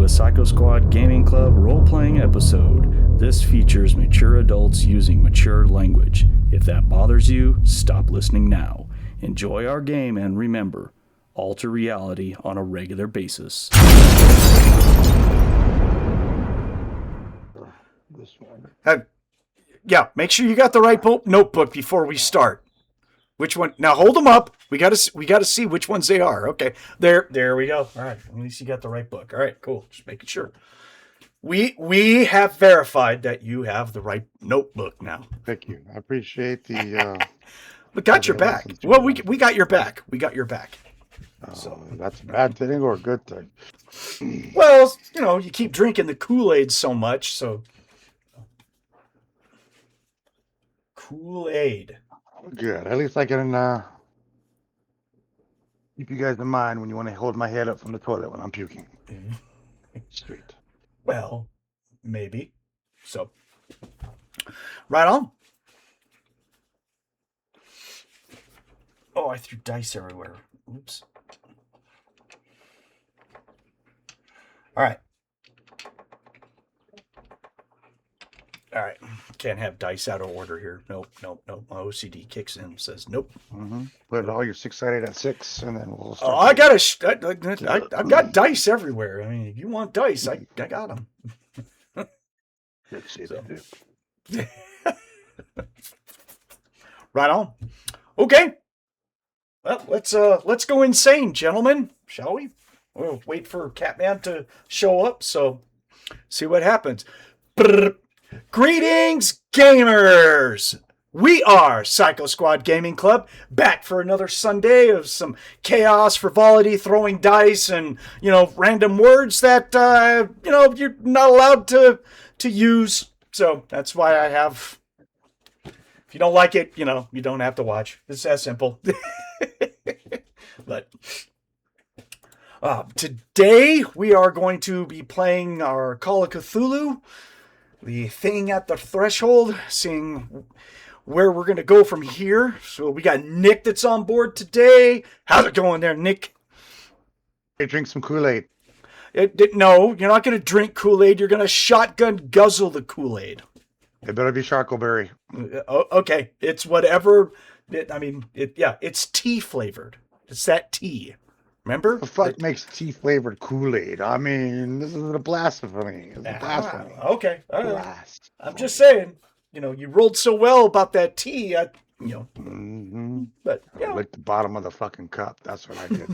a Psycho Squad Gaming Club role-playing episode. This features mature adults using mature language. If that bothers you, stop listening now. Enjoy our game and remember, alter reality on a regular basis. This one. Yeah, make sure you got the right notebook before we start. Which one? Now hold them up. We gotta see which ones they are. Okay, there we go. All right, at least you got the right book. All right, cool. Just making sure. We have verified that you have the right notebook now. Thank you. I appreciate the. We got your back. Well, we got your back. We got your back. So that's a bad thing or a good thing? Well, you keep drinking the Kool-Aid so much, so Kool-Aid. Good. At least I can keep you guys in mind when you want to hold my head up from the toilet when I'm puking. Sweet. Well, maybe. So, right on. Oh, I threw dice everywhere. Oops. All right. Can't have dice out of order here. Nope. My OCD kicks in and says nope. Mm-hmm. Put all your 6-sided at 6, and then we'll start. Oh, I've got dice everywhere. I mean, if you want dice, I got them. Let's see that. Right on. Okay. Well, let's go insane, gentlemen, shall we? We'll wait for Catman to show up, so see what happens. Brr. Greetings, gamers! We are Psycho Squad Gaming Club, back for another Sunday of some chaos, frivolity, throwing dice, and, random words that, you're not allowed to use. So that's why I have... If you don't like it, you don't have to watch. It's that simple. But today we are going to be playing our Call of Cthulhu, the thing at the threshold, seeing where we're going to go from here. So we got Nick that's on board today. How's it going there, Nick? Hey, drink some Kool-Aid. No, you're not going to drink Kool-Aid. You're going to shotgun guzzle the Kool-Aid. It better be Charcoberry. Okay, it's whatever. It's tea flavored. It's that tea. Remember? The fuck makes tea flavored Kool-Aid? I mean, this is a blasphemy. It's a blasphemy. Okay. I'm just saying, you rolled so well about that tea. Mm-hmm. But I licked the bottom of the fucking cup. That's what I did.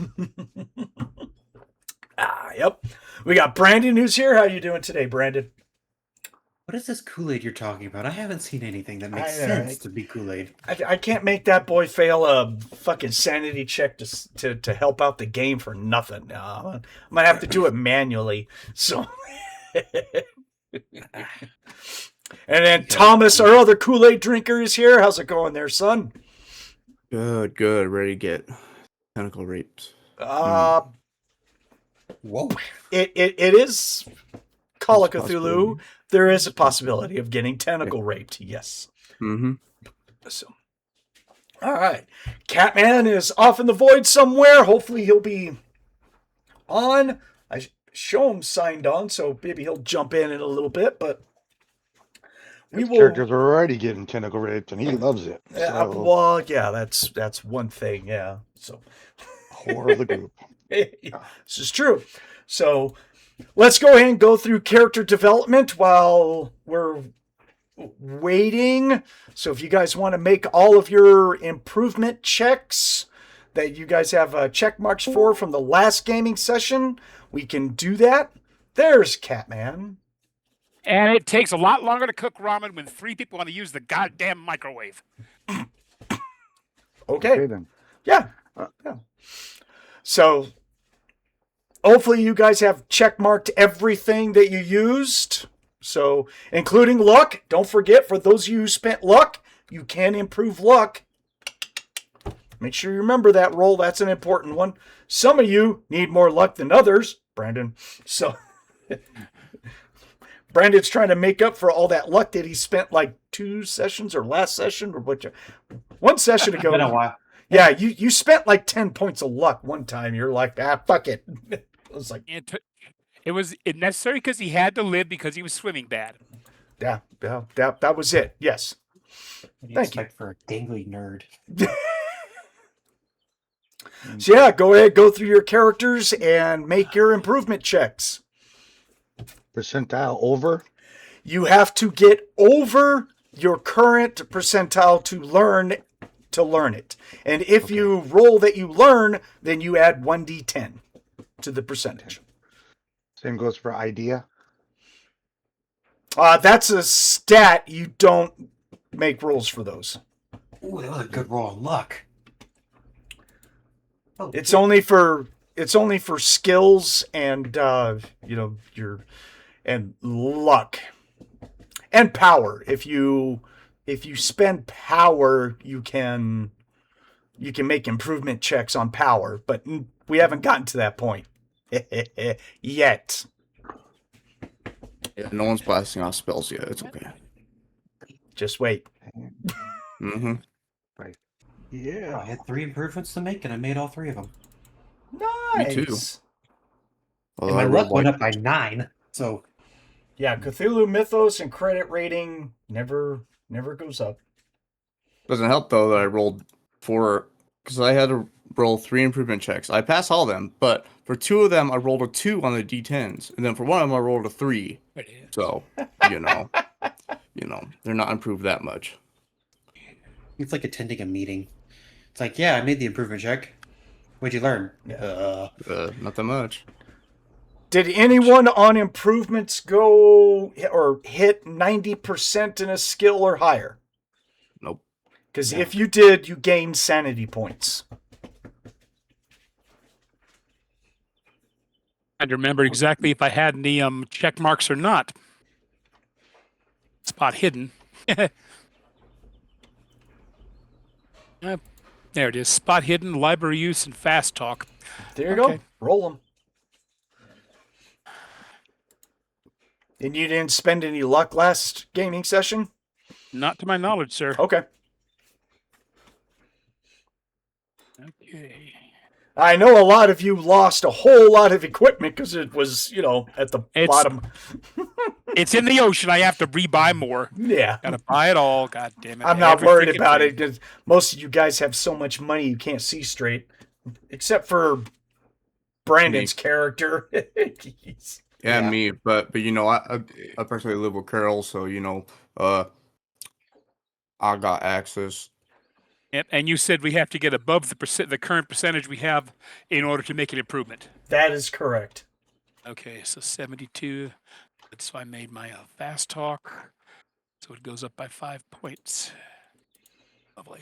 Yep. We got Brandon who's here. How you doing today, Brandon? What is this Kool-Aid you're talking about? I haven't seen anything that makes sense to be Kool-Aid. I can't make that boy fail a fucking sanity check to help out the game for nothing. I'm going to have to do it manually. So, and then Thomas, our other Kool-Aid drinker, is here. How's it going there, son? Good. Ready to get tentacle raped. Whoa. It is Call of Cthulhu. There is a possibility of getting tentacle raped. Yes. Mm-hmm. So, all right. Catman is off in the void somewhere. Hopefully he'll be on. I show him signed on, so maybe he'll jump in a little bit. But His characters are already getting tentacle raped, and he loves it. Well, yeah, that's one thing. Yeah. So, whore of the group. This is true. So, let's go ahead and go through character development while we're waiting. So if you guys want to make all of your improvement checks that you guys have check marks for from the last gaming session, we can do that. There's Catman. And it takes a lot longer to cook ramen when 3 people want to use the goddamn microwave. Okay then. Yeah. So hopefully you guys have checkmarked everything that you used. So, including luck. Don't forget, for those of you who spent luck, you can improve luck. Make sure you remember that roll. That's an important one. Some of you need more luck than others, Brandon. So, Brandon's trying to make up for all that luck that he spent like 2 sessions or last session or one session ago. Been a while. Yeah, you spent like 10 points of luck one time. You're like, fuck it. It was like, It was necessary because he had to live because he was swimming bad. Yeah, that was it. Yes. What do you Thank you. expect for a dangly nerd? So yeah, go ahead, go through your characters and make your improvement checks. Percentile over. You have to get over your current percentile to learn it. And if you roll that you learn, then you add 1d10 to the percentage. Same goes for idea. That's a stat. You don't make rolls for those. Ooh, that was a good roll of luck. Oh, It's only for skills and and luck and power. If you spend power, you can make improvement checks on power, but we haven't gotten to that point yet. Yeah, no one's blasting off spells yet. It's okay. Just wait. Mm-hmm. Yeah. I had 3 improvements to make, and I made all 3 of them. Nice. Me too. And my luck went up by 9. So Yeah, Cthulhu Mythos and credit rating never goes up. Doesn't help though that I rolled 4 because I had to roll 3 improvement checks. I passed all of them, but for 2 of them I rolled a 2 on the d10s, and then for one of them I rolled a 3. So they're not improved that much. it's like attending a meeting. It's like, yeah, I made the improvement check. What'd you learn? Not that much. Did anyone on improvements go or hit 90% in a skill or higher? Nope. Because if you did, you gained sanity points. I remember exactly if I had any check marks or not. Spot hidden. There it is. Spot hidden, library use, and fast talk. There you go. Roll them. And you didn't spend any luck last gaming session? Not to my knowledge, sir. Okay. Okay. I know a lot of you lost a whole lot of equipment because it was, at the bottom. It's in the ocean. I have to rebuy more. Yeah. Gotta buy it all. God damn it. I'm not Every worried freaking about thing. it because most of you guys have so much money you can't see straight. Except for Brandon's character. Yeah, Yeah. me. But I personally live with Carol, so I got access. And you said we have to get above the current percentage we have in order to make an improvement. That is correct. Okay, so 72. So I made my fast talk. So it goes up by 5 points. Lovely.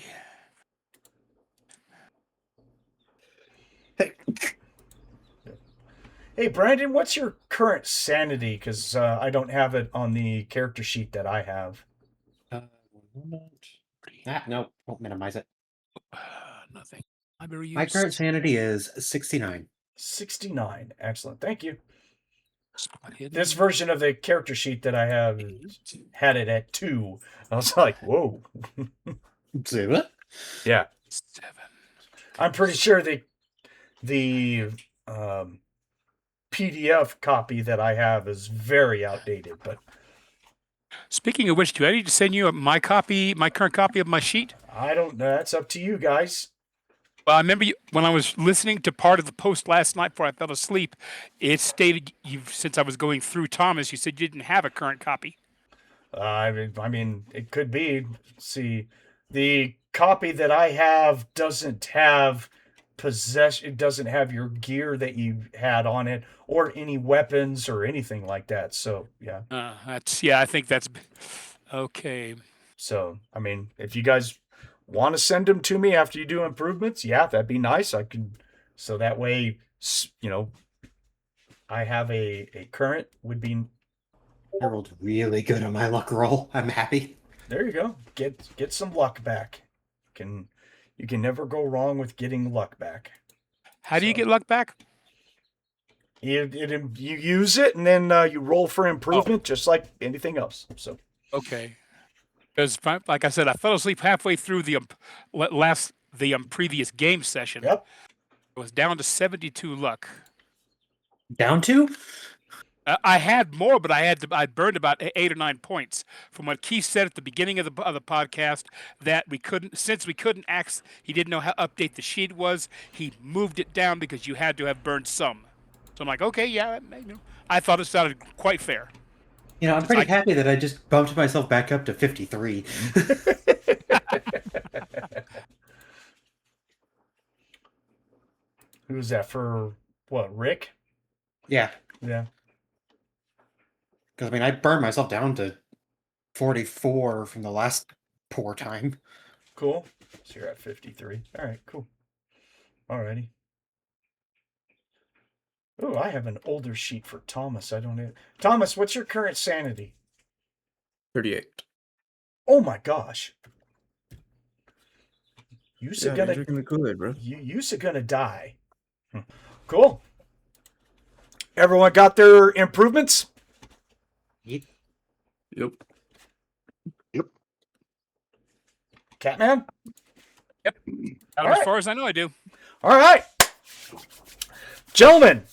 Hey, Brandon, what's your current sanity? Because I don't have it on the character sheet that I have. No, won't minimize it. Nothing. Library use. My current sanity is 69. 69. Excellent. Thank you. Spot hidden. This version of the character sheet that I have had it at 2. I was like, whoa. Say what? Yeah. 7. I'm pretty sure the PDF copy that I have is very outdated, but Speaking of which, do I need to send you my current copy of my sheet? I don't know. That's up to you guys. Well, I remember when I was listening to part of the post last night before I fell asleep, it stated since I was going through Thomas, you said you didn't have a current copy. I mean, it could be. See, the copy that I have doesn't have possession. It doesn't have your gear that you had on it, or any weapons or anything like that. So yeah. I think that's okay. So I mean, if you guys want to send them to me after you do improvements, yeah, that'd be nice. I can, so that way, I have a current would be. I rolled really good on my luck roll. I'm happy. There you go. Get some luck back. You can never go wrong with getting luck back. How do you get luck back? You use it and then you roll for improvement, just like anything else. So Okay. Because, like I said, I fell asleep halfway through the previous game session. Yep. It was down to 72 luck. Down to? I had more, but I burned about 8 or 9 points from what Keith said at the beginning of the podcast that we couldn't, since we couldn't ask, he didn't know how update the sheet was. He moved it down because you had to have burned some. So I'm like, okay, yeah, I thought it sounded quite fair. I'm pretty happy that I just bumped myself back up to 53. Who's that for? What, Rick? Yeah. Yeah. Because, I burned myself down to 44 from the last poor time. Cool. So you're at 53. All right, cool. Alrighty. Oh, I have an older sheet for Thomas. I don't know. Thomas, what's your current sanity? 38. Oh my gosh. You're drinking the Kool-Aid, bro. You're gonna die. Cool. Everyone got their improvements? Yep. Catman? Yep. As far as I know, I do. All right. Gentlemen,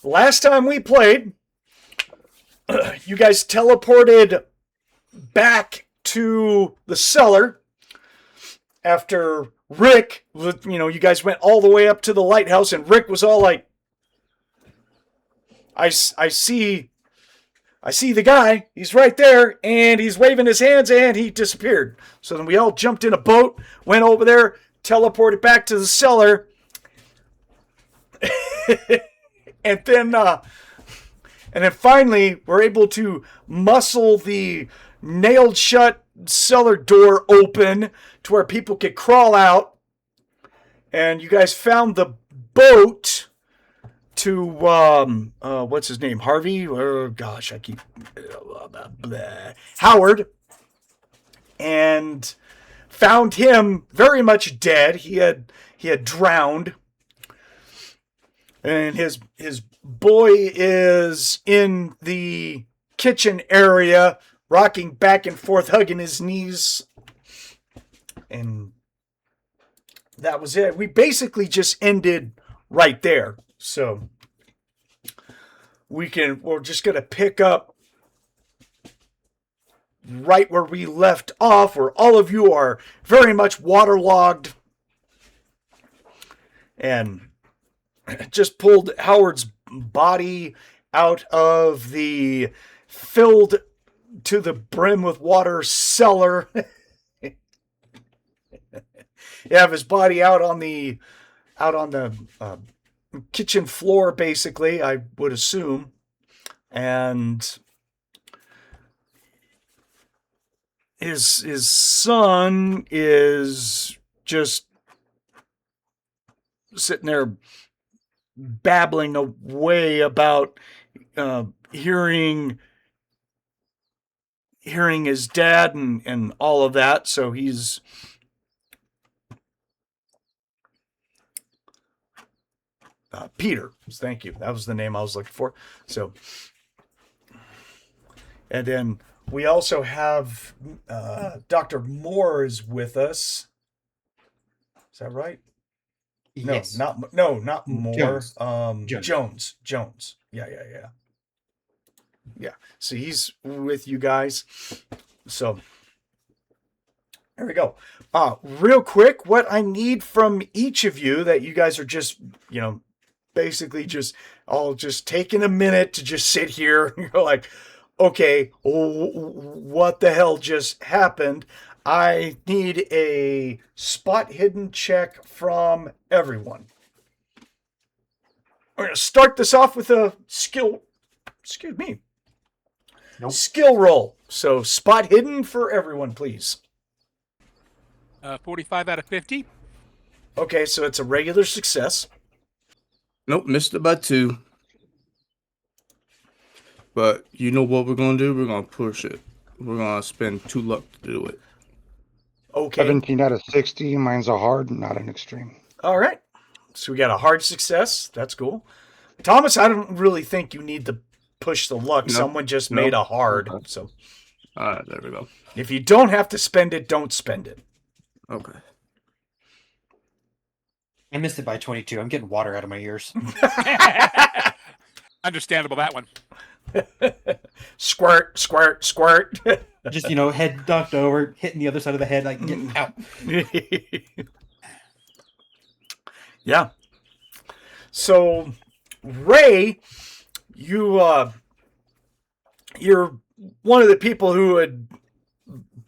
last time we played, you guys teleported back to the cellar after Rick, you guys went all the way up to the lighthouse, and Rick was all like, I see the guy, he's right there, and he's waving his hands, and he disappeared. So then we all jumped in a boat, went over there, teleported back to the cellar, and then finally we're able to muscle the nailed shut cellar door open to where people could crawl out, and you guys found the boat to what's his name, Harvey? Oh gosh, I keep Howard, and found him very much dead. He had drowned, and his boy is in the kitchen area, rocking back and forth, hugging his knees, and that was it. We basically just ended right there. So we're just going to pick up right where we left off, where all of you are very much waterlogged, and just pulled Howard's body out of the filled to the brim with water cellar. You have his body out on the kitchen floor, basically, I would assume, and his son is just sitting there babbling away about hearing his dad and all of that. So he's Peter. Thank you. That was the name I was looking for. So, and then we also have Dr. Moore is with us. Is that right? Yes. Not Moore. Jones. Jones. Yeah. So he's with you guys. So there we go. Real quick, what I need from each of you that you guys are just, basically just all just taking a minute to just sit here. You're like, okay, what the hell just happened? I need a spot hidden check from everyone. We're going to start this off with a skill roll. So spot hidden for everyone, please. 45 out of 50. Okay, so it's a regular success. Nope, missed it by 2. But you know what we're going to do? We're going to push it. We're going to spend 2 luck to do it. Okay. 17 out of 60. Mine's a hard, not an extreme. All right. So we got a hard success. That's cool. Thomas, I don't really think you need to push the luck. Nope. Someone just made a hard. Okay. So All right, there we go. if you don't have to spend it, don't spend it. Okay. I missed it by 22. I'm getting water out of my ears. Understandable, that one. Squirt, squirt, squirt. Just, head ducked over, hitting the other side of the head, like, get out. Yeah. So, Ray, you're one of the people who had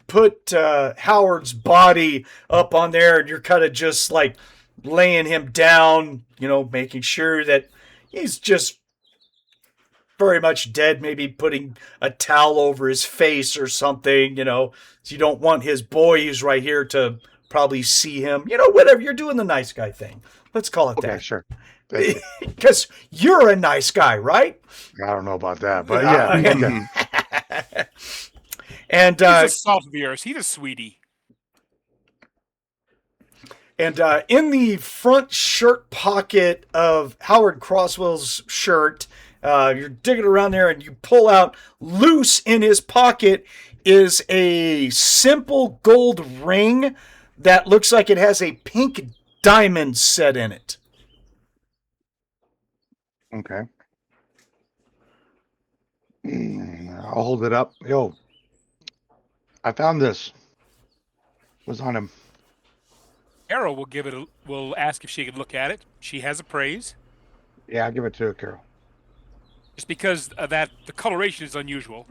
put Howard's body up on there, and you're kind of just like laying him down, making sure that he's just very much dead, maybe putting a towel over his face or something, so you don't want his boy who's right here to probably see him, whatever. You're doing the nice guy thing. Let's call it Okay, that. sure. Thank you. Because you're a nice guy, right? I don't know about that, but yeah. Okay. And He's a salt of the earth. He's a sweetie. And in the front shirt pocket of Howard Crosswell's shirt, you're digging around there and you pull out, loose in his pocket is a simple gold ring that looks like it has a pink diamond set in it. Okay. I'll hold it up. Yo, I found this. What's on him? Carol will ask if she could look at it. She has appraise. Yeah, I'll give it to her, Carol. Just because of that, the coloration is unusual.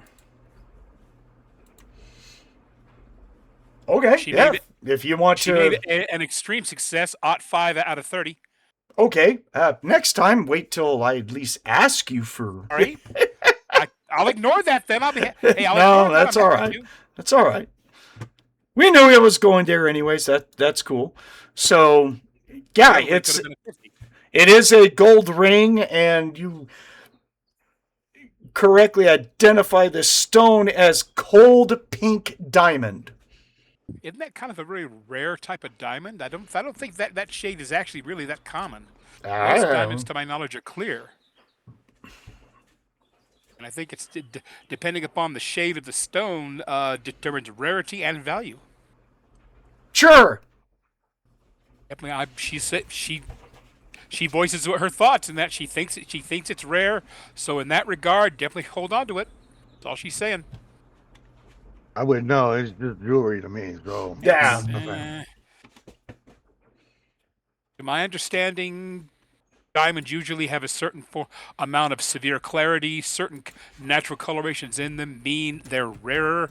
Okay, She yeah. made If you want She to... made an extreme success, 5 out of 30. Okay, next time, wait till I at least ask you for... All right. I'll ignore that then. I'll be. Hey, I'll No, ignore that. that's all right. That's all right. We knew it was going there anyways. That's cool. So, yeah, it is a gold ring, and you correctly identify the stone as cold pink diamond. Isn't that kind of a very rare type of diamond? I don't think that shade is actually really that common. Most diamonds, to my knowledge, are clear. And I think it's depending upon the shade of the stone determines rarity and value. Sure. She said she voices her thoughts in that she thinks it's rare. So in that regard, definitely hold on to it. That's all she's saying. I wouldn't know. It's just jewelry to me, so Yeah. To my understanding, diamonds usually have a certain amount of severe clarity. Certain natural colorations in them mean they're rarer.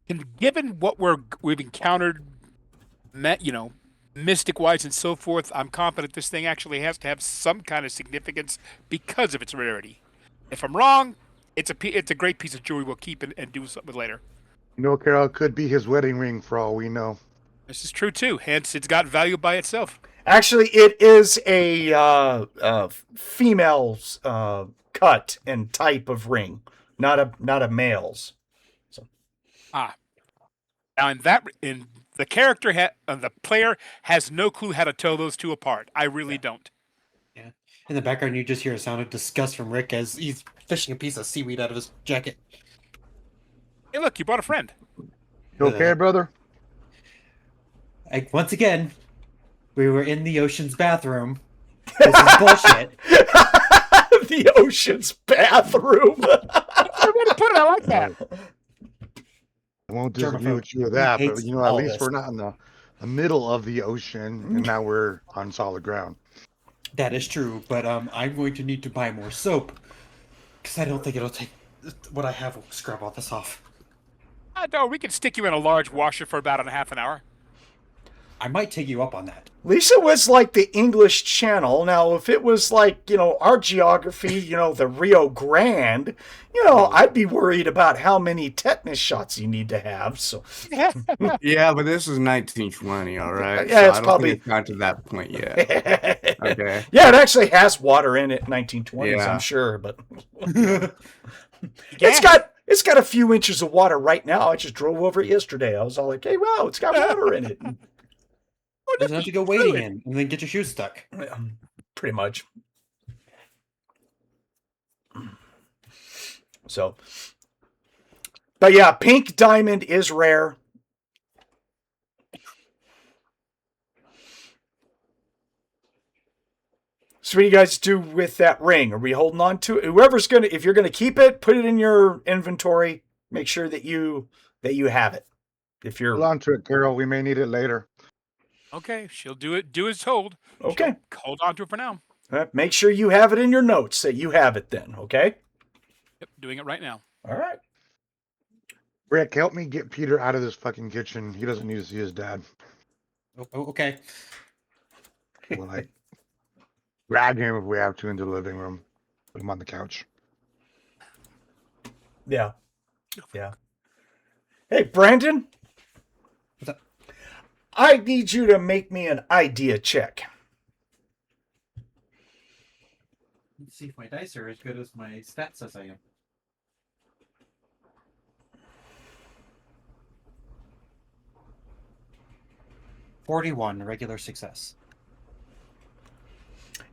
And given what we've encountered, mystic-wise and so forth, I'm confident this thing actually has to have some kind of significance because of its rarity. If I'm wrong, it's a great piece of jewelry we'll keep and do something with later. Carol, it could be his wedding ring for all we know. This is true too. Hence, it's got value by itself. Actually, it is a female's cut and type of ring, not a male's. So. Now, the character, the player has no clue how to tell those two apart. I really don't. Yeah. In the background, you just hear a sound of disgust from Rick as he's fishing a piece of seaweed out of his jacket. Hey, look, you brought a friend. You okay, brother? Once again, we were in the ocean's bathroom. This is bullshit. The ocean's bathroom. I'm going to put it. I like that. I won't disagree with you with that, but at least we're not in the middle of the ocean, and now we're on solid ground. That is true, but I'm going to need to buy more soap because I don't think it'll take what I have will scrub all this off. No, we can stick you in a large washer for about half an hour. I might take you up on that. Lisa was like the English Channel. Now, if it was like, our geography, the Rio Grande, I'd be worried about how many tetanus shots you need to have. So, Yeah, but this is 1920, all right? Yeah, so it's I don't probably think it's got to that point yet. Okay. Yeah, it actually has water in it, 1920s, Yeah. I'm sure, but it's got a few inches of water right now. I just drove over it yesterday. I was all like, hey, wow, it's got water in it. Doesn't have to go wading in and then get your shoes stuck. Pretty much. So, but yeah, pink diamond is rare. So what do you guys do with that ring? Are we holding on to it? Whoever's gonna, if you're gonna keep it, put it in your inventory. Make sure that you have it. If you're Hold on to it, Carol. We may need it later. Okay, she'll do it. Do as told. okay, She'll hold on to it for now. make sure you have it in your notes that you have it. Then, okay. Yep, doing it right now. All right. Rick, help me get Peter out of this fucking kitchen. He doesn't need to see his dad. Okay. We'll like drag him if we have to into the living room. Put him on the couch. Yeah. Yeah. Hey, Brandon. What's up? I need you to make me an idea check. Let's see if my dice are as good as my stats says I am. 41, regular success.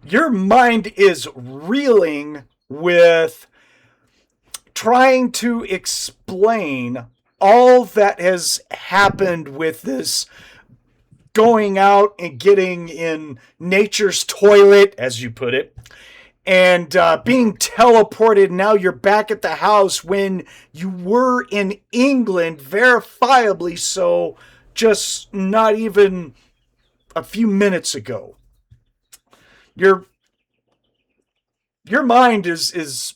Your mind is reeling with trying to explain all that has happened with this going out and getting in nature's toilet, as you put it, and being teleported. Now you're back at the house when you were in England, verifiably so, just not even a few minutes ago. Your mind is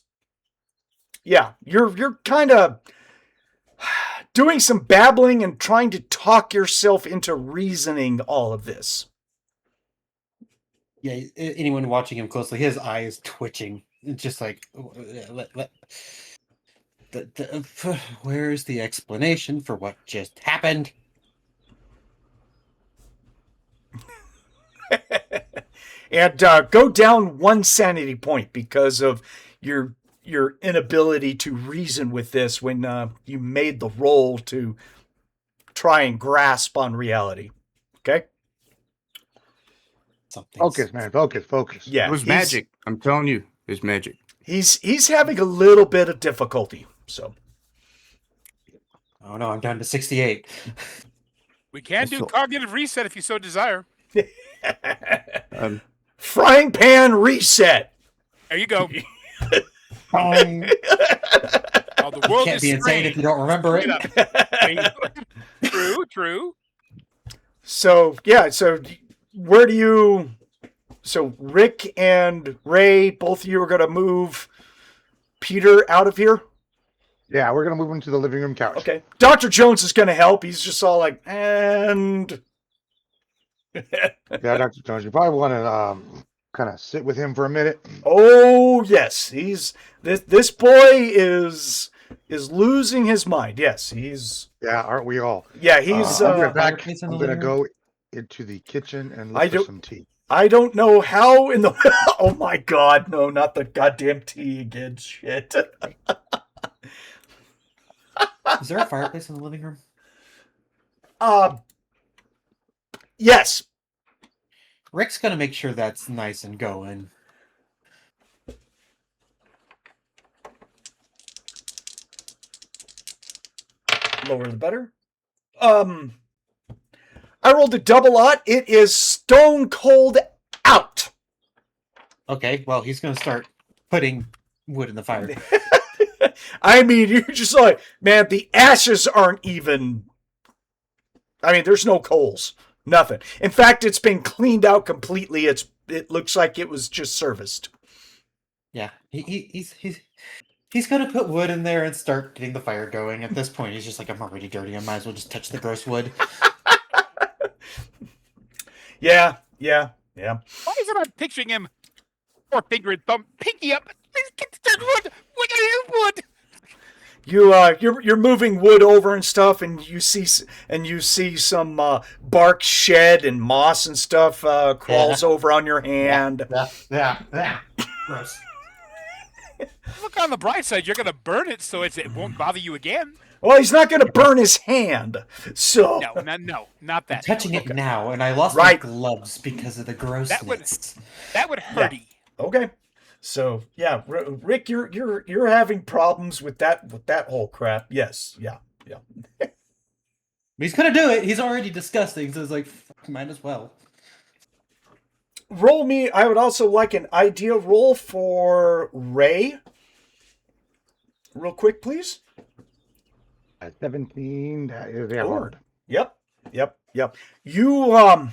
yeah, you're kind of doing some babbling and trying to talk yourself into reasoning all of this. Yeah, anyone watching him closely, his eye is twitching. It's just like, where's the explanation for what just happened? And go down 1 sanity point because of your inability to reason with this when you made the roll to try and grasp on reality. Okay? Focus, man. Focus. Yeah. It was magic. I'm telling you, it's magic. He's having a little bit of difficulty. So. Oh no, I'm down to 68. We can do cognitive reset if you so desire. Frying pan reset. There you go. Oh, The world can't is be insane if you don't remember it. True. So yeah, so where do you? So Rick and Ray, both of you are going to move Peter out of here. Yeah, we're gonna move him to the living room couch. Okay. Dr. Jones is going to help. He's just all like, and. Yeah, Dr. Jones, you probably want to kind of sit with him for a minute. Oh yes, he's this boy is losing his mind. Yes, he's. Yeah, aren't we all? Yeah, he's. I'll be right back. fireplace in I'm the gonna living go into the kitchen and look for some tea. I don't know how in the. Oh my God! No, not the goddamn tea again. Shit. Is there a fireplace in the living room? Yes. Rick's gonna make sure that's nice and going. Lower the better. I rolled a double aught. It is stone cold out. Okay, well, he's gonna start putting wood in the fire. I mean, you're just like, man, the ashes aren't even. I mean, there's no coals. Nothing. In fact, it's been cleaned out completely. It looks like it was just serviced. Yeah, he's gonna put wood in there and start getting the fire going. At this point, he's just like, I'm already dirty. I might as well just touch the gross wood. Yeah. Why is it I'm picturing him? Four finger and thumb, pinky up. Please get the wood. Wood. You're moving wood over and stuff, and you see some bark shed and moss and stuff crawls over on your hand. Yeah. Gross. Look on the bright side. You're gonna burn it, so it won't bother you again. Well, he's not going to burn his hand, so No, not that. I'm touching it now, and I lost my gloves because of the grossness. That would hurt. Yeah. Okay. So yeah, Rick, you're having problems with that whole crap. Yes, yeah. He's gonna do it. He's already disgusting, so it's like, might as well. roll me. I would also like an idea roll for Ray. Real quick, please. 17. That is hard. Yep. You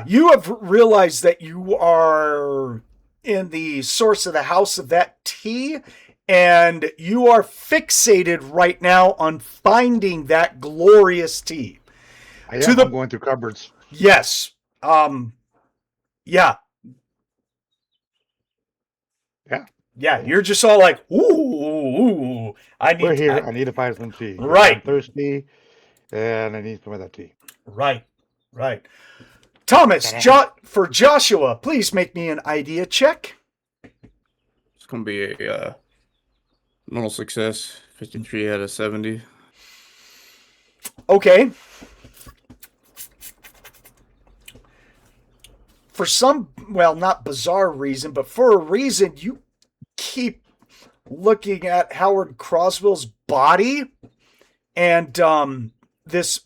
you have realized that you are in the source of the house of that tea, and you are fixated right now on finding that glorious tea. I'm going through cupboards. Yes. Yeah. Yeah, you're just all like, ooh, I need to find some tea. Right. I'm thirsty, and I need some of that tea. Right. Thomas, for Joshua, please make me an idea check. It's going to be a normal success, 53 out of 70. Okay. For some, not bizarre reason, but for a reason, you keep looking at Howard Croswell's body, and this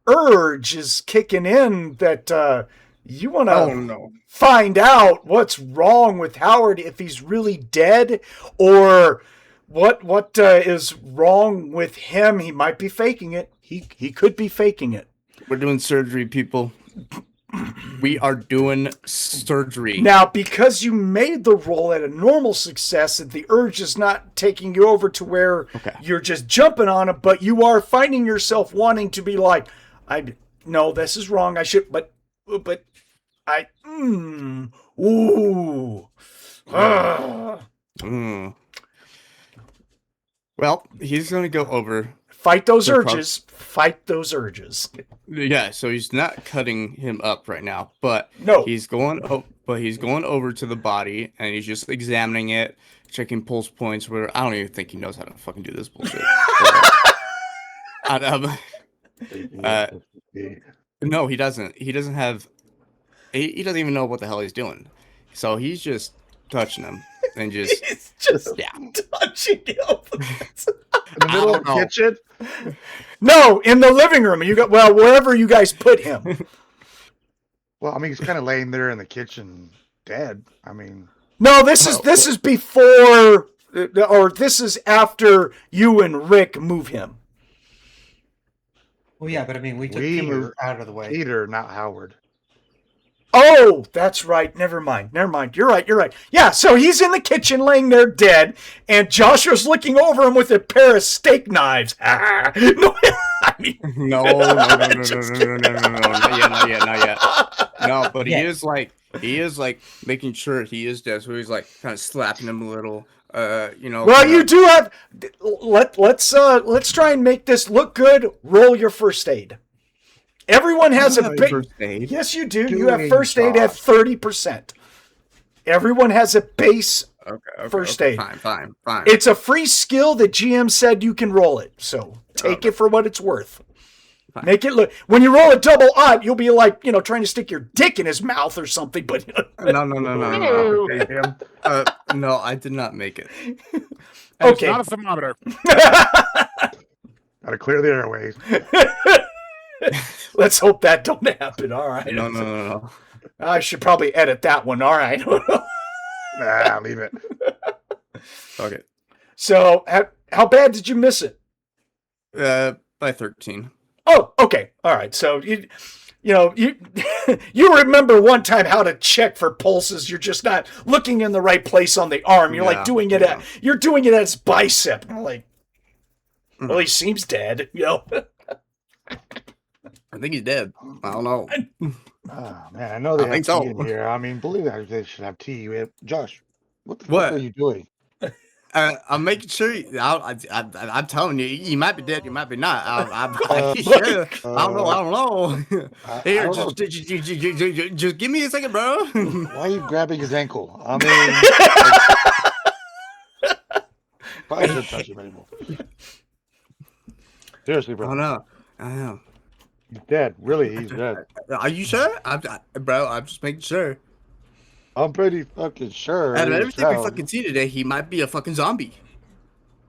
urge is kicking in that you want to find out what's wrong with Howard, if he's really dead, or what is wrong with him. He might be faking it. He could be faking it. We're doing surgery, people. We are doing surgery. Now, because you made the roll at a normal success, and the urge is not taking you over to where you're just jumping on it, but you are finding yourself wanting to be like, no, this is wrong. I should, but Well, he's going to go over. Fight those urges. Fight those urges. Yeah, so he's not cutting him up right now, but no, he's going over to the body, and he's just examining it, checking pulse points. Where I don't even think he knows how to fucking do this bullshit. No, he doesn't. He doesn't have. He doesn't even know what the hell he's doing. So he's just touching him and just. He's just touching him. In the middle of the kitchen? No, in the living room. You got wherever you guys put him. Well, I mean, he's kind of laying there in the kitchen, dead. I mean, no, this is before, or this is after you and Rick move him. Well, yeah, but I mean, we took him out of the way. Peter, not Howard. Oh, that's right. Never mind. You're right. Yeah, so he's in the kitchen laying there dead, and Joshua's looking over him with a pair of steak knives. No, I mean, no, not yet. No, but he is like making sure he is dead. So he's like kind of slapping him a little. Well, you do have. Let's try and make this look good. Roll your first aid. Everyone has a base. Yes, you do. You have first aid at 30%. Everyone has a base first aid. Fine. It's a free skill. The GM said you can roll it, so take it for what it's worth. Fine. Make it look. When you roll a double odd, you'll be like, trying to stick your dick in his mouth or something. But no. No, I did not make it. Okay, it's not a thermometer. Gotta clear the airways. Let's hope that don't happen. All right. No. I should probably edit that one. All right. Nah, leave it. Okay. So, how bad did you miss it? By 13. Oh, okay. All right. So you remember one time how to check for pulses. You're just not looking in the right place on the arm. You're like doing it at his bicep. And I'm like, well, he seems dead. I think he's dead. I don't know. Oh, man, I know they have tea in here. I mean, believe that they should have tea. Josh, what the fuck are you doing? I'm making sure. I'm telling you, you might be dead. You might be not. I don't know. Here, just give me a second, bro. Why are you grabbing his ankle? I mean, probably shouldn't touch him anymore. Seriously, bro. I know. He's dead. Really, he's dead. Are you sure? I'm just making sure. I'm pretty fucking sure. Out of everything we fucking see today, he might be a fucking zombie.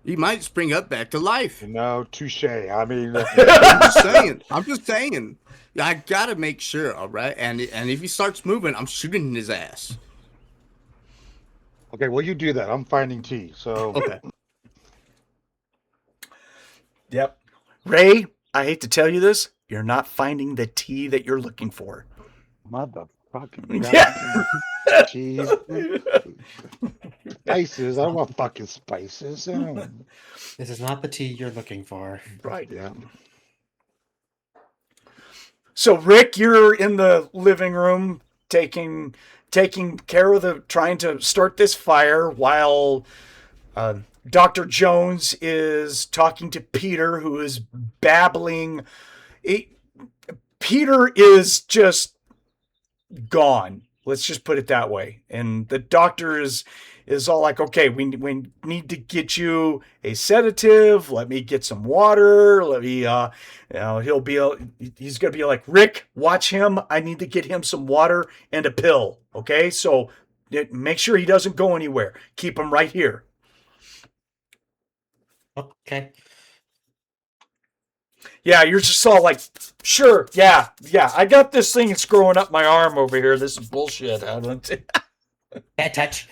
He might spring up back to life. No, touche. I mean, I'm just saying. I gotta make sure, all right? And if he starts moving, I'm shooting his ass. okay, well, you do that. I'm finding T. So Okay. Yep. Ray, I hate to tell you this, you're not finding the tea that you're looking for. motherfucking Yeah. cheese. Spices. I don't want fucking spices. This is not the tea you're looking for. Right. Yeah. So Rick, you're in the living room taking care of trying to start this fire while Dr. Jones is talking to Peter, who is babbling. Peter is just gone. Let's just put it that way. And the doctor is all like, okay, we need to get you a sedative. Let me get some water. Let me, he's going to be like, Rick, watch him. I need to get him some water and a pill. Okay. So make sure he doesn't go anywhere. Keep him right here. Okay. Yeah, you're just all like, sure, yeah. I got this thing that's growing up my arm over here. This is bullshit. Bad touch.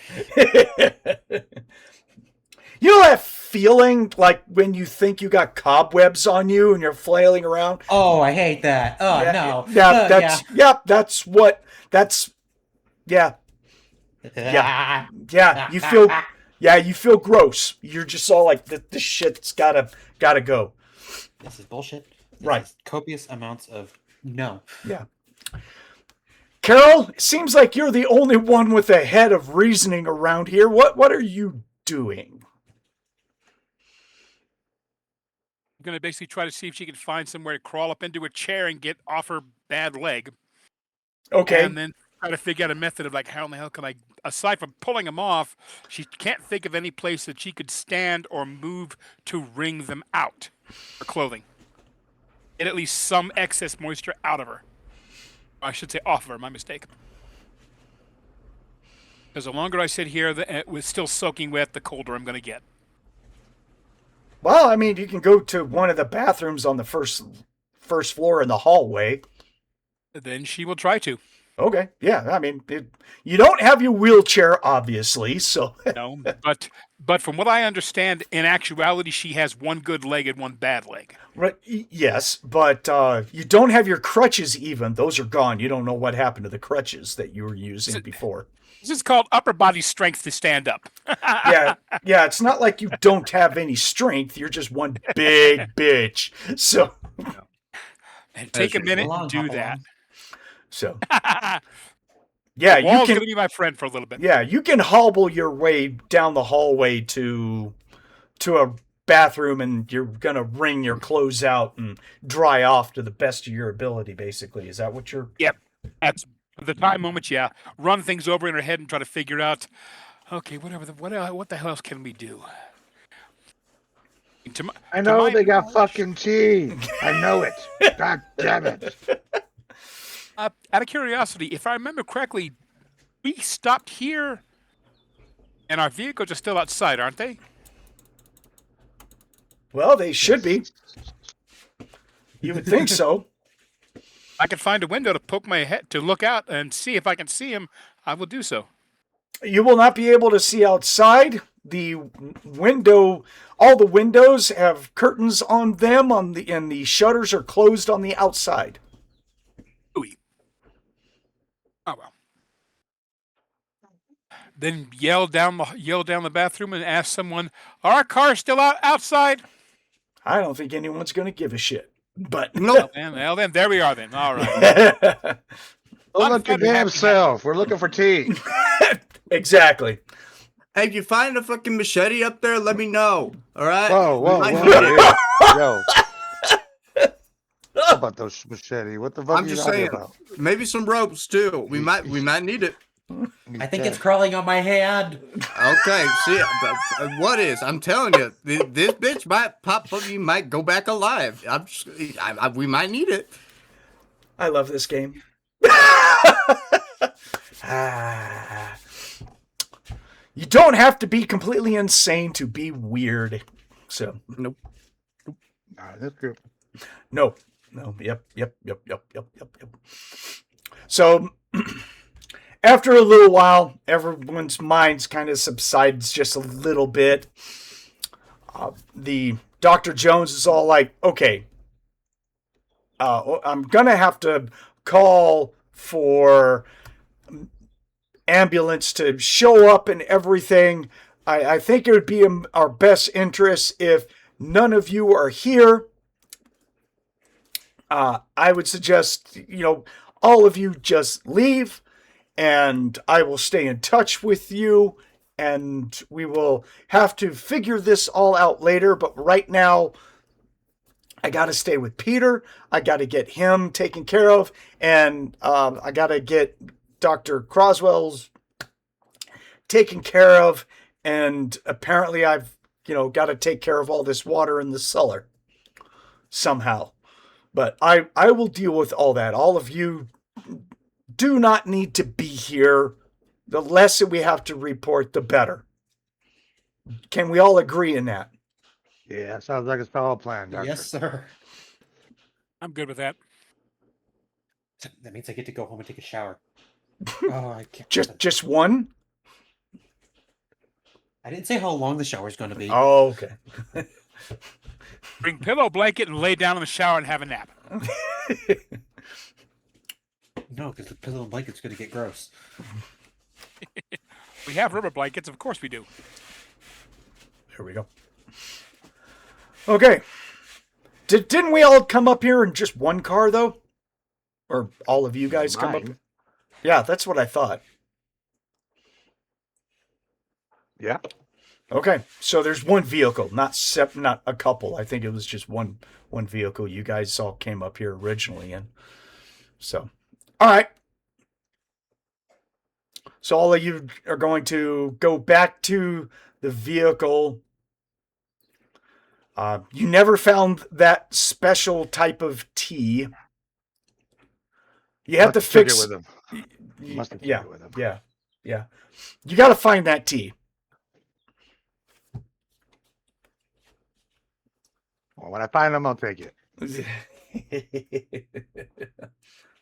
You know that feeling like when you think you got cobwebs on you and you're flailing around? Oh, I hate that. Oh, no. You feel gross. You're just all like, this shit's gotta go. This is bullshit. Right. This is copious amounts of no. Yeah. Carol, it seems like you're the only one with a head of reasoning around here. What are you doing? I'm going to basically try to see if she can find somewhere to crawl up into a chair and get off her bad leg. Okay. And then try to figure out a method of like, how in the hell can I, aside from pulling them off, she can't think of any place that she could stand or move to wring them out, her clothing. Get at least some excess moisture out of her. I should say off of her, my mistake. Because the longer I sit here with still soaking wet, the colder I'm going to get. Well, I mean, you can go to one of the bathrooms on the first floor in the hallway. Then she will try to. Okay, yeah, I mean, you don't have your wheelchair, obviously, so... No, but from what I understand, in actuality, she has one good leg and one bad leg. Right, yes, but you don't have your crutches even. Those are gone. You don't know what happened to the crutches that you were using before. This is called upper body strength to stand up. Yeah, it's not like you don't have any strength. You're just one big bitch. So... And take a minute and do that. So, yeah, you Wall's can going to be my friend for a little bit. Yeah, you can hobble your way down the hallway to a bathroom, and you're gonna wring your clothes out and dry off to the best of your ability. Basically, is that what you're? Yep, at the time moment. Yeah, run things over in her head and try to figure out. Okay, what the hell else can we do? I know they got fucking tea. I know it. God damn it. Out of curiosity, if I remember correctly, we stopped here, and our vehicles are still outside, aren't they? Well, they should be. You would think so. I could find a window to poke my head to look out and see if I can see him. I will do so. You will not be able to see outside. The window, all the windows have curtains on them, and the shutters are closed on the outside. Oh well. Then yell down the bathroom and ask someone, "Are our cars still outside?" I don't think anyone's going to give a shit. But no. Well, then there we are. Then all right. Go look your damn self. We're looking for tea. Exactly. Hey, if you find a fucking machete up there, let me know. All right. Whoa. Yo. How about those machete? What the fuck? I'm just saying. About? Maybe some ropes too. We might need it. I think it's crawling on my hand. Okay, see, what is? I'm telling you, this bitch might pop up. You might go back alive. We might need it. I love this game. You don't have to be completely insane to be weird. So Nope. That's good. no. Yep. So after a little while, everyone's minds kind of subsides just a little bit. The Dr. Jones is all like, okay, I'm gonna have to call for ambulance to show up and everything. I think it would be in our best interest if none of you are here. I would suggest, all of you just leave, and I will stay in touch with you, and we will have to figure this all out later. But right now, I got to stay with Peter. I got to get him taken care of, and I got to get Dr. Croswell's taken care of, and apparently I've, got to take care of all this water in the cellar somehow. But I will deal with all that. All of you do not need to be here. The less that we have to report, the better. Can we all agree in that? Yeah, sounds like a solid plan, Doctor. Yes, sir. I'm good with that. That means I get to go home and take a shower. Oh, I can't. Just one? I didn't say how long the shower's going to be. Oh, okay. Bring pillow, blanket, and lay down in the shower and have a nap. No, because the pillow and blanket's going to get gross. We have rubber blankets, of course we do. There we go. Okay. Didn't we all come up here in just one car, though? Or all of you guys come up? Yeah, that's what I thought. Yeah. Okay, so there's one vehicle, not a couple. I think it was just one vehicle you guys all came up here originally in. So, all right. So all of you are going to go back to the vehicle. You never found that special type of tea. You have to fix it with him. Must have yeah, it with him. yeah. You got to find that tea. Well, when I find them, I'll take it.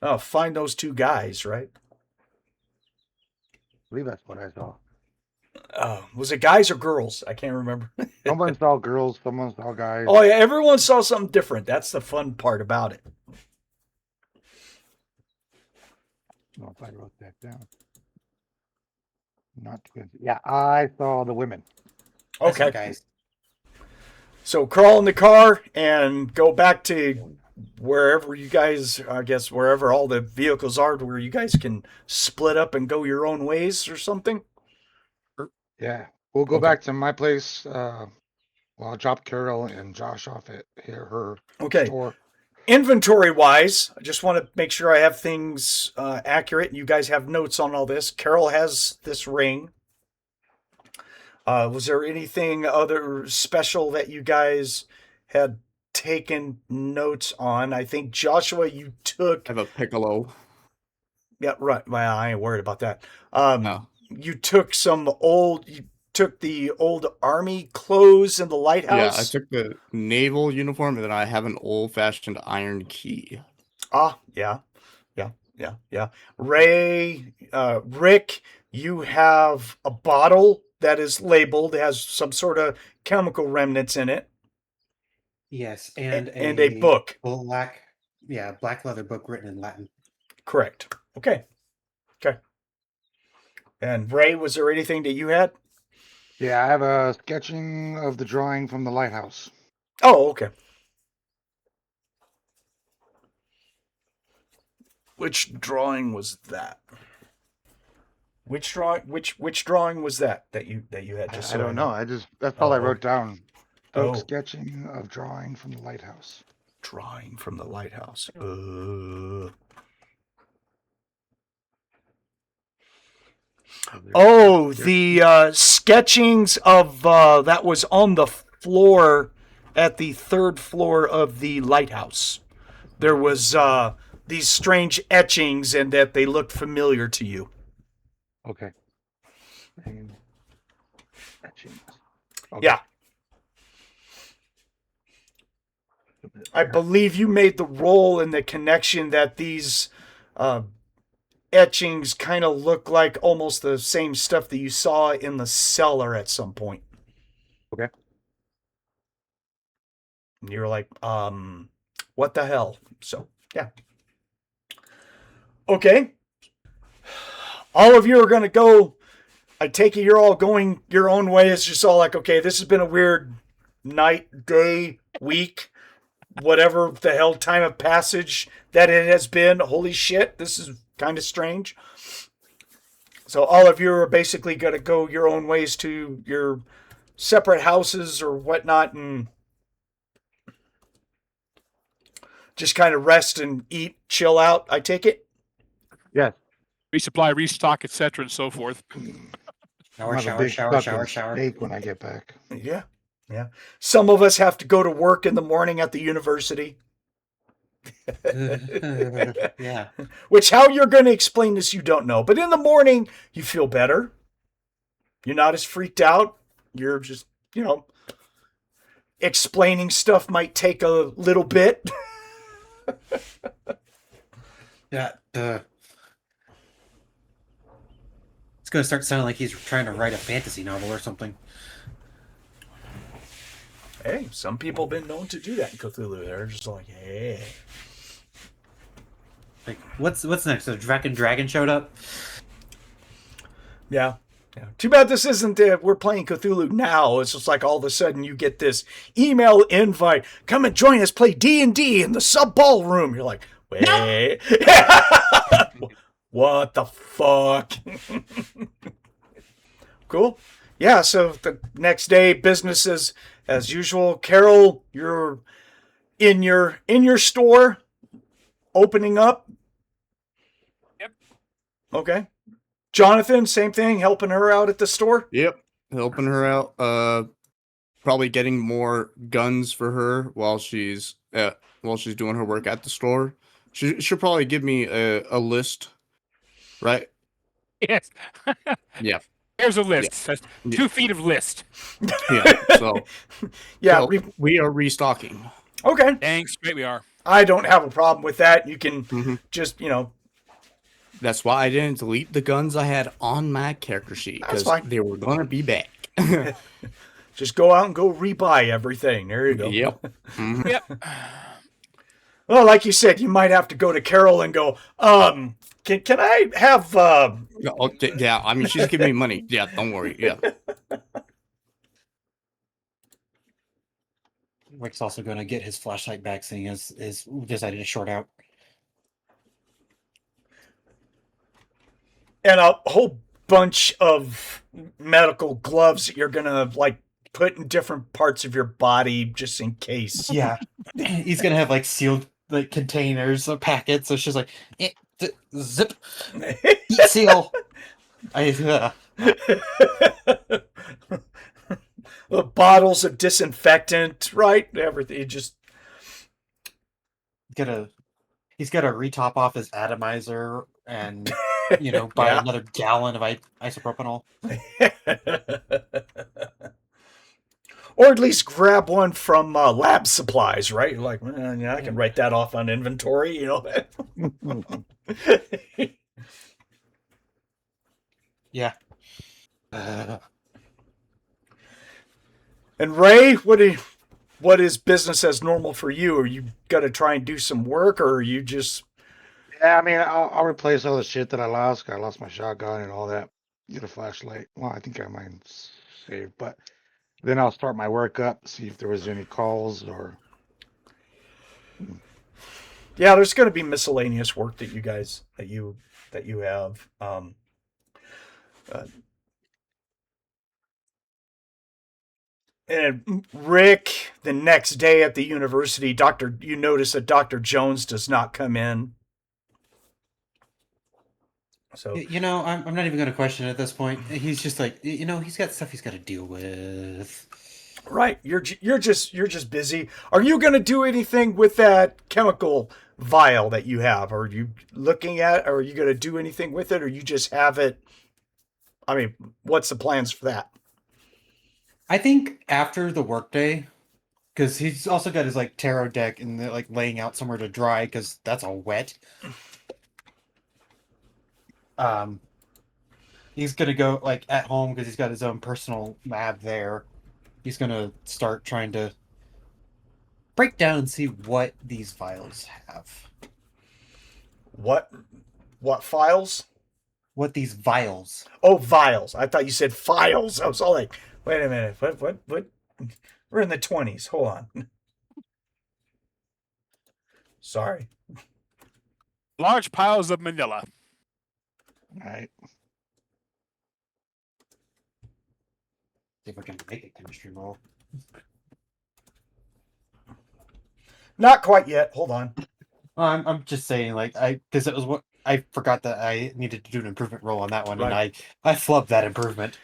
Oh, find those two guys, right? I believe that's what I saw. Was it guys or girls? I can't remember. Someone saw girls, someone saw guys. Oh, yeah, everyone saw something different. That's the fun part about it. No, if I wrote that down. Not good. Yeah, I saw the women. Okay, guys. So crawl in the car and go back to wherever you guys, I guess, wherever all the vehicles are, where you guys can split up and go your own ways or something. Yeah, we'll go back to my place. Well, I'll drop Carol and Josh off at her store. Inventory wise, I just want to make sure I have things accurate. You guys have notes on all this. Carol has this ring. Was there anything other special that you guys had taken notes on? I think Joshua, you took. I have a piccolo. Yeah, right. Well, I ain't worried about that. No. You took the old army clothes in the lighthouse. Yeah, I took the naval uniform, and then I have an old-fashioned iron key. Yeah. Rick, you have a bottle that is labeled, has some sort of chemical remnants in it. Yes, and a book. Black leather book written in Latin. Correct. Okay. And Ray, was there anything that you had? Yeah, I have a sketching of the drawing from the lighthouse. Oh, okay. Which drawing was that? Which drawing was that you had? Just I don't know. That's all I wrote down. Sketching of drawing from the lighthouse. Drawing from the lighthouse. The sketchings of that was on the floor at the third floor of the lighthouse. There was these strange etchings, and that they looked familiar to you. Okay. Etchings. Okay. Yeah. I believe you made the roll in the connection that these etchings kind of look like almost the same stuff that you saw in the cellar at some point. Okay. And you're like, what the hell? So, yeah. Okay. All of you are going to go. I take it you're all going your own way. It's just all like, okay, this has been a weird night, day, week, whatever the hell time of passage that it has been. Holy shit, this is kind of strange. So all of you are basically going to go your own ways to your separate houses or whatnot and just kind of rest and eat, chill out, I take it? Yeah. Resupply, restock, etc., and so forth. Shower. Steak when I get back. Yeah. Yeah. Some of us have to go to work in the morning at the university. Yeah. Which how you're going to explain this, you don't know. But in the morning, you feel better. You're not as freaked out. You're just, explaining stuff might take a little bit. Yeah. It's going to start sounding like he's trying to write a fantasy novel or something. Hey, some people have been known to do that in Cthulhu. They're just like, hey. Like, what's next? The dragon showed up? Yeah. Too bad this isn't, we're playing Cthulhu now. It's just like all of a sudden you get this email invite. Come and join us, play D&D in the sub-ballroom. You're like, wait. No! What the fuck? Cool. Yeah, so the next day, business as usual. Carol, you're in your store, opening up. Yep. Okay. Jonathan, same thing, helping her out at the store. Yep, helping her out. Probably getting more guns for her while she's doing her work at the store. She'll probably give me a list, right? Yes. Yeah. Here's a list. Yeah. That's 2 feet of list. Yeah. So yeah, so we are restocking. Okay. Dang straight we are. I don't have a problem with that. You can just, That's why I didn't delete the guns I had on my character sheet, because they were gonna be back. Just go out and go rebuy everything. There you go. Yep. Mm-hmm. Yep. Well, like you said, you might have to go to Carol and go, can I have Yeah, I mean, she's giving me money. Yeah, don't worry. Yeah. Rick's also going to get his flashlight back, seeing as decided to short out. and a whole bunch of medical gloves that you're gonna put in different parts of your body just in case. Yeah, he's gonna have sealed containers or packets. So it's just zip, seal. The bottles of disinfectant, right? Everything. Just he's got to retop off his atomizer and buy another gallon of isopropanol. Or at least grab one from lab supplies, right? You're like, I can write that off on inventory, Yeah. And Ray, what is business as normal for you? Are you gonna try and do some work, or are you just? Yeah, I mean, I'll replace all the shit that I lost. I lost my shotgun and all that. Get a flashlight. Well, I think I might save, but then I'll start my work up, see if there was any calls or. Yeah, there's going to be miscellaneous work that you have. And Rick, the next day at the university, you notice that Dr. Jones does not come in. So I'm not even going to question it at this point. He's just he's got stuff he's got to deal with. Right, you're just busy. Are you going to do anything with that chemical vial that you have? Are you looking at? Or are you going to do anything with it, or you just have it? I mean, what's the plans for that? I think after the workday, because he's also got his like tarot deck and they're like laying out somewhere to dry because that's all wet. He's gonna go like at home because he's got his own personal lab there. He's gonna start trying to break down and see what these vials have. What files? What these vials? Oh, vials. I thought you said files. I was all like, wait a minute. What? We're in the 20s. Hold on. Sorry. Large piles of manila. All right. See if I can make a chemistry roll. Not quite yet. Hold on. I'm just saying, like, because it was what I forgot that I needed to do an improvement roll on that one, Right. and I flubbed that improvement.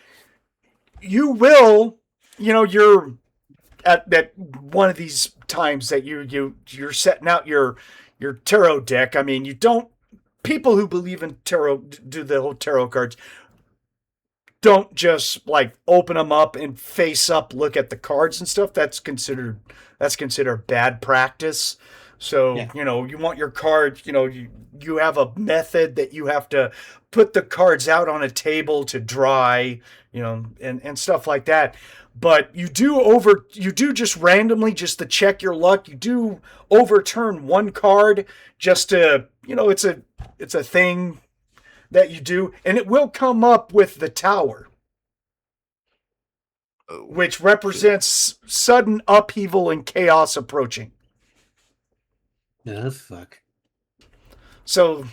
You will, you're at that one of these times that you're setting out your tarot deck. I mean, you don't, people who believe in tarot, do the whole tarot cards, don't just like open them up and face up look at the cards and stuff. That's considered bad practice. So, Yeah. you want your cards, you have a method that you have to put the cards out on a table to dry, and stuff like that. But you do just randomly, just to check your luck, you do overturn one card just to, it's a thing that you do, and it will come up with the Tower, which represents sudden upheaval and chaos approaching. Oh, fuck. So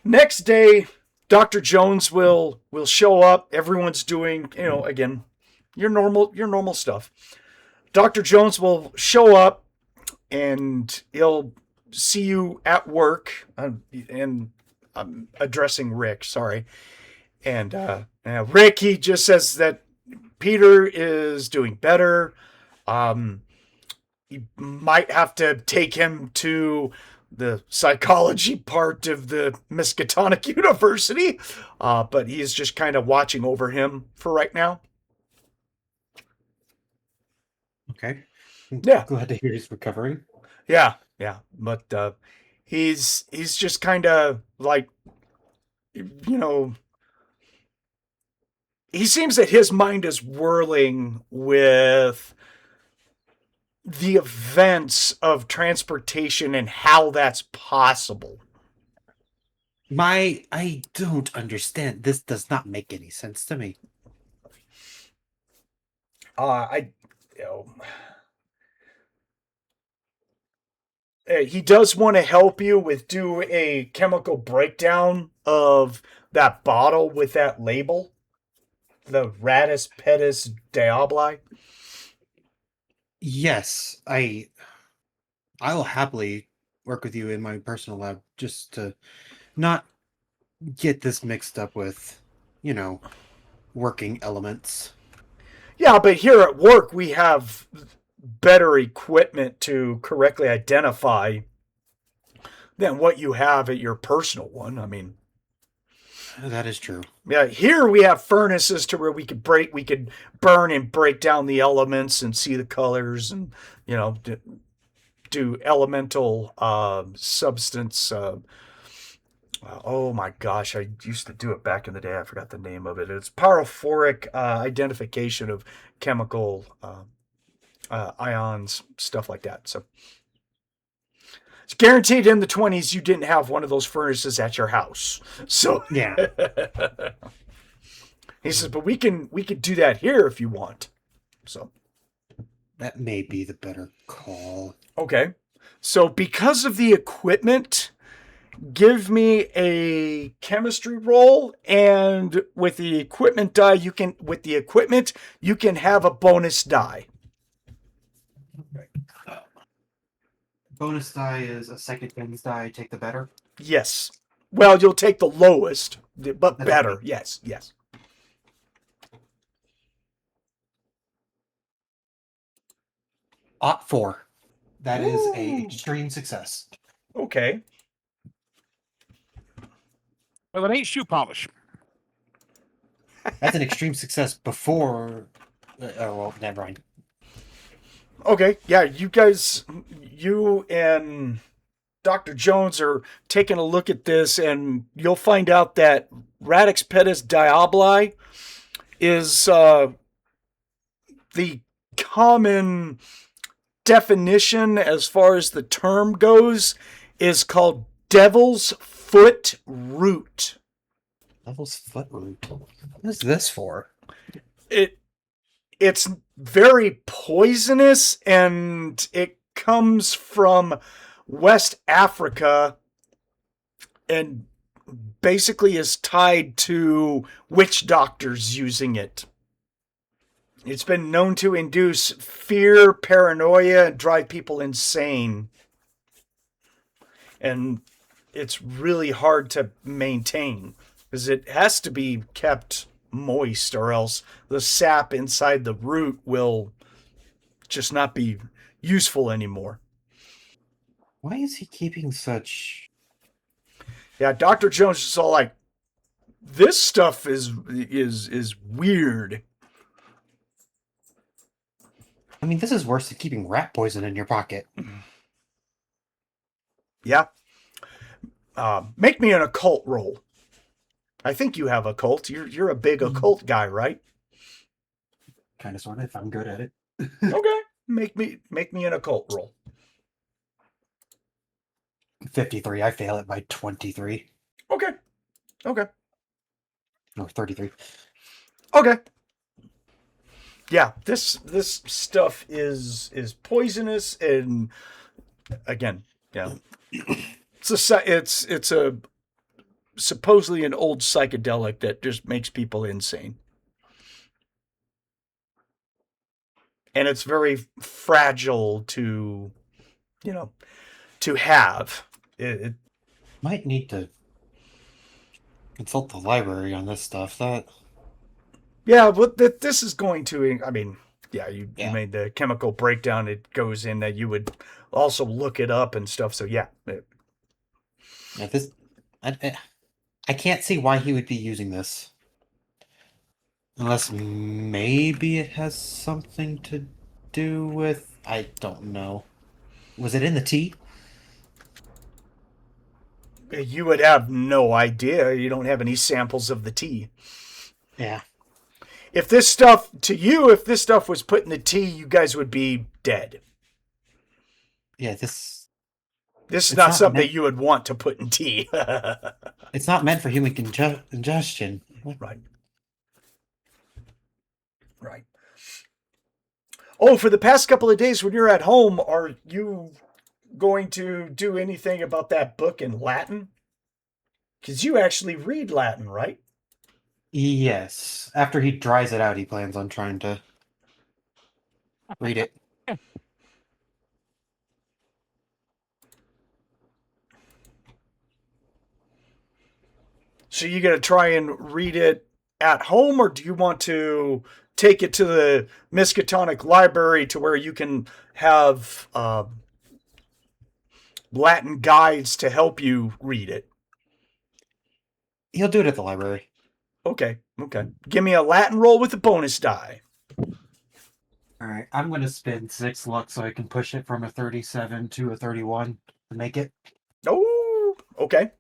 next day, Dr. Jones will show up. Everyone's doing, again, your normal stuff. Dr. Jones will show up and he'll see you at work, and I'm addressing Rick, sorry. And Rick, he just says that Peter is doing better. You might have to take him to the psychology part of the Miskatonic University, but he is just kind of watching over him for right now. Okay. Yeah. Glad to hear he's recovering. Yeah, but he's just kind of like, he seems that his mind is whirling with the events of transportation and how that's possible. I don't understand. This does not make any sense to me. He does want to help you do a chemical breakdown of that bottle with that label, the Radis Pedis Diabli. Yes, I'll happily work with you in my personal lab just to not get this mixed up with, working elements. Yeah, but here at work we have better equipment to correctly identify than what you have at your personal one. I mean, That is true. yeah, here we have furnaces to where we could burn and break down the elements and see the colors and, do elemental substance. Oh my gosh, I used to do it back in the day. I forgot the name of it. It's pyrophoric identification of chemical ions, stuff like that. So it's guaranteed in the 20s you didn't have one of those furnaces at your house. So Yeah. he says, but we could do that here if you want. So That may be the better call. okay. So because of the equipment, give me a chemistry roll, and with the equipment die, you can have a bonus die. Bonus die is a second things die. Take the better. Yes. Well, you'll take the lowest, but That's better. okay. Yes. Ought 4. That is a Ooh. extreme success. Okay. Well, it ain't shoe polish. That's an extreme success before. Oh well, never mind. Okay, yeah, you and Dr. Jones are taking a look at this, and you'll find out that Radix pedis diaboli is the common definition as far as the term goes is called devil's foot root. Devil's foot root. What is this for? It's very poisonous, and it comes from West Africa and basically is tied to witch doctors using it. It's been known to induce fear, paranoia, and drive people insane. And it's really hard to maintain because it has to be kept moist, or else the sap inside the root will just not be useful anymore. Why is he keeping such... Yeah, Dr. Jones is all like, this stuff is weird. I mean, this is worse than keeping rat poison in your pocket. Yeah. Make me an occult roll. I think you have occult. You're a big occult guy, right? Kind of, sort of, if I'm good at it. Okay. Make me an occult roll. 53. I fail it by 23. Okay. Or 33. Okay. Yeah, this stuff is poisonous, and again, yeah, it's a supposedly an old psychedelic that just makes people insane, and it's very fragile to have. It Might need to consult the library on this stuff. Yeah, but this is going to, I mean, you Yeah. made the chemical breakdown. It goes in that you would also look it up and stuff. So yeah. I can't see why he would be using this. Unless maybe it has something to do with... I don't know. Was it in the tea? You would have no idea. You don't have any samples of the tea. Yeah. If this stuff was put in the tea, you guys would be dead. Yeah, this is it's not not something meant- that you would want to put in tea. It's not meant for human ingestion. Right. Oh, for the past couple of days when you're at home, are you going to do anything about that book in Latin? Because you actually read Latin, right? Yes. After he dries it out, he plans on trying to read it. So you going to try and read it at home, or do you want to take it to the Miskatonic Library to where you can have Latin guides to help you read it? He'll do it at the library. Okay. Give me a Latin roll with a bonus die. Alright, I'm going to spend 6 luck so I can push it from a 37 to a 31 to make it. Oh, okay.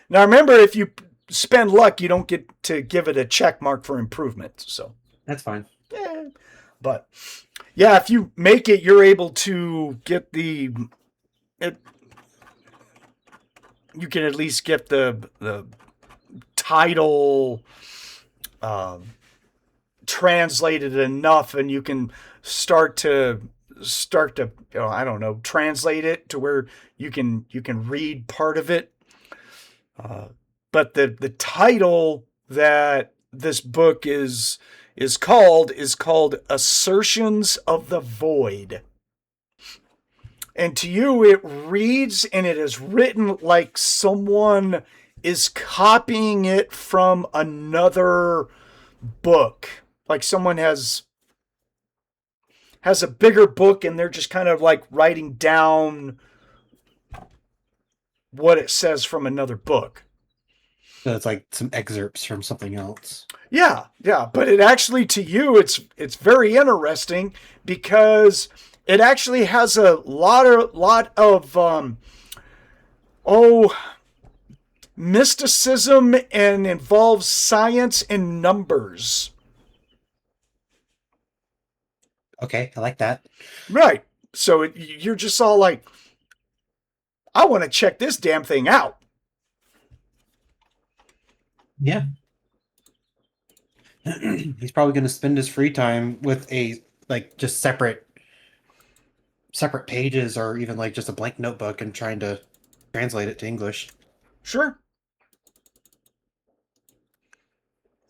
Now remember, if you spend luck, you don't get to give it a check mark for improvement. So That's fine. yeah, but yeah, if you make it, you're able to get you can at least get the title translated enough, and you can start to I don't know, translate it to where you can read part of it. But the title that this book is called Assertions of the Void. And to you, it reads, and it is written like someone is copying it from another book. Like someone has a bigger book, and they're just kind of like writing down what it says from another book. So it's like some excerpts from something else. Yeah, but it actually, to you, it's very interesting because it actually has a lot of mysticism and involves science and numbers. Okay, I like that. Right. So you're just all like, I want to check this damn thing out. Yeah. He's probably going to spend his free time with just separate pages, or even like just a blank notebook, and trying to translate it to English. Sure.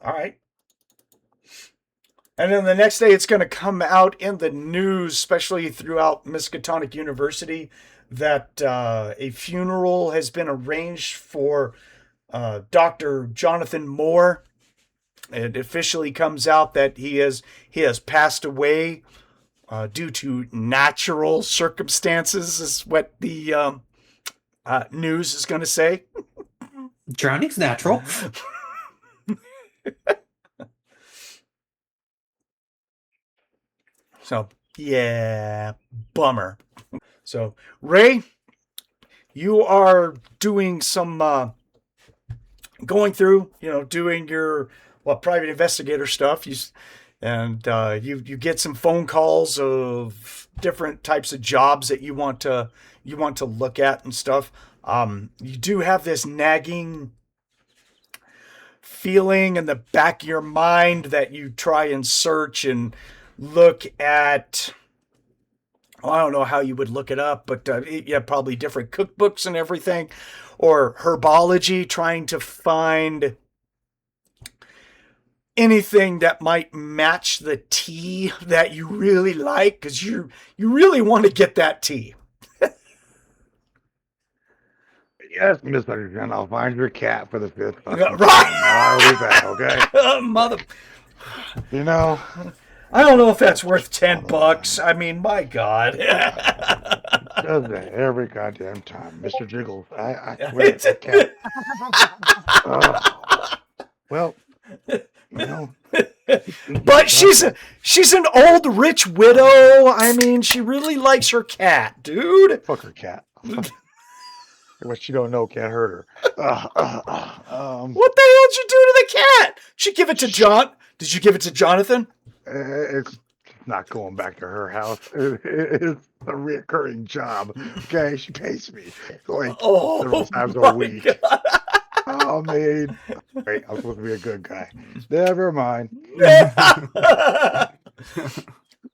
All right. And then the next day, it's going to come out in the news, especially throughout Miskatonic University, that a funeral has been arranged for Dr. Jonathan Moore. It officially comes out that he has passed away due to natural circumstances, is what the news is going to say. Drowning's natural. So, yeah, bummer. So, Ray, you are doing some going through, doing your private investigator stuff. You get some phone calls of different types of jobs that you want to look at and stuff. You do have this nagging feeling in the back of your mind that you try and search and look at. I don't know how you would look it up, but probably different cookbooks and everything, or herbology, trying to find anything that might match the tea that you really like, because you really want to get that tea. Yes, Mr. Jen, I'll find your cat for the fifth fucking Right. time. I'll be back, okay? Mother, I don't know if that's worth $10. I mean, my God. does that every goddamn time, Mr. Jiggles. I swear, that cat. Well, But she's an old rich widow. I mean, she really likes her cat, dude. fuck her cat. What you don't know can't hurt her. What the hell did you do to the cat? Did you give it to John? Did you give it to Jonathan? It's not going back to her house. It's a reoccurring job. Okay, she pays me like several times a week. God. Oh, man. Wait, I'm supposed to be a good guy. Never mind.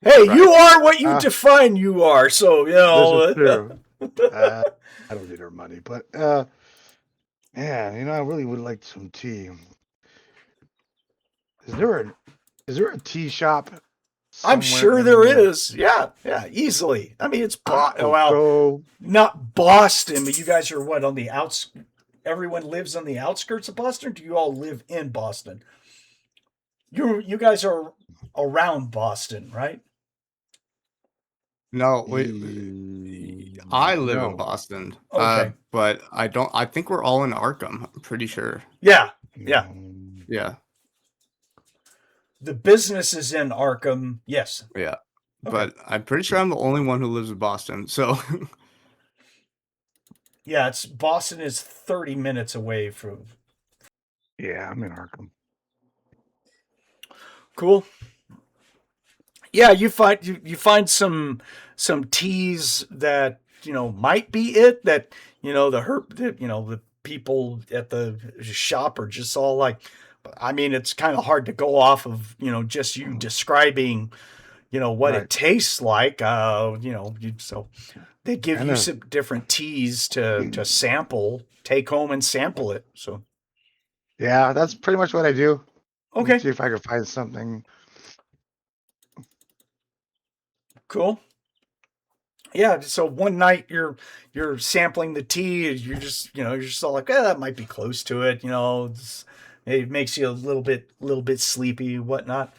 Hey, you are what you define you are. So, This is true. I don't need her money, but man, I really would like some tea. Is there a tea shop? I'm sure there is. Yeah, easily. I mean, it's not Boston, but you guys are what, on the outs? Everyone lives on the outskirts of Boston. Or do you all live in Boston? You guys are around Boston, right? No, I live in No. Boston. Okay. But I don't. I think we're all in Arkham. I'm pretty sure. Yeah. Yeah. The business is in Arkham. Yes. Yeah. Okay. But I'm pretty sure I'm the only one who lives in Boston. So. Yeah, Boston is 30 minutes away from. Yeah, I'm in Arkham. Cool. Yeah, you find some teas that might be it, that the people at the shop are just all like. I mean, it's kind of hard to go off of just you describing what Right. it tastes like. So they give you some different teas to sample, take home and sample it. So Yeah, that's pretty much what I do. okay. See if I can find something. Cool. Yeah, so one night you're sampling the tea, you're just all like, that might be close to it, it makes you a little bit sleepy, whatnot.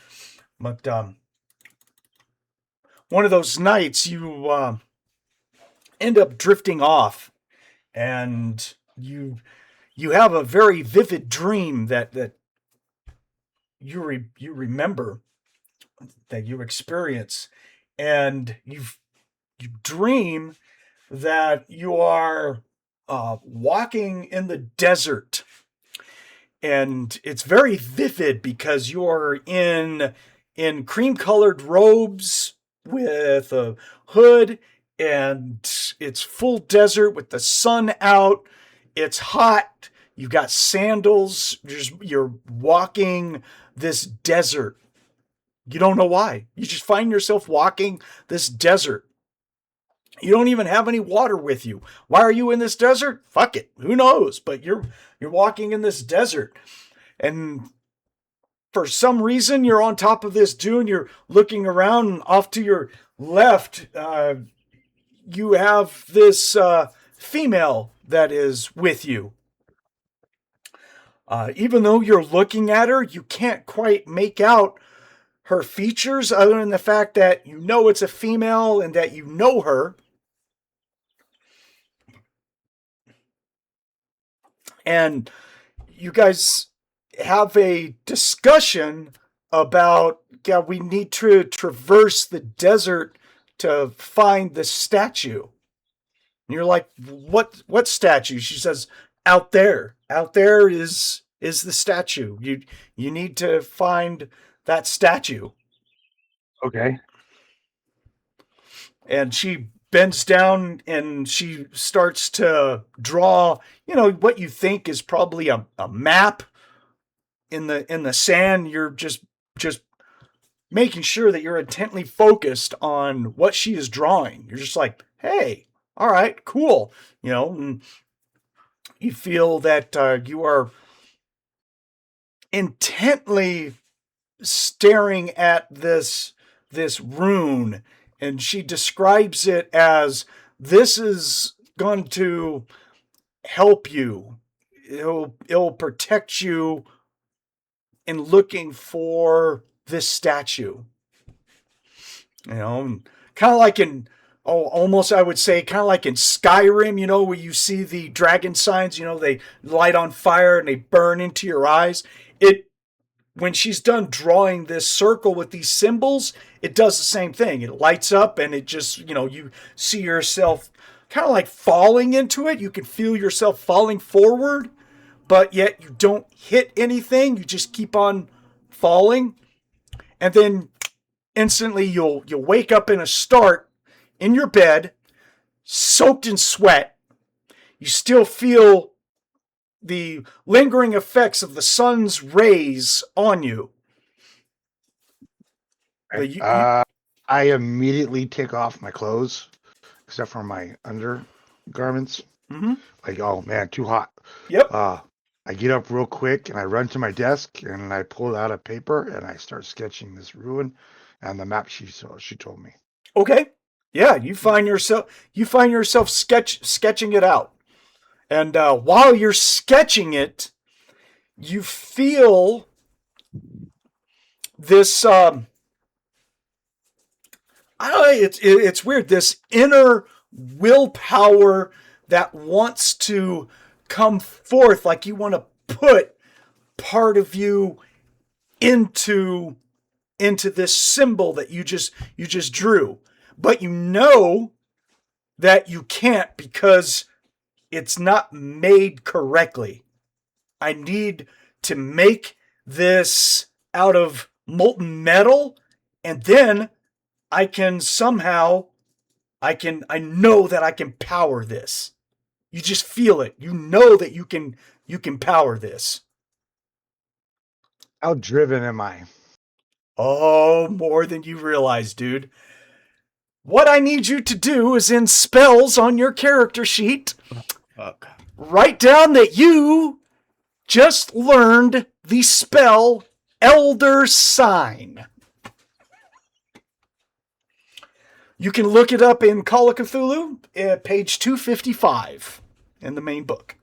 But one of those nights you end up drifting off, and you you have a very vivid dream that you remember, that you experience, and you dream that you are walking in the desert, and it's very vivid because you're in cream colored robes with a hood, and it's full desert with the sun out. It's hot. You got sandals. You're walking this desert. You don't know why. You just find yourself walking this desert. You don't even have any water with you. Why are you in this desert? Fuck it. Who knows? But you're walking in this desert. And for some reason, you're on top of this dune. You're looking around, and off to your left, you have this female that is with you. Even though you're looking at her, you can't quite make out her features, other than the fact that you know it's a female and that you know her. And you guys have a discussion about, yeah, we need to traverse the desert to find the statue. And you're like, what statue? She says, out there. Out there is the statue. You need to find that statue. Okay. And she bends down and she starts to draw, what you think is probably a map in the sand. You're just making sure that you're intently focused on what she is drawing. You're just like, hey, all right, cool. And you feel that you are intently staring at this rune, and she describes it as, this is going to help you. It'll protect you in looking for this statue. Kind of like in, almost I would say, kind of like in Skyrim, where you see the dragon signs, they light on fire and they burn into your eyes. When she's done drawing this circle with these symbols, it does the same thing. It lights up, and it just, you see yourself kind of like falling into it. You can feel yourself falling forward, but yet you don't hit anything. You just keep on falling. And then instantly you'll wake up in a start in your bed, soaked in sweat. You still feel the lingering effects of the sun's rays on you. I immediately take off my clothes, except for my undergarments. Mm-hmm. Like, oh man, too hot. Yep. I get up real quick and I run to my desk and I pull out a paper and I start sketching this ruin and the map she told me. Okay. Yeah, you find yourself sketching it out. And while you're sketching it, you feel this, I don't know, it's weird, this inner willpower that wants to come forth, like you want to put part of you into this symbol that you just drew. But you know that you can't, because it's not made correctly. I need to make this out of molten metal, and then I can somehow, I know that I can power this. You just feel it. You know that you can power this. How driven am I? Oh, more than you realize, dude. What I need you to do is, in spells on your character sheet, write down that you just learned the spell Elder Sign. You can look it up in Call of Cthulhu at page 255 in the main book.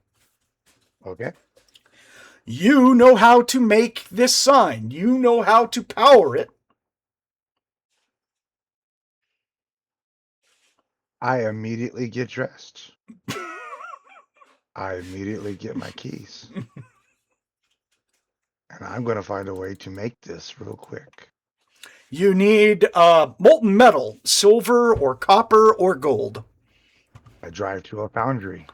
Okay. You know how to make this sign. You know how to power it. I immediately get dressed. I immediately get my keys. And I'm going to find a way to make this real quick. You need molten metal, silver or copper or gold. I drive to a foundry.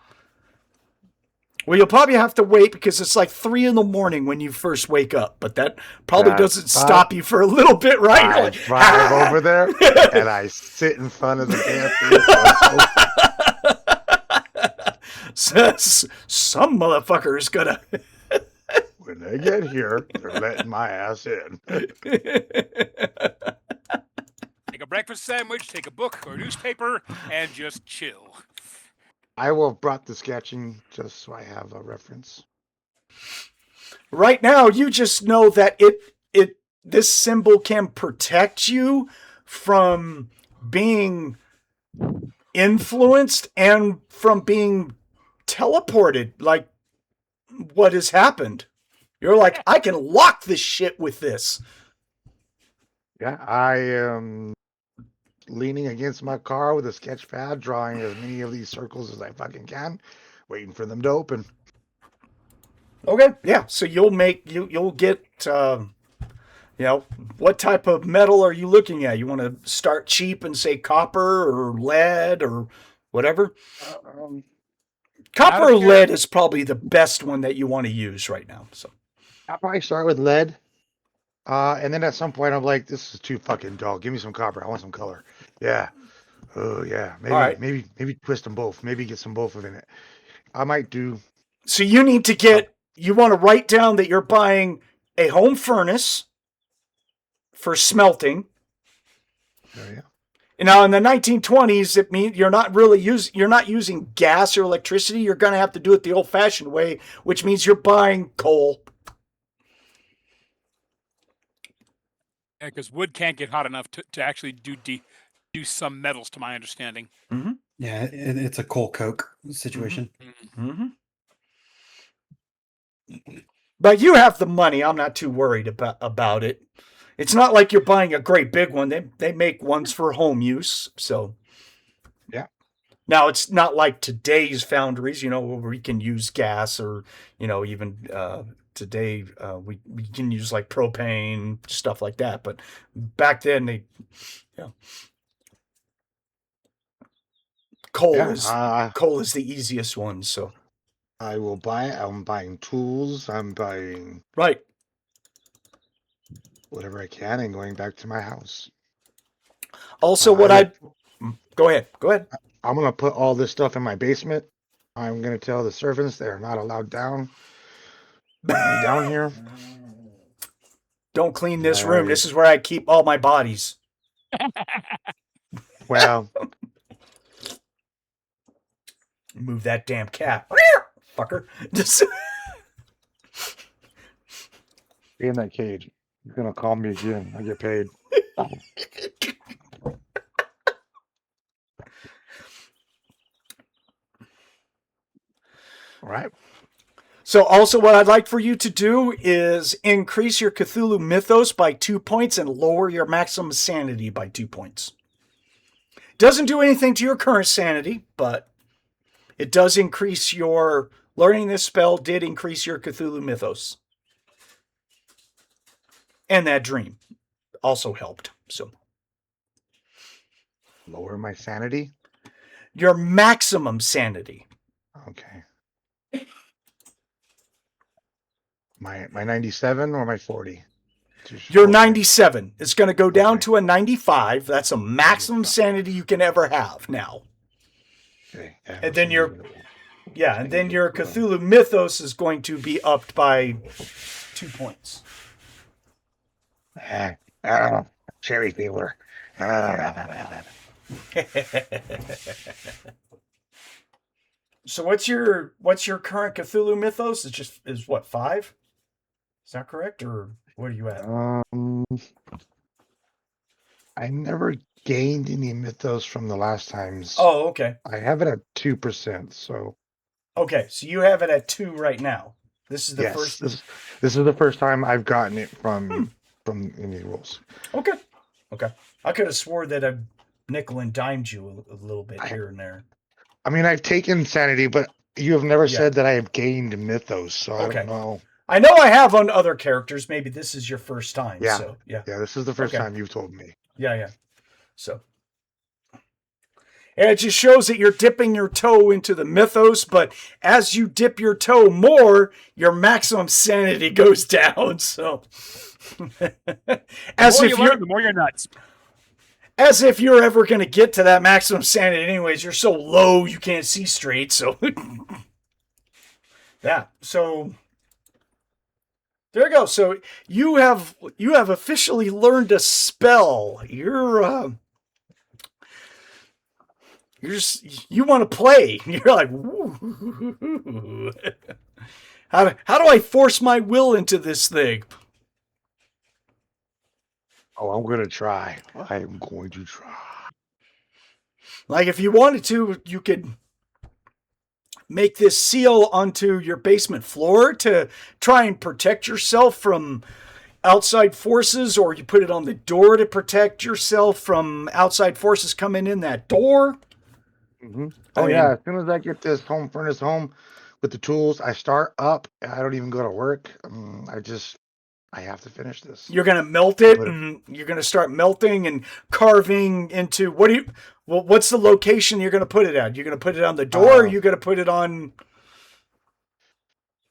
Well, you'll probably have to wait because it's like 3 a.m. when you first wake up, but that probably That's doesn't stop you for a little bit, right? You're I like, drive over there and I sit in front of the damn thing. Some motherfucker's gonna. When they get here, they're letting my ass in. Take a breakfast sandwich, take a book or newspaper, and just chill. I will have brought the sketching just so I have a reference. Right now, you just know that this symbol can protect you from being influenced and from being teleported. Like what has happened? You're like, I can lock this shit with this. Yeah, I am leaning against my car with a sketch pad, drawing as many of these circles as I fucking can, waiting for them to open. Okay, yeah. So you'll get what type of metal are you looking at? You want to start cheap and say copper or lead or whatever? Copper or lead is probably the best one that you want to use right now. So I'll probably start with lead. And then at some point I'm like, this is too fucking dull. Give me some copper. I want some color. Yeah. Oh yeah. Maybe right. maybe twist them both. Maybe get some both of in it. I might do. So you need to you want to write down that you're buying a home furnace for smelting. Oh yeah. Now in the 1920s, it means you're not using gas or electricity. You're going to have to do it the old-fashioned way, which means you're buying coal. Yeah, because wood can't get hot enough to actually do some metals, to my understanding. Mm-hmm. Yeah, it's a coal coke situation. Mm-hmm. But you have the money. I'm not too worried about it. It's not like you're buying a great big one. They make ones for home use. So yeah. Now it's not like today's foundries, where you can use gas or, even today we can use like propane, stuff like that. But back then coal is the easiest one. So I will buy it. I'm buying tools. I'm buying right. whatever I can and going back to my house. Also, go ahead. I'm going to put all this stuff in my basement. I'm going to tell the servants they're not allowed down here. Don't clean this room. This is where I keep all my bodies. Well, move that damn cat. Fucker. Just be in that cage. You're going to call me again. I get paid. All right. So also what I'd like for you to do is increase your Cthulhu mythos by 2 points and lower your maximum sanity by 2 points. Doesn't do anything to your current sanity, but it does increase your... Learning this spell did increase your Cthulhu mythos. And that dream also helped. So lower my sanity? Your maximum sanity. Okay. My 97 or my 40? Your 97. It's going to go down to a 95. That's a maximum sanity you can ever have now. Okay. And then your Cthulhu mythos is going to be upped by 2 points. Cherry fever. So what's your current Cthulhu mythos? Is what, 5? Is that correct, or what are you at? I never gained any mythos from the last times. Oh, okay. I have it at 2%. So. Okay, so you have it at 2 right now. This is the first. This is the first time I've gotten it from any rules. Okay. I could have swore that I nickel and dimed you a little bit here and there. I mean, I've taken sanity, but You have never Yeah. said that I have gained mythos, so I Okay. don't know. I know I have on other characters. Maybe this is your first time. Yeah. So yeah. Yeah, this is the first Okay. time you've told me. Yeah. So. And it just shows that you're dipping your toe into the mythos, but as you dip your toe more, your maximum sanity goes down. So, as the more if you you're learn, the more you're nuts. as if you're ever going to get to that maximum sanity, anyways. You're so low you can't see straight. So, yeah. So there you go. So you have officially learned a spell. You want to play. You're like, ooh. How do I force my will into this thing? Oh, I'm going to try. I am going to try. Like, if you wanted to, you could make this seal onto your basement floor to try and protect yourself from outside forces, or you put it on the door to protect yourself from outside forces coming in that door. Mm-hmm. I Oh, mean- yeah. As soon as I get this home furnace home with the tools, I start up. I don't even go to work. I have to finish this. You're going to melt it, and you're going to start melting and carving into what's the location you're going to put it at? You're going to put it on the door, or you're going to put it on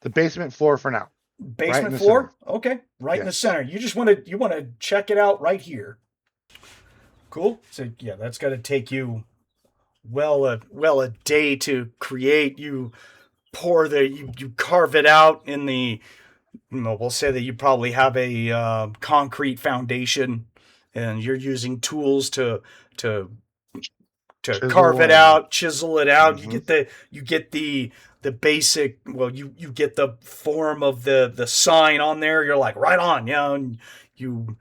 the basement floor for now. basement floor? Okay, right in the center. You just want to check it out right here. Cool. So yeah, that's got to take you a day to create. You you carve it out in the. We'll say that you probably have a concrete foundation, and you're using tools to carve it out, chisel it out. Mm-hmm. You get the basic. Well, you get the form of the sign on there. You're like, right on, yeah. And you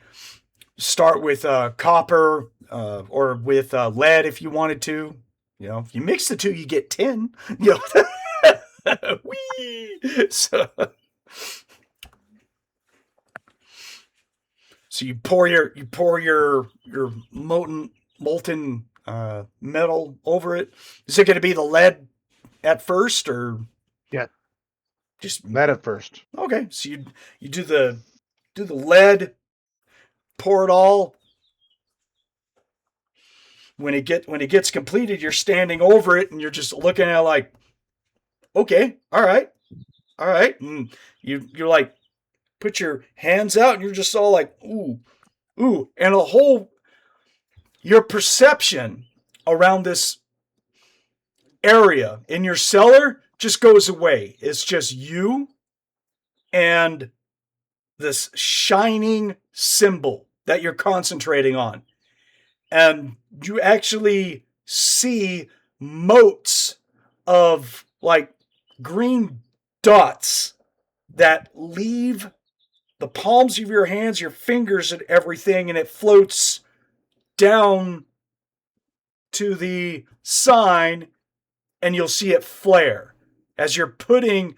start with copper or with lead if you wanted to. If you mix the two, you get tin. Whee! So you pour your molten metal over it. Is it going to be the lead at first, or just lead at first? Okay, so you do the lead, pour it all. When it gets completed, you're standing over it and you're just looking at it like, okay, all right, and you're like, put your hands out and you're just all like, ooh, and your perception around this area in your cellar just goes away. It's just you and this shining symbol that you're concentrating on. And you actually see motes of like green dots that leave the palms of your hands, your fingers, and everything, and it floats down to the sign, and you'll see it flare as you're putting.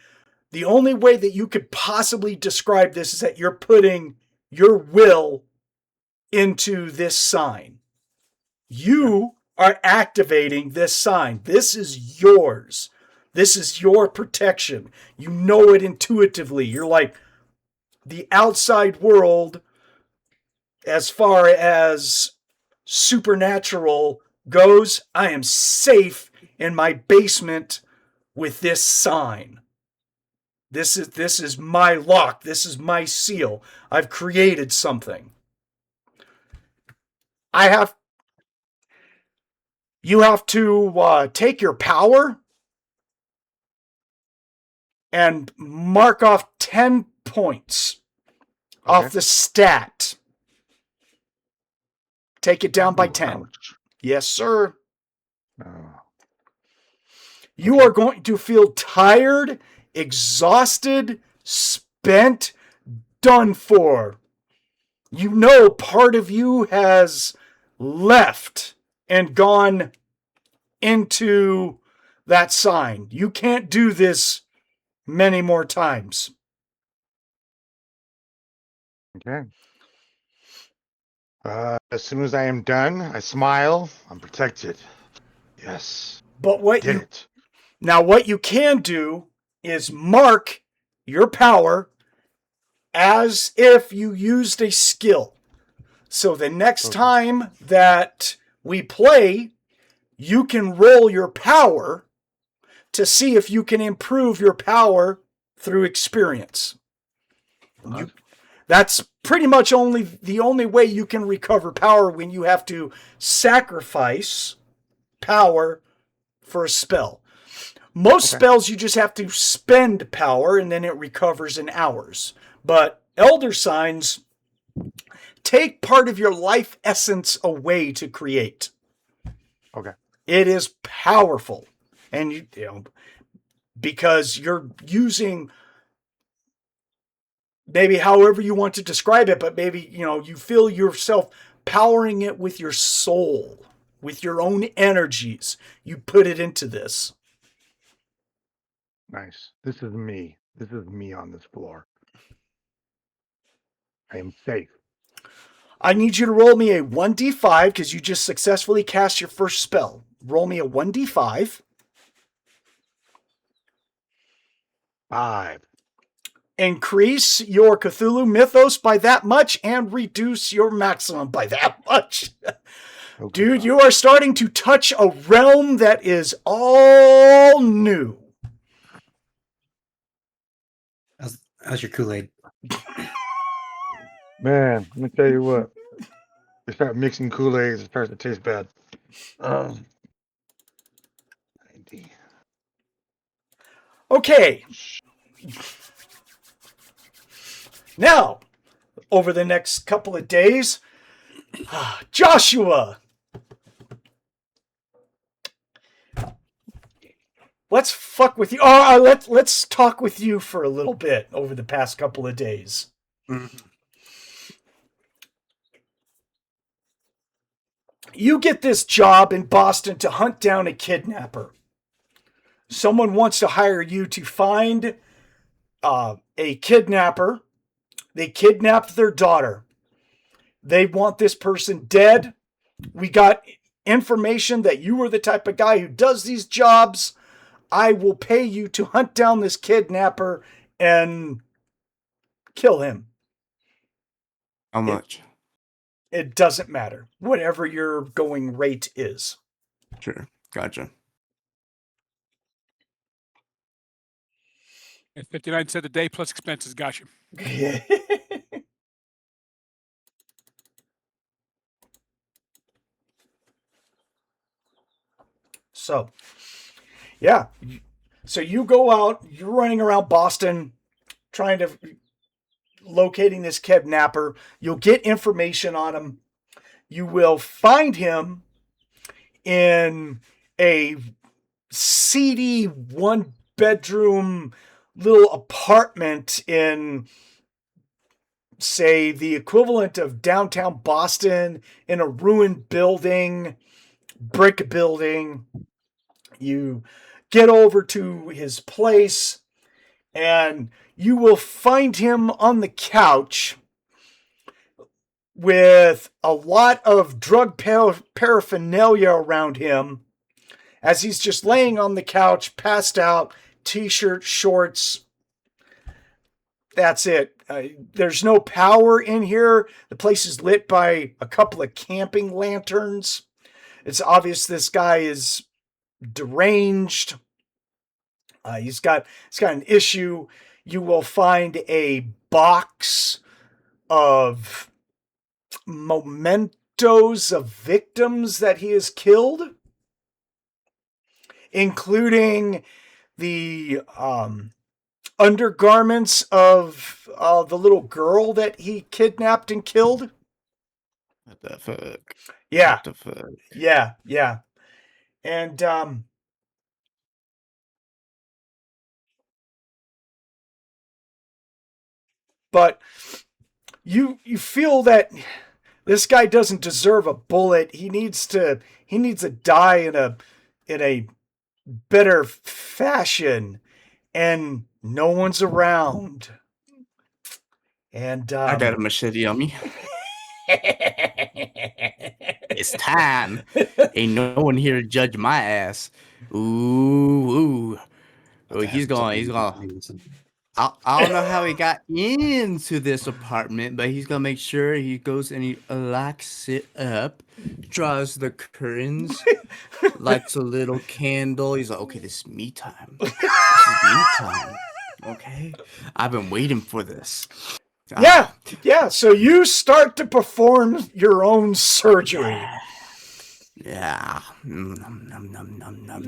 The only way that you could possibly describe this is that you're putting your will into this sign. You are activating this sign. This is yours. This is your protection. You know it intuitively. You're like, the outside world, as far as supernatural goes, I am safe in my basement with this sign. This is my lock. This is my seal. I've created something. You have to take your power and mark off 10 points off the stat. Take it down by 10. Ouch. Yes, sir. Oh. You are going to feel tired, exhausted, spent, done for. You know part of you has left and gone into that sign. You can't do this many more times. Okay. As soon as I am done, I smile. I'm protected. Yes. But what Did you it. Now, what you can do is mark your power as if you used a skill. So the next time that we play, you can roll your power to see if you can improve your power through experience. That's pretty much the only way you can recover power, when you have to sacrifice power for a spell. Most spells, you just have to spend power and then it recovers in hours. But Elder Signs take part of your life essence away to create. Okay. It is powerful. And you know, because you're using, maybe however you want to describe it, but maybe, you feel yourself powering it with your soul, with your own energies. You put it into this. Nice. This is me. This is me on this floor. I am safe. I need you to roll me a 1d5 because you just successfully cast your first spell. Roll me a 1d5. 5. Increase your Cthulhu mythos by that much and reduce your maximum by that much. Okay. Dude, you are starting to touch a realm that is all new. How's your Kool-Aid? Man, let me tell you what. You start mixing Kool-Aid, it starts to taste bad. 90. Okay. Now, over the next couple of days, Joshua, let's fuck with you. Let's talk with you for a little bit over the past couple of days. Mm-hmm. You get this job in Boston to hunt down a kidnapper. Someone wants to hire you to find a kidnapper. They kidnapped their daughter. They want this person dead. We got information that you are the type of guy who does these jobs. I will pay you to hunt down this kidnapper and kill him. How much? It doesn't matter. Whatever your going rate is. Sure. Gotcha. At 59 cents a day plus expenses. Gotcha. So, yeah. So you go out, you're running around Boston trying to locating this kidnapper. You'll get information on him. You will find him in a seedy one-bedroom little apartment in, say, the equivalent of downtown Boston, in a ruined building, brick building. You get over to his place and you will find him on the couch with a lot of drug paraphernalia around him as he's just laying on the couch, passed out, t-shirt, shorts. That's it. There's no power in here. The place is lit by a couple of camping lanterns. It's obvious this guy is deranged. He's got an issue. You will find a box of mementos of victims that he has killed, including the undergarments of the little girl that he kidnapped and killed. What the fuck? Yeah. What the fuck? Yeah. And but you feel that this guy doesn't deserve a bullet. He needs to die in a better fashion, and no one's around. And I got a machete on me. It's time. Ain't no one here to judge my ass. Ooh. Oh, he's going. I don't know how he got into this apartment, but he's gonna make sure he goes and he locks it up, draws the curtains, lights a little candle. He's like, okay, this is me time. This is me time. Okay, I've been waiting for this. Yeah. So you start to perform your own surgery. Yeah. Num, num, num, num, num,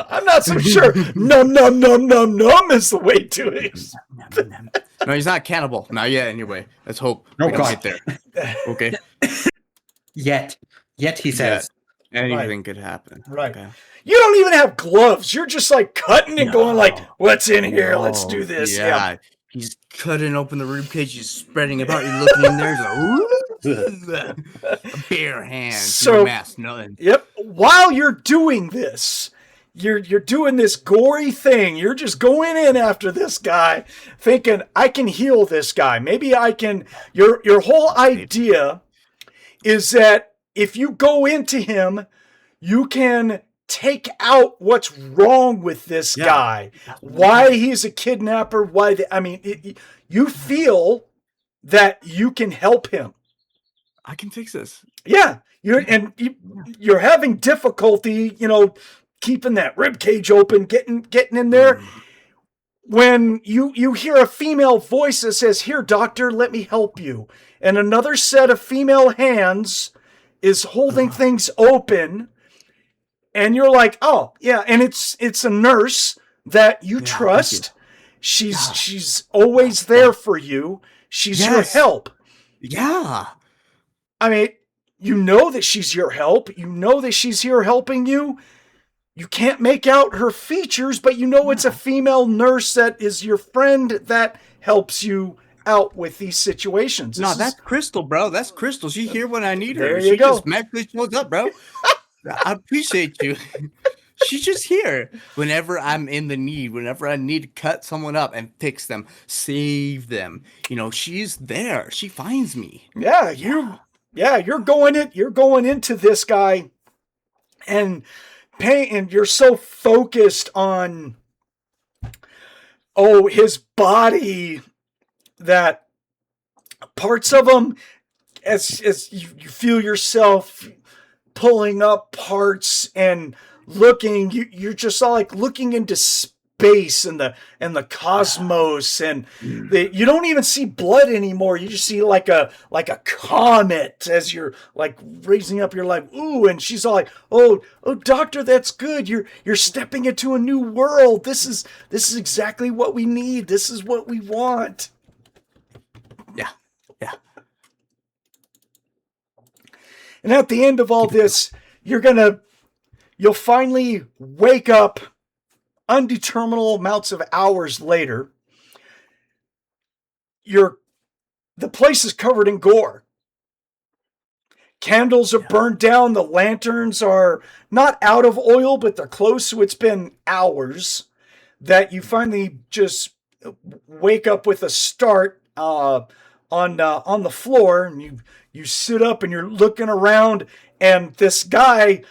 I'm not so sure. Num num num num num is the way to it. No, he's not cannibal. Not yet, anyway. Let's hope Oh, we don't God. get there. Okay. Yet he says. Anything could happen. Right. Okay. You don't even have gloves. You're just like cutting and going like, "What's in here? Let's do this." Yeah. He's cutting open the ribcage. He's spreading it out. You're looking in there. He's like, ooh. Bare hands. So- No mask. Nothing. Yep. While you're doing this, you're doing this gory thing. You're just going in after this guy, thinking, "I can heal this guy. Maybe I can." Your whole idea is that if you go into him, you can take out what's wrong with this guy, why he's a kidnapper, you feel that you can help him. I can fix this. Yeah, you're having difficulty, keeping that rib cage open, getting in there. When you hear a female voice that says, "Here, doctor, let me help you," and another set of female hands is holding things open, and you're like, "Oh, yeah," and it's a nurse that you trust. She's always there for you. She's your help. Yeah. I mean, you know that she's your help. You know that she's here helping you. You can't make out her features, but you know it's a female nurse that is your friend that helps you out with these situations. That's Crystal, bro. That's Crystal. She's here when I need her. There you she go. just magically shows up, bro. I appreciate you. She's just here whenever I'm in the need, whenever I need to cut someone up and fix them, save them. She's there. She finds me. You're going into this guy and you're so focused on his body that parts of him, as you feel yourself pulling up parts and looking, you're just all like looking into space and the cosmos, and you don't even see blood anymore. You just see like a comet as you're like raising up. You're like, ooh, and she's all like, oh doctor, that's good. You're stepping into a new world. This is exactly what we need. This is what we want. Yeah. And at the end of all this, you'll finally wake up undeterminable amounts of hours later. The place is covered in gore. Candles are burned down. The lanterns are not out of oil, but they're close. So it's been hours that you finally just wake up with a start on the floor, and you sit up and you're looking around, and this guy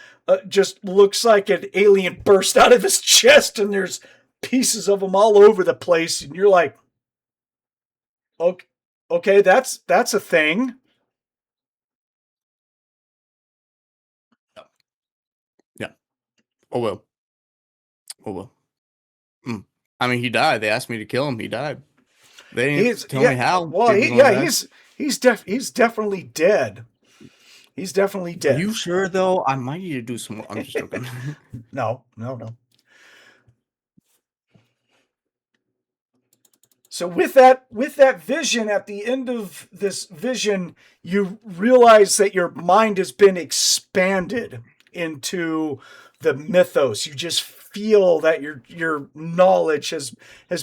just looks like an alien burst out of his chest, and there's pieces of him all over the place, and you're like, okay, that's a thing. Yeah. Oh well. I mean, he died. They asked me to kill him. He died. They didn't tell me how. Well, he's definitely dead. He's definitely dead. Are you sure though? I might need to do some more. I'm just joking. No. So with that vision, at the end of this vision, you realize that your mind has been expanded into the mythos. You just feel that your knowledge has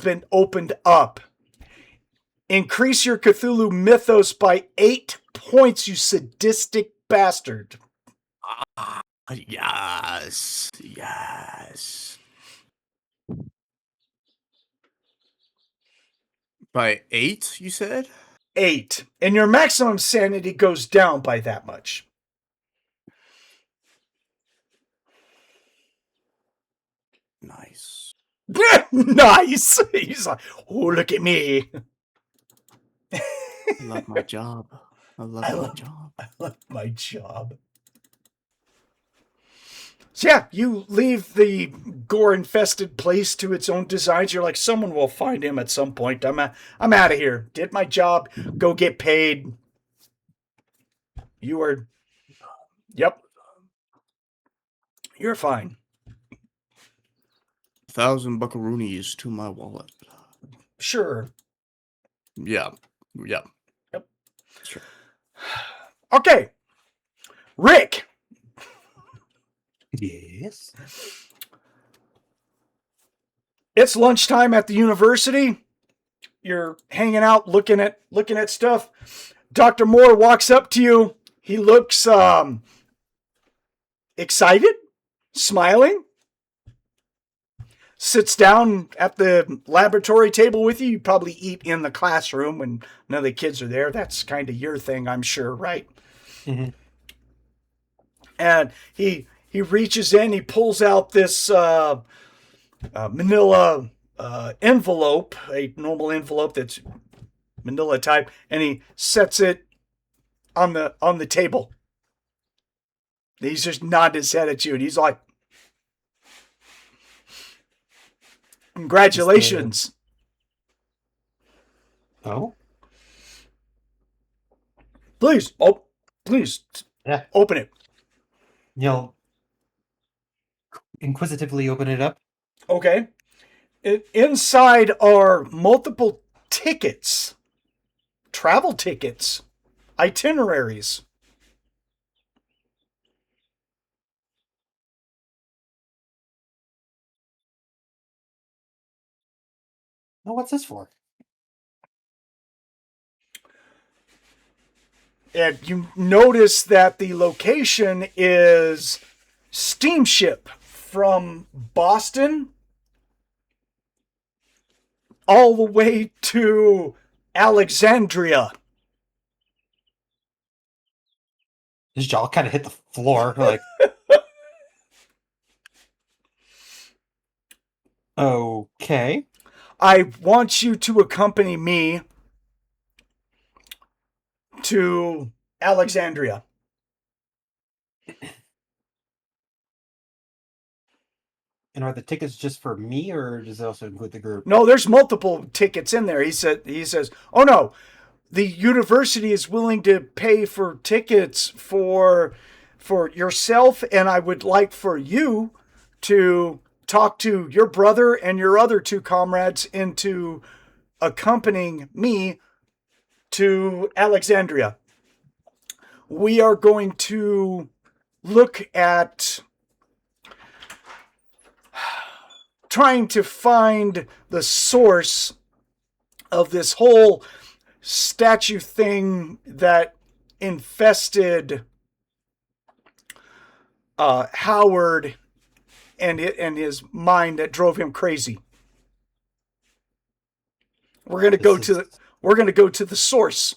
been opened up. Increase your Cthulhu mythos by 8 points, you sadistic bastard. Yes. By 8, you said? 8. And your maximum sanity goes down by that much. Nice. Nice. He's like, oh, look at me. I love my job. I love my job. So yeah, you leave the gore-infested place to its own designs. You're like, someone will find him at some point. I'm out of here. Did my job. Go get paid. You are. Yep. You're fine. 1,000 buckaroonies to my wallet. Sure. Yeah. Yep. Sure. Okay. Rick. Yes. It's lunchtime at the university. You're hanging out, looking at stuff. Dr. Moore walks up to you. He looks excited, smiling. Sits down at the laboratory table with you. You probably eat in the classroom when none of the kids are there. That's kind of your thing, I'm sure, right? Mm-hmm. And he reaches in, he pulls out this manila envelope, a normal envelope that's manila type, and he sets it on the table. He's just nodding his head at you, and he's like, congratulations. Oh? Please, Yeah. open it. You'll inquisitively open it up. Okay. Inside are multiple tickets, travel tickets, itineraries. Oh, what's this for? And you notice that the location is steamship from Boston all the way to Alexandria. His jaw kind of hit the floor. Like, okay. I want you to accompany me to Alexandria. And are the tickets just for me, or does it also include the group? No, there's multiple tickets in there. He says, "Oh no, the university is willing to pay for tickets for yourself, and I would like for you to talk to your brother and your other two comrades into accompanying me to Alexandria. We are going to look at trying to find the source of this whole statue thing that infested Howard and his mind that drove him crazy. We're going to go to the source."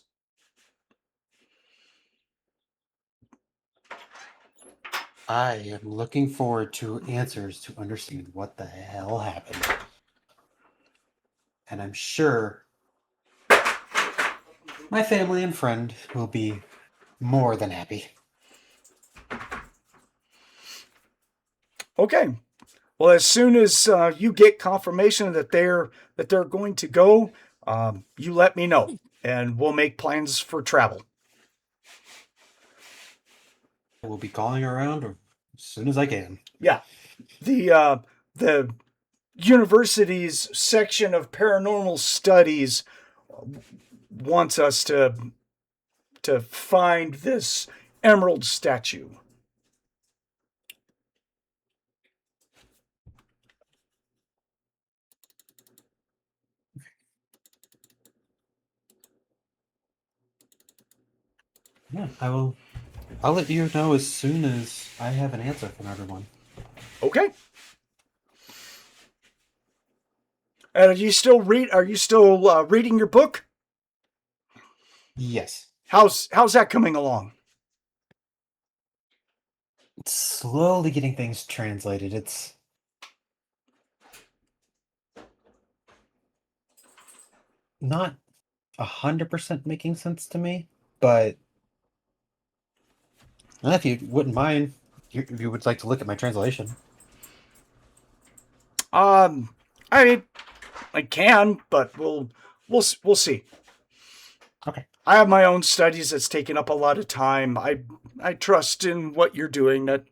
I am looking forward to answers to understand what the hell happened. And I'm sure my family and friend will be more than happy. Okay. Well, as soon as you get confirmation that they're going to go, you let me know, and we'll make plans for travel. I will be calling around as soon as I can. Yeah, the university's section of paranormal studies wants us to find this emerald statue. Yeah, I'll let you know as soon as I have an answer from everyone. Okay. And are you still reading your book? Yes. How's that coming along? It's slowly getting things translated. not 100% making sense to me, but if you wouldn't mind, if you would like to look at my translation. I mean, I can, but we'll see. Okay. I have my own studies that's taken up a lot of time. I trust in what you're doing. That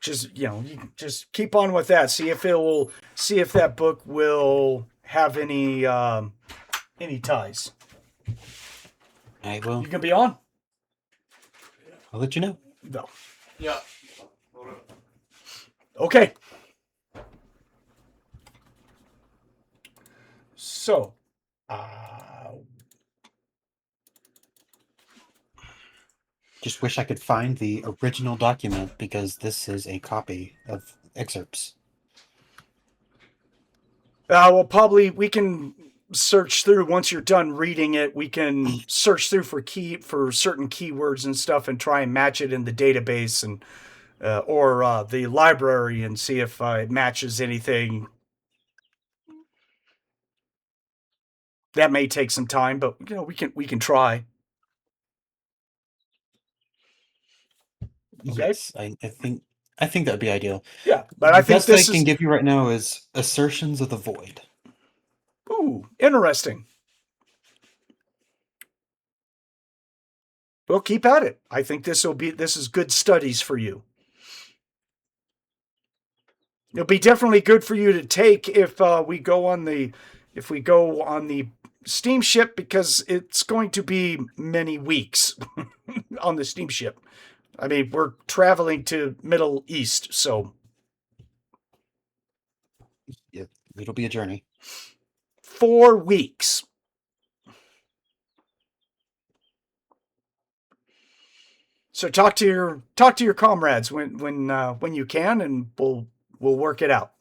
just you just keep on with that. See if that book will have any ties. I will. You can be on. I'll let you know. No. Yeah. Okay. So, Just wish I could find the original document because this is a copy of excerpts. well, probably we can search through once you're done reading it. We can search through for certain keywords and stuff, and try and match it in the database and or the library and see if it matches anything. That may take some time, but we can try. Okay. Yes, I think that would be ideal. Yeah, but I The think best I this can is give you right now is assertions of the void. Interesting. Well, keep at it. I think this is good studies for you. It'll be definitely good for you to take if we go on the steamship, because it's going to be many weeks on the steamship. I mean, we're traveling to Middle East, so It'll be a journey. 4 weeks. So talk to your comrades when you can, and we'll work it out.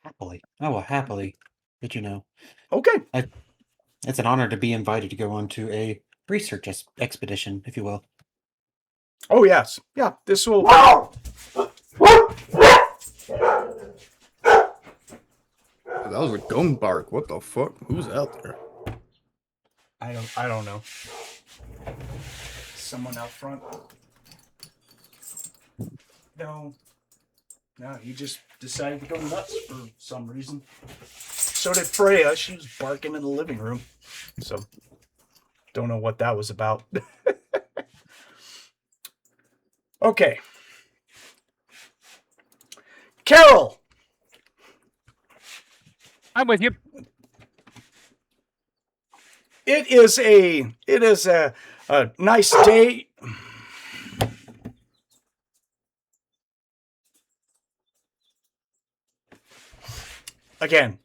Happily. I will happily let you know. Okay. It's an honor to be invited to go on to a research expedition, if you will. Oh yes, yeah. This will. That was a gong bark. What the fuck? Who's out there? I don't know. Someone out front. No, he just decided to go nuts for some reason. So did Freya. She was barking in the living room. So, don't know what that was about. Okay. Carol! I'm with you. It is a nice day. Again.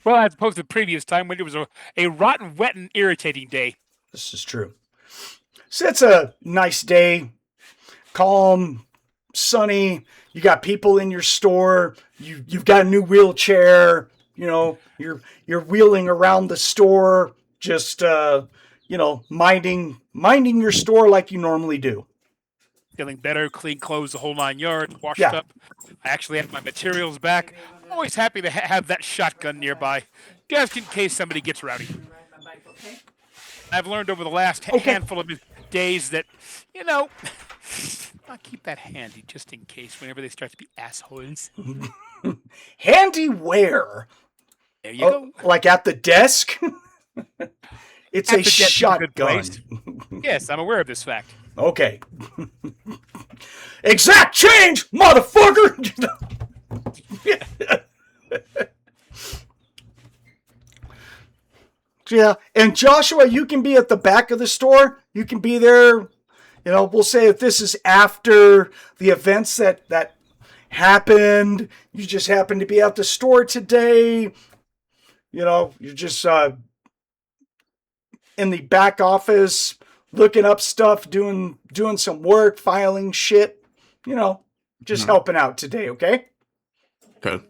Well, as opposed to the previous time when it was a rotten, wet, and irritating day. This is true. So it's a nice day. Calm, sunny. You got people in your store. You've got a new wheelchair. You're wheeling around the store, just minding your store like you normally do. Feeling better, clean clothes, the whole 9 yards, washed Yeah. up. I actually have my materials back. I'm always happy to have that shotgun nearby, just in case somebody gets rowdy. I've learned over the last handful of days that, I'll keep that handy just in case whenever they start to be assholes. Handy where? There you go. Like at the desk? It's At a the desk is a good shotgun. place. Yes, I'm aware of this fact. Okay. Exact change, motherfucker! Yeah, and Joshua, you can be at the back of the store. You can be there. We'll say if this is after the events that happened, you just happen to be at the store today. You're just in the back office looking up stuff, doing some work, filing shit. Just helping out today. Okay. Okay.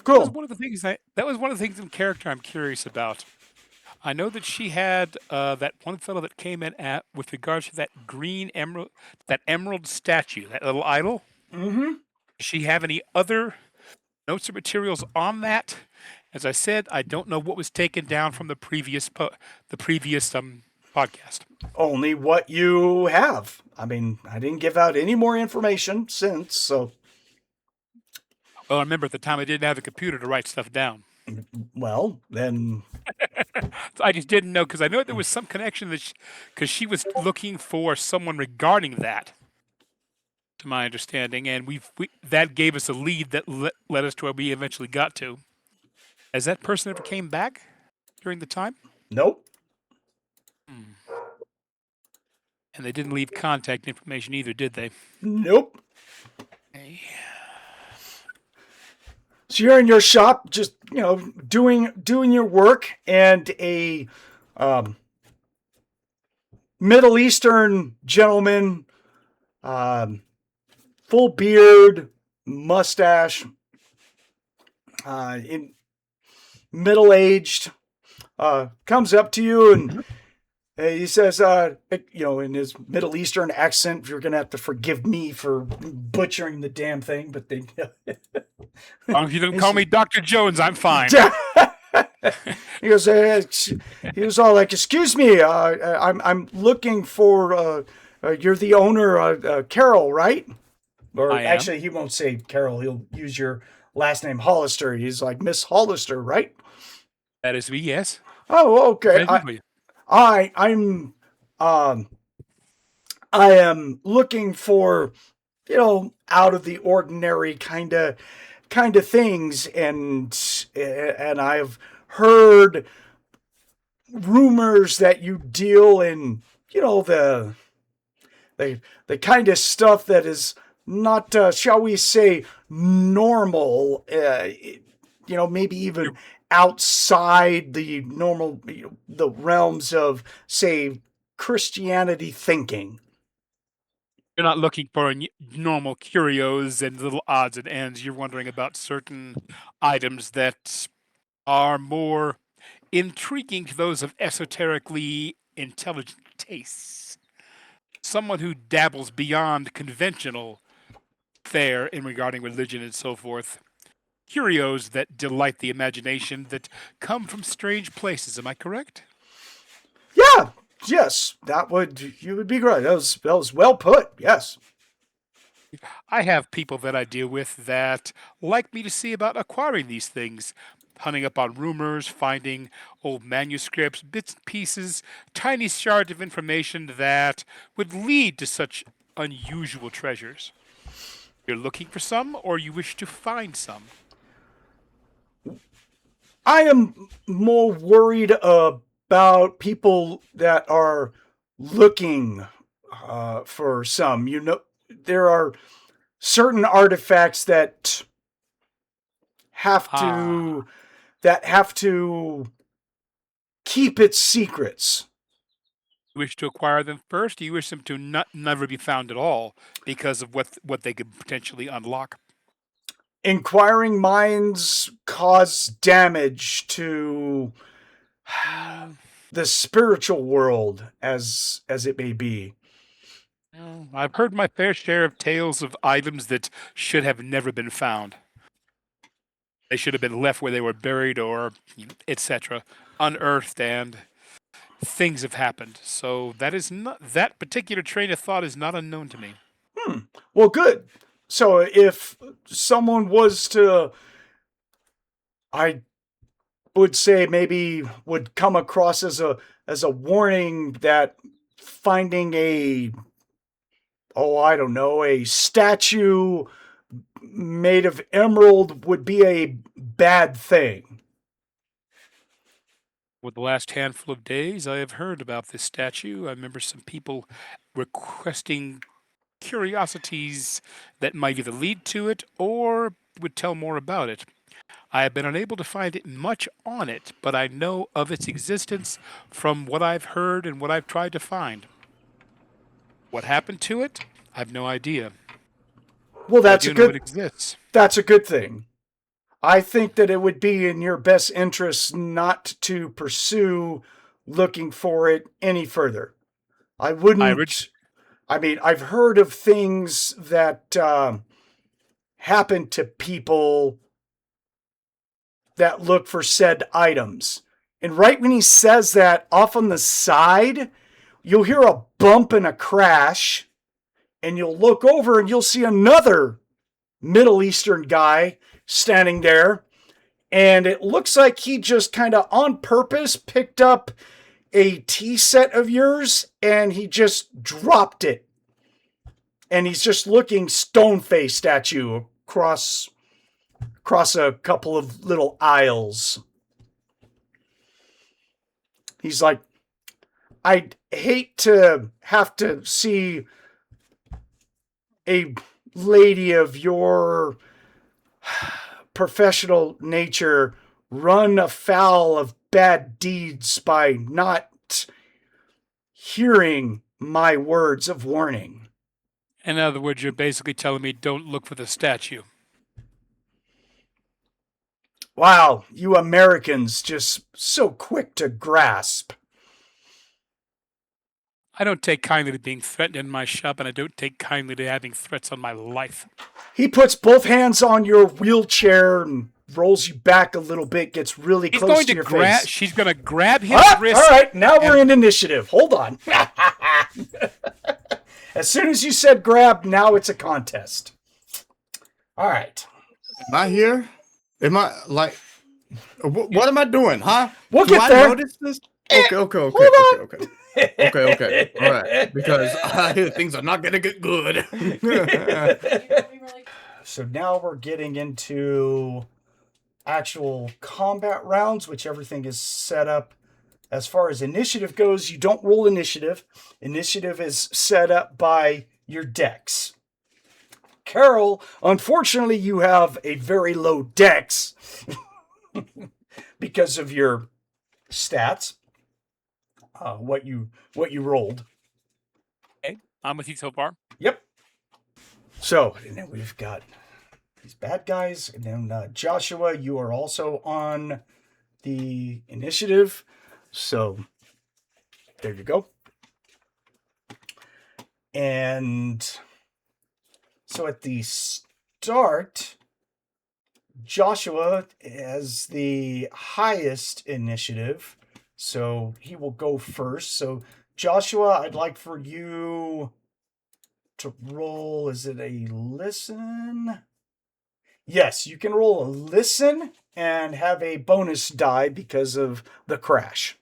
Cool. That was one of the things in character I'm curious about. I know that she had that one fellow that came in at with regards to that green emerald, that emerald statue, that little idol. Mm-hmm. Does she have any other notes or materials on that? As I said, I don't know what was taken down from the previous podcast. Only what you have. I mean, I didn't give out any more information since, so Well, I remember at the time I didn't have a computer to write stuff down. well, then So I just didn't know because I know there was some connection that because she was looking for someone regarding that, to my understanding, and we that gave us a lead that led us to where we eventually got to. Has that person ever came back during the time? nope. And they didn't leave contact information either, did they? Nope. Okay. So you're in your shop, just doing your work, and a Middle Eastern gentleman, full beard, mustache, in middle aged, comes up to you and he says, in his Middle Eastern accent, you're gonna have to forgive me for butchering the damn thing, but they. As long as you don't call me Dr. Jones, I'm fine. he goes, he was all like, "Excuse me, I'm looking for. You're the owner, Carol, right?" Or I am. actually, he won't say Carol. He'll use your last name, Hollister. He's like, "Miss Hollister, right?" That is me, yes. Oh, okay. Presently. I am looking for, out of the ordinary kind of things, and I've heard rumors that you deal in, the kind of stuff that is not, shall we say, normal, maybe even outside the normal, the realms of, say, Christianity thinking. You're not looking for normal curios and little odds and ends. You're wondering about certain items that are more intriguing to those of esoterically intelligent tastes. Someone who dabbles beyond conventional fare in regarding religion and so forth. Curios that delight the imagination that come from strange places. Am I correct? Yeah, yes, you would be right. That was well put. Yes. I have people that I deal with that like me to see about acquiring these things, hunting up on rumors, finding old manuscripts, bits and pieces, tiny shards of information that would lead to such unusual treasures. You're looking for some, or you wish to find some? I am more worried about people that are looking for some. There are certain artifacts that have to keep its secrets. You wish to acquire them first, or you wish them to never be found at all because of what they could potentially unlock? Inquiring minds cause damage to the spiritual world, as it may be. Well, I've heard my fair share of tales of items that should have never been found. They should have been left where they were buried or etc., unearthed, and things have happened. So that particular train of thought is not unknown to me. Well, good. So if someone was to, I would say maybe would come across as a warning that finding a statue made of emerald would be a bad thing. With the last handful of days, I have heard about this statue. I remember some people requesting curiosities that might either lead to it or would tell more about it. I have been unable to find much on it, but I know of its existence from what I've heard and what I've tried to find. What happened to it? I have no idea. Well, I do know it exists. That's a good thing. I think that it would be in your best interest not to pursue looking for it any further. I wouldn't. I mean, I've heard of things that happen to people that look for said items. And right when he says that, off on the side, you'll hear a bump and a crash, and you'll look over and you'll see another Middle Eastern guy standing there. And it looks like he just kind of on purpose picked up a tea set of yours and he just dropped it. And he's just looking stone-faced at you across a couple of little aisles. He's like, I'd hate to have to see a lady of your professional nature run afoul of bad deeds by not hearing my words of warning. In other words, you're basically telling me don't look for the statue. Wow, you Americans just so quick to grasp. I don't take kindly to being threatened in my shop, and I don't take kindly to having threats on my life. He puts both hands on your wheelchair and rolls you back a little bit, gets really He's close going to your to face. She's going to grab his wrist. All right, now we're in initiative. Hold on. As soon as you said grab, now it's a contest. All right. Am I here? Am I like? What am I doing, huh? We'll Do get I there. notice this? Okay. Hold on. Okay. All right, because things are not gonna get good. So now we're getting into actual combat rounds, which everything is set up. As far as initiative goes, you don't roll initiative. Initiative is set up by your dex. Carol, unfortunately, you have a very low dex because of your stats. What you rolled. Okay, I'm with you so far. Yep. So, and then we've got these bad guys, and then Joshua, you are also on the initiative. So, there you go. And so at the start, Joshua has the highest initiative. So he will go first. So Joshua, I'd like for you to roll. Is it a listen? Yes, you can roll a listen and have a bonus die because of the crash.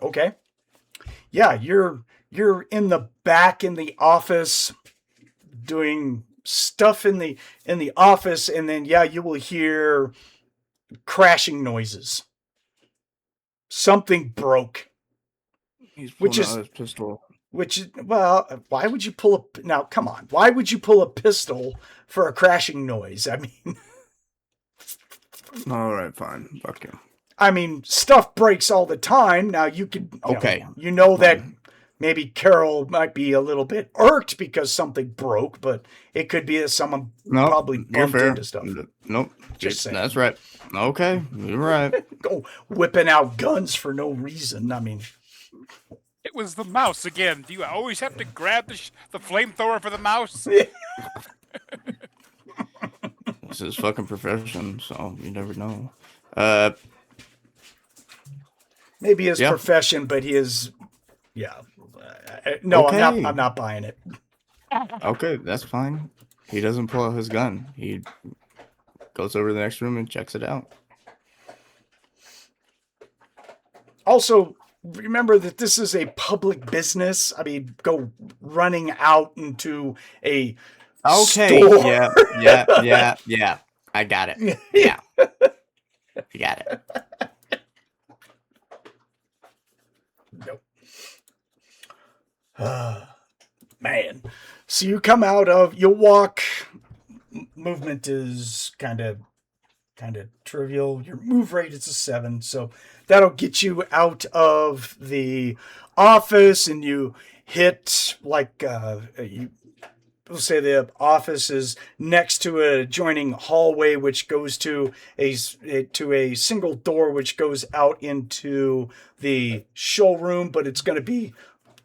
Okay. Yeah, you're in the back in the office doing stuff in the office, and then you will hear crashing noises. Something broke. He's pulling out his pistol. Why would you pull now, come on. Why would you pull a pistol for a crashing noise? I mean, all right, fine. Fuck you. I mean, stuff breaks all the time. Now you could, you know that maybe Carol might be a little bit irked because something broke, but it could be that someone probably bumped into stuff. Nope. Just saying. That's right. Okay, you're right. Go whipping out guns for no reason. I mean, it was the mouse again. Do you always have to grab the flamethrower for the mouse? This is fucking profession, so you never know. Maybe his profession, but he is, no, okay. I'm not buying it. Okay, that's fine. He doesn't pull out his gun. He goes over to the next room and checks it out. Also, remember that this is a public business. I mean, go running out into a store. Yeah. I got it. Yeah. I got it. Nope. Man. So you come out of, you walk, movement is kind of trivial. Your move rate is a 7, so that'll get you out of the office, and you hit we'll say the office is next to a adjoining hallway, which goes to a single door, which goes out into the showroom, but it's going to be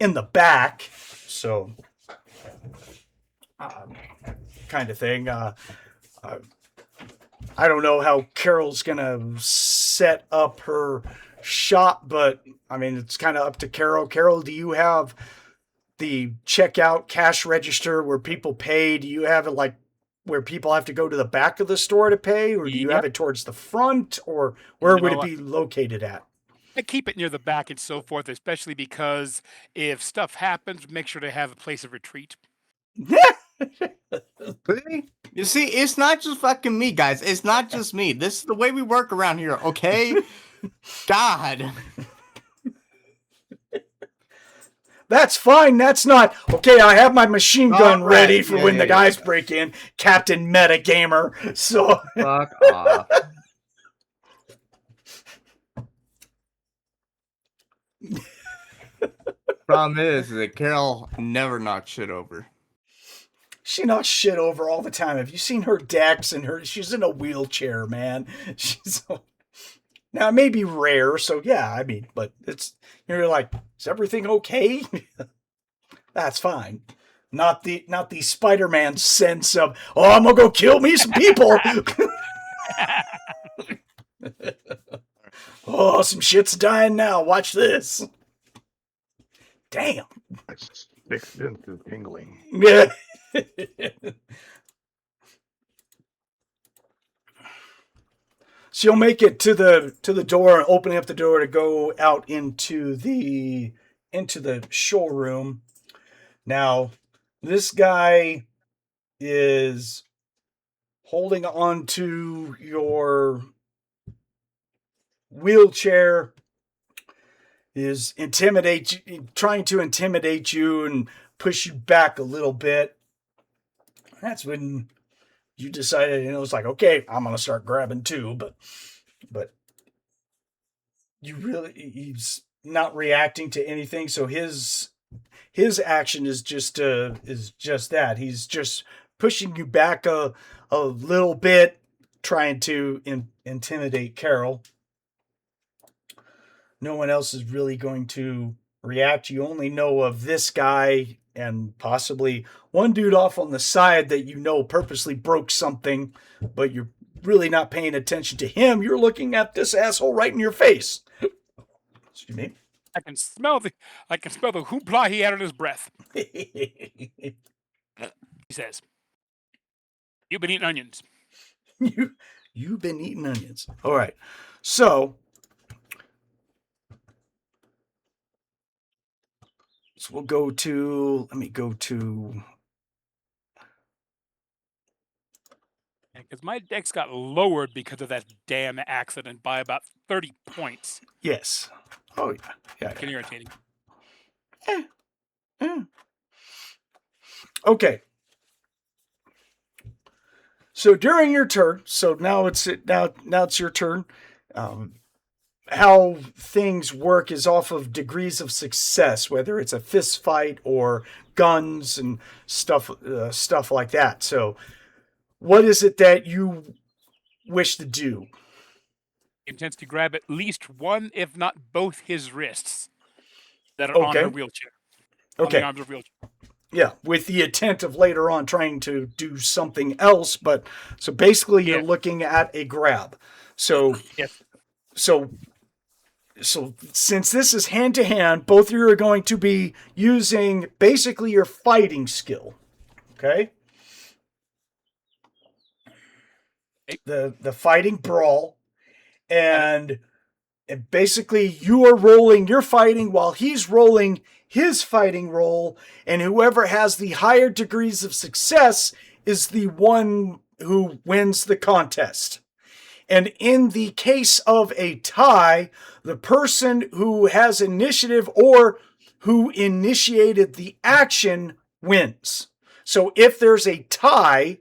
in the back. So, kind of thing. I don't know how Carol's going to set up her shop, but I mean, it's kind of up to Carol. Carol, do you have the checkout cash register where people pay? Do you have it like where people have to go to the back of the store to pay, or do you have it towards the front, or where would it be located at? I keep it near the back and so forth, especially because if stuff happens, make sure to have a place of retreat. You see, it's not just fucking me, guys. It's not just me. This is the way we work around here, okay? God. That's fine. That's not okay. I have my machine gun ready for when the guys break in. Captain Metagamer. So fuck off. Problem is that Carol never knocks shit over. She knocks shit over all the time. Have you seen her decks and she's in a wheelchair, man. Now it may be rare, so yeah, I mean, but you're like, is everything okay? That's fine. Not the Spider-Man sense of, oh, I'm gonna go kill me some people. Oh, some shit's dying now. Watch this. Damn. It's fixed into tingling. Yeah. So you'll make it to the door, opening up the door to go out into the showroom. Now, this guy is holding on to your wheelchair, is trying to intimidate you and push you back a little bit. That's when you decided, it's like, okay, I'm going to start grabbing too, but he's not reacting to anything. So his action is just that. He's just pushing you back a little bit, trying to intimidate Carol. No one else is really going to react. You only know of this guy and possibly one dude off on the side that purposely broke something, but you're really not paying attention to him. You're looking at this asshole right in your face. Excuse me. I can smell the hoopla he had on his breath. He says, "You've been eating onions." You've been eating onions. All right. So we'll go to, let me go to. Because my dex got lowered because of that damn accident by about 30 points. Yes. Oh, yeah. Fucking irritating. Okay. So during your turn, so now it's your turn. How things work is off of degrees of success, whether it's a fist fight or guns and stuff like that. So, what is it that you wish to do? He intends to grab at least one, if not both, his wrists that are on her wheelchair. Okay. On the arms of her wheelchair. Yeah, with the intent of later on trying to do something else, but so basically you're looking at a grab. So, yes. So since this is hand to hand, both of you are going to be using basically your fighting skill. Okay? The fighting brawl. And basically you are rolling your fighting while he's rolling his fighting roll, and whoever has the higher degrees of success is the one who wins the contest. And in the case of a tie, the person who has initiative or who initiated the action wins. So if there's a tie,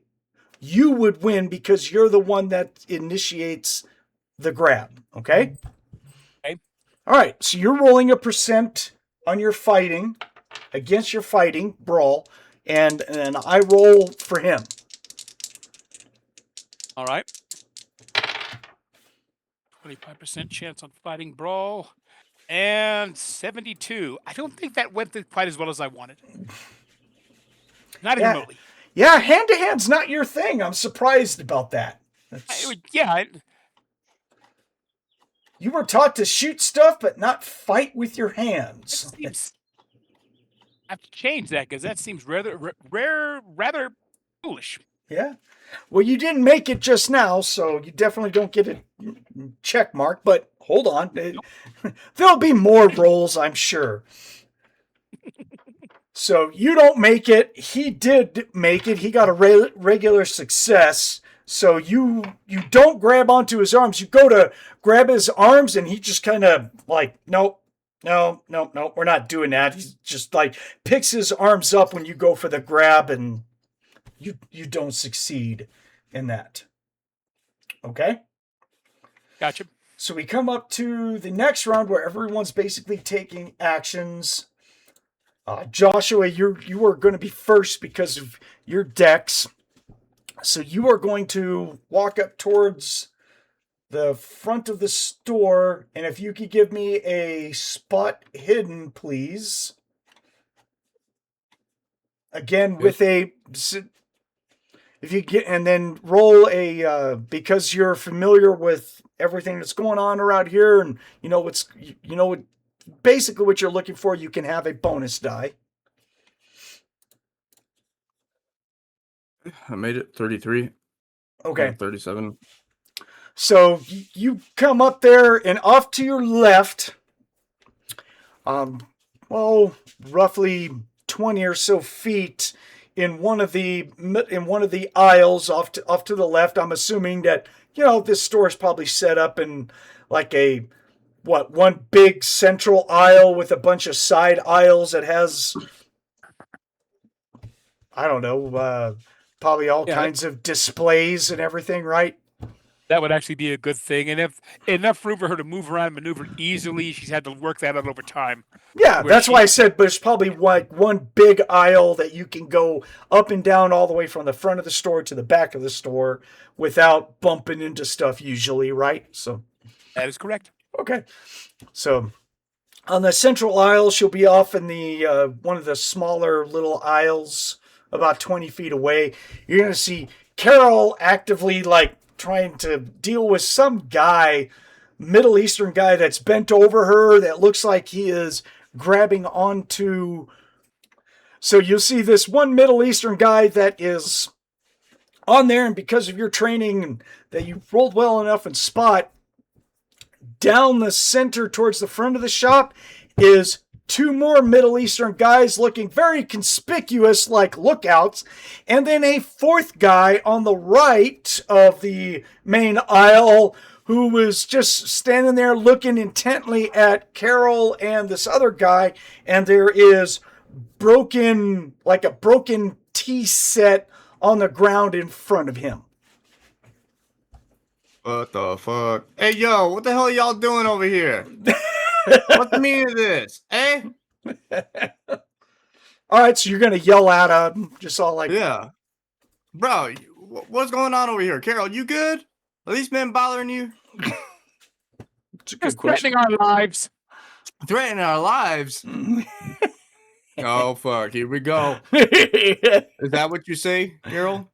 you would win because you're the one that initiates the grab. Okay? Okay. All right. So you're rolling a percent on your fighting against your fighting brawl. and I roll for him. All right. 25% chance on fighting brawl. And 72. I don't think that went quite as well as I wanted. Not even remotely. Yeah, hand-to-hand's not your thing. I'm surprised about that. You were taught to shoot stuff, but not fight with your hands. I have to change that because that seems rather foolish. Yeah. Well, you didn't make it just now, so you definitely don't get a check mark, but hold on. There'll be more rolls, I'm sure. So you don't make it. He did make it. He got a regular success. So you don't grab onto his arms. You go to grab his arms, and he just kind of like, nope, no, we're not doing that. He just like picks his arms up when you go for the grab, and you don't succeed in that. Okay? Gotcha. So we come up to the next round where everyone's basically taking actions. Joshua, you are going to be first because of your dex. So you are going to walk up towards the front of the store, and if you could give me a spot hidden, please. Again, with a... If you get, and then roll a, because you're familiar with everything that's going on around here, and basically what you're looking for, you can have a bonus die. I made it 33. Okay. 37. So you come up there, and off to your left, roughly 20 or so feet, in one of the aisles off to the left. I'm assuming that this store is probably set up in like one big central aisle with a bunch of side aisles that has, I don't know, probably all kinds of displays and everything, right? That would actually be a good thing. And if enough room for her to move around and maneuver easily, she's had to work that out over time. Yeah, that's why I said, but it's probably like one big aisle that you can go up and down all the way from the front of the store to the back of the store without bumping into stuff usually, right? So that is correct. Okay. So on the central aisle, she'll be off in the one of the smaller little aisles about 20 feet away. You're going to see Carol actively like trying to deal with some guy, Middle Eastern guy that's bent over her that looks like he is grabbing onto. So you'll see this one Middle Eastern guy that is on there, and because of your training that you rolled well enough in spot, down the center towards the front of the shop is two more Middle Eastern guys looking very conspicuous like lookouts, and then a fourth guy on the right of the main aisle who was just standing there looking intently at Carol and this other guy, and there is a broken tea set on the ground in front of him. What the fuck? Hey, yo, what the hell are y'all doing over here? What's the meaning of this? Eh? All right, so you're going to yell at him, just all like... Yeah. Bro, what's going on over here? Carol, you good? Are these men bothering you? It's a good question. Threatening our lives. Threatening our lives? Oh, fuck. Here we go. Is that what you say, Carol?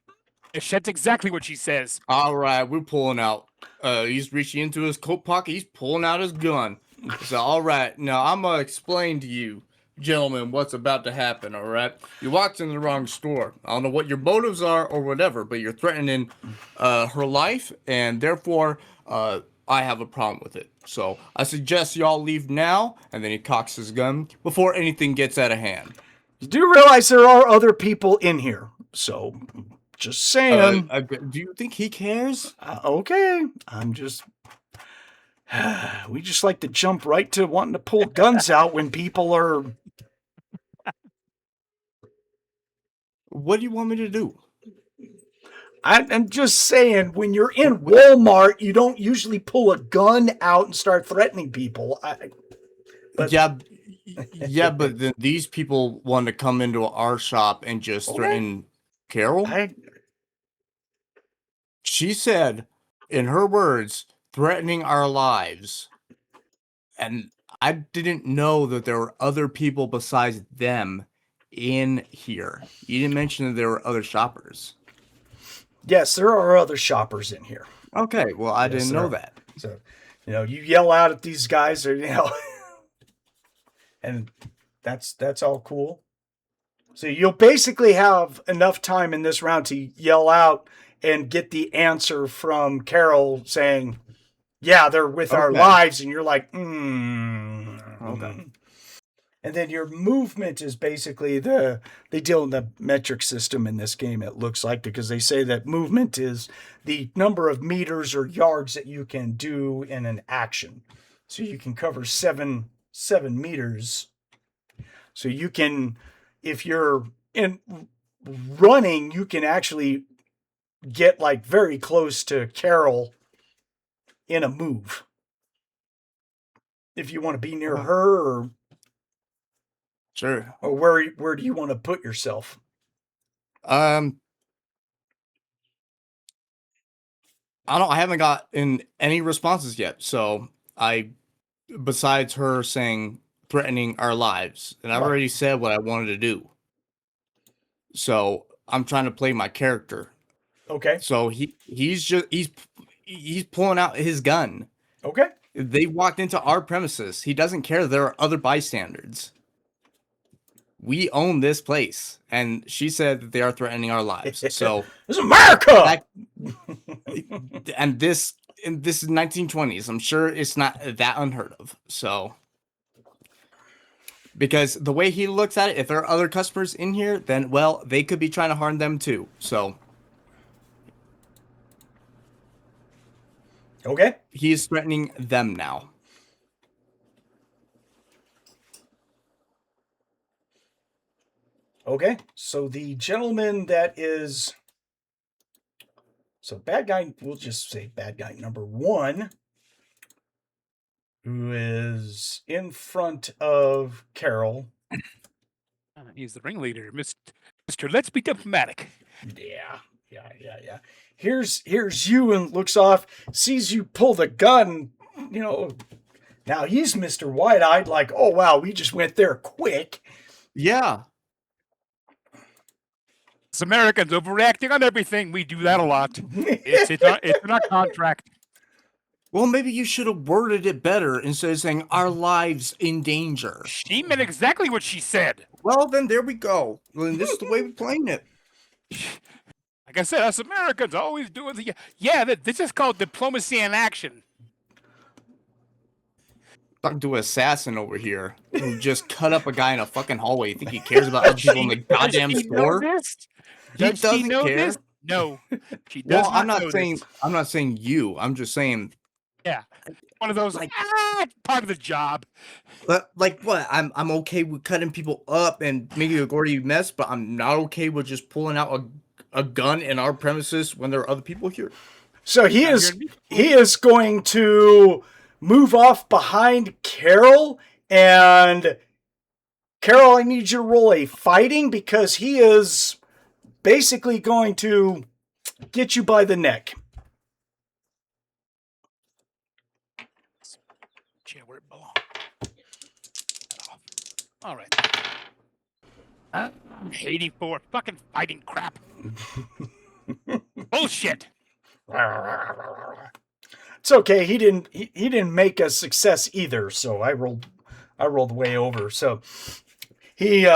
That's exactly what she says. All right, we're pulling out. He's reaching into his coat pocket. He's pulling out his gun. So, all right. Now, I'm going to explain to you, gentlemen, what's about to happen, all right? You walked in the wrong store. I don't know what your motives are or whatever, but you're threatening her life, and therefore, I have a problem with it. So, I suggest y'all leave now, and then he cocks his gun before anything gets out of hand. You do realize there are other people in here, so... Just saying. Do you think he cares? Okay. I'm just... we just like to jump right to wanting to pull guns out when people are... What do you want me to do? I'm just saying, when you're in Walmart, you don't usually pull a gun out and start threatening people. Yeah, Yeah, but then these people want to come into our shop and just Okay. threaten Carol. I She said, in her words, threatening our lives. And I didn't know that there were other people besides them in here. You didn't mention that there were other shoppers. yes, there are other shoppers in here. Okay, well, I Yes, didn't there know are. that. So, you yell out at these guys, or and that's all cool. So you'll basically have enough time in this round to yell out and get the answer from Carol saying, "Yeah, they're with our Okay. lives," and you're like, Okay. And then your movement is basically they deal in the metric system in this game, it looks like, because they say that movement is the number of meters or yards that you can do in an action. So you can cover seven meters. So you can, if you're in running, you can actually get like very close to Carol in a move. If you want to be near her, Sure. or where do you want to put yourself? I haven't gotten any responses yet. So besides her saying threatening our lives, and I've Right. already said what I wanted to do. So I'm trying to play my character. Okay. So he's pulling out his gun. Okay. They walked into our premises. He doesn't care there are other bystanders. We own this place, and she said that they are threatening our lives. So This is America. and this is 1920s. I'm sure it's not that unheard of. So because the way he looks at it, if there are other customers in here, then well, they could be trying to harm them too. So Okay. he is threatening them now. Okay. So the gentleman that is, so bad guy, we'll just say bad guy number 1, who is in front of Carol. He's the ringleader, Mr. Let's be diplomatic. Yeah. Here's you, and looks off, sees you pull the gun, now he's Mr. Wide-Eyed, like, oh wow, we just went there quick. Yeah. It's Americans overreacting on everything. We do that a lot. It's in our contract. Well, maybe you should have worded it better instead of saying our lives in danger. She meant exactly what she said. Well, then there we go. Well, then this is the way we're playing it. Like I said, us Americans always doing the this is called diplomacy in action. Talking to an assassin over here who just cut up a guy in a fucking hallway. You think he cares about other people in the goddamn store? Does she know care. this? No, she does Well, not I'm not know saying this. I'm not saying you. I'm just saying One of those part of the job. like what? I'm okay with cutting people up and making a gory mess, but I'm not okay with just pulling out a gun in our premises when there are other people here. So he is going to move off behind Carol, and Carol, I need you to roll a fighting, because he is basically going to get you by the neck. Chair where it belongs. All right. 84 fucking fighting crap. Bullshit. It's okay. He didn't make a success either, so I rolled way over. So he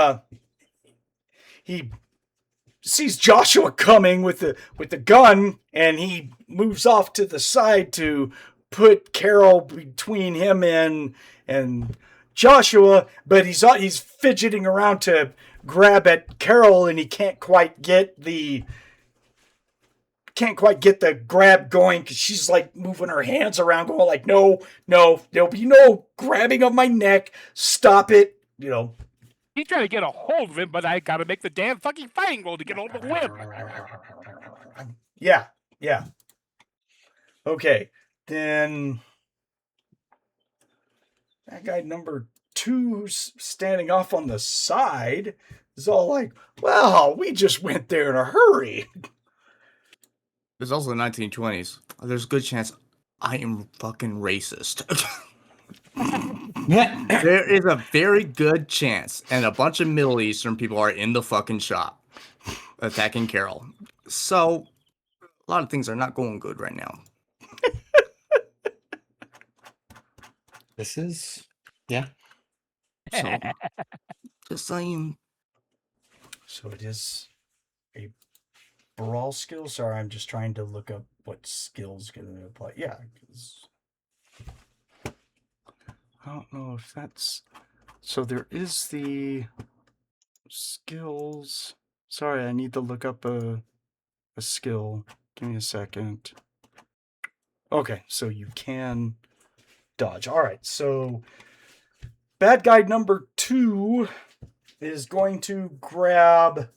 sees Joshua coming with the gun, and he moves off to the side to put Carol between him and Joshua, but he's fidgeting around to grab at Carol, and he can't quite get the grab going, because she's like moving her hands around, going like, no, there'll be no grabbing of my neck. Stop it. He's trying to get a hold of him, but I got to make the damn fucking fighting roll to get hold of him. Yeah. Okay. Then that guy number two who's standing off on the side is all like, well, we just went there in a hurry. It's also the 1920s. There's a good chance I am fucking racist. There is a very good chance, and a bunch of Middle Eastern people are in the fucking shop attacking Carol. So, a lot of things are not going good right now. This is, yeah. So, just saying. So it is a brawl skill. Sorry, I'm just trying to look up what skills going to apply. Yeah, 'cause I don't know if that's... So there is the skills. Sorry, I need to look up a skill. Give me a second. Okay, so you can dodge. All right, so bad guy number 2 is going to grab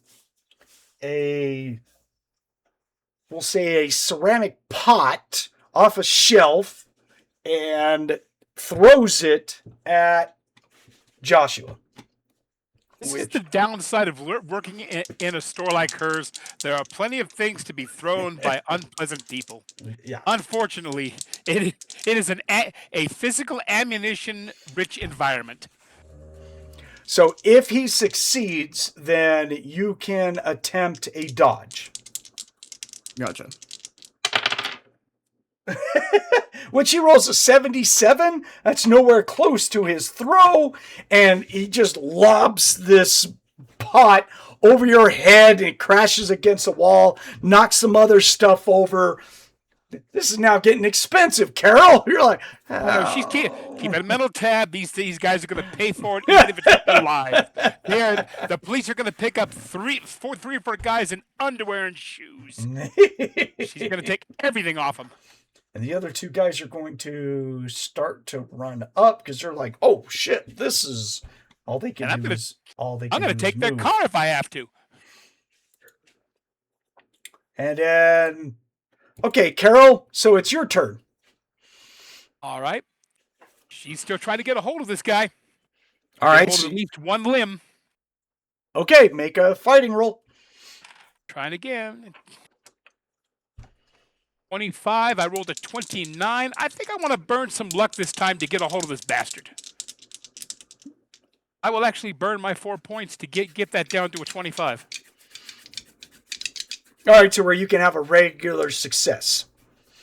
we'll say a ceramic pot off a shelf and throws it at Joshua. This is the downside of working in a store like hers. There are plenty of things to be thrown by unpleasant people. Yeah. Unfortunately, it is a physical ammunition-rich environment. So if he succeeds, then you can attempt a dodge. Gotcha. When she rolls a 77, that's nowhere close to his throw, and he just lobs this pot over your head and it crashes against the wall, knocks some other stuff over. This is now getting expensive, Carol. You're like, oh, no, she's keep a mental tab. These guys are going to pay for it, even if it's alive. The police are going to pick up three or four guys in underwear and shoes. She's going to take everything off them. And the other 2 guys are going to start to run up because they're like, "Oh shit! This is all they can do. I'm going to take their car if I have to." And then, okay, Carol. So it's your turn. All right. She's still trying to get a hold of this guy. All right. Hold of at least one limb. Okay, make a fighting roll. Trying again. 25. I rolled a 29. I think I want to burn some luck this time to get a hold of this bastard. I will actually burn my 4 points to get that down to a 25. All right, to where you can have a regular success.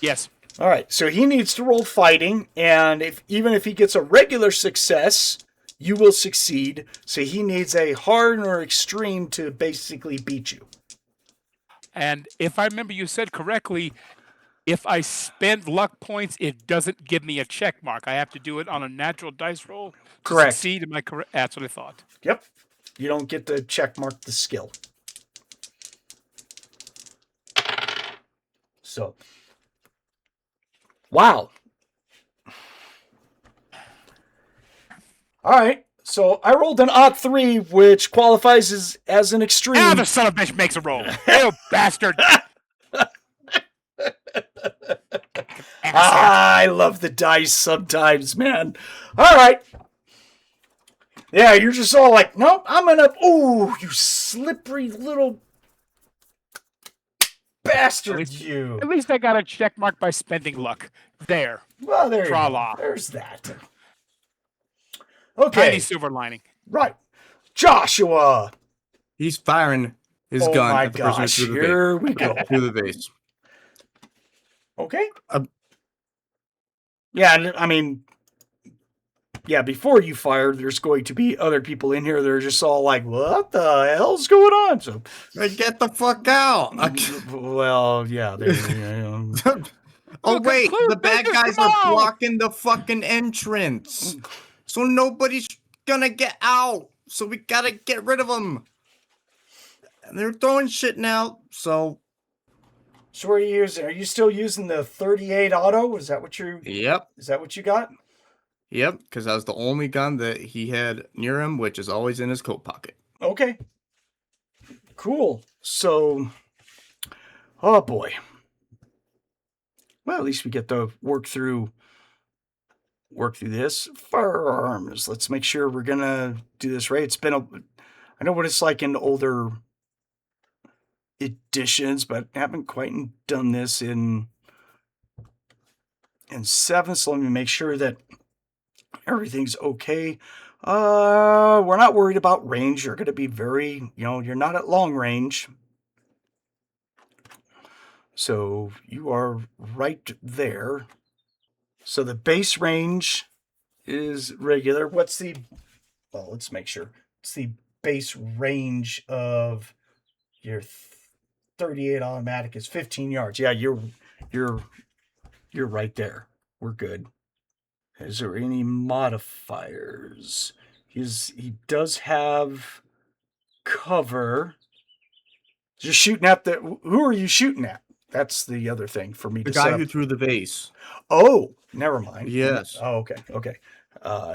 Yes. All right, so he needs to roll fighting, and even if he gets a regular success, you will succeed. So he needs a hard or extreme to basically beat you. And if I remember you said correctly, if I spend luck points, it doesn't give me a check mark. I have to do it on a natural dice roll to Correct. succeed. Am I correct? That's what I thought. Yep. You don't get to check mark the skill. So, wow. All right. So I rolled an odd 3, which qualifies as an extreme. Ah, the son of a bitch makes a roll. You bastard. I love the dice sometimes, man. All right. Yeah, you're just all like, nope, I'm going to... Ooh, you slippery little bastard, you. At least I got a check mark by spending luck. There. Well, there you go. Tra-la. There's that. Okay. Tiny silver lining. Right. Joshua. He's firing his Oh gun my at the person gosh. through the Here we go. base. Through the base. Okay. Yeah, I mean, yeah, before you fire, there's going to be other people in here that are just all like, what the hell's going on? So, Hey, get the fuck out! well, yeah. Oh wait, conclude the bad business guys are tomorrow. blocking the fucking entrance, so nobody's gonna get out. So we gotta get rid of them. And they're throwing shit now. So So what are you using? Are you still using the 38 auto? Is that what yep, you got? yep, because that was the only gun that he had near him, which is always in his coat pocket. Okay. Cool. So, oh boy. Well, at least we get to work through work through this. Firearms. Let's make sure we're gonna do this right. It's been I know what it's like in older editions, but haven't quite done this in 7. So let me make sure that everything's okay. We're not worried about range. You're going to be very, you're not at long range. So you are right there. So the base range is regular. Let's make sure. It's the base range of your 38 automatic is 15 yards. Yeah, you're right there. We're good. Is there any modifiers? He does have cover. You're shooting at who are you shooting at? That's the other thing for me The to set guy up. who threw the vase. Oh, never mind. Yes. Oh, okay.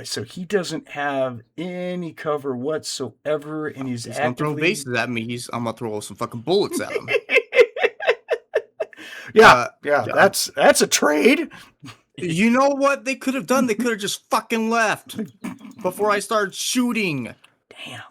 So he doesn't have any cover whatsoever, and he's gonna throw actively... vases at me. I'm gonna throw some fucking bullets at him. yeah, that's a trade. You know what they could have done? They could have just fucking left before I started shooting. Damn.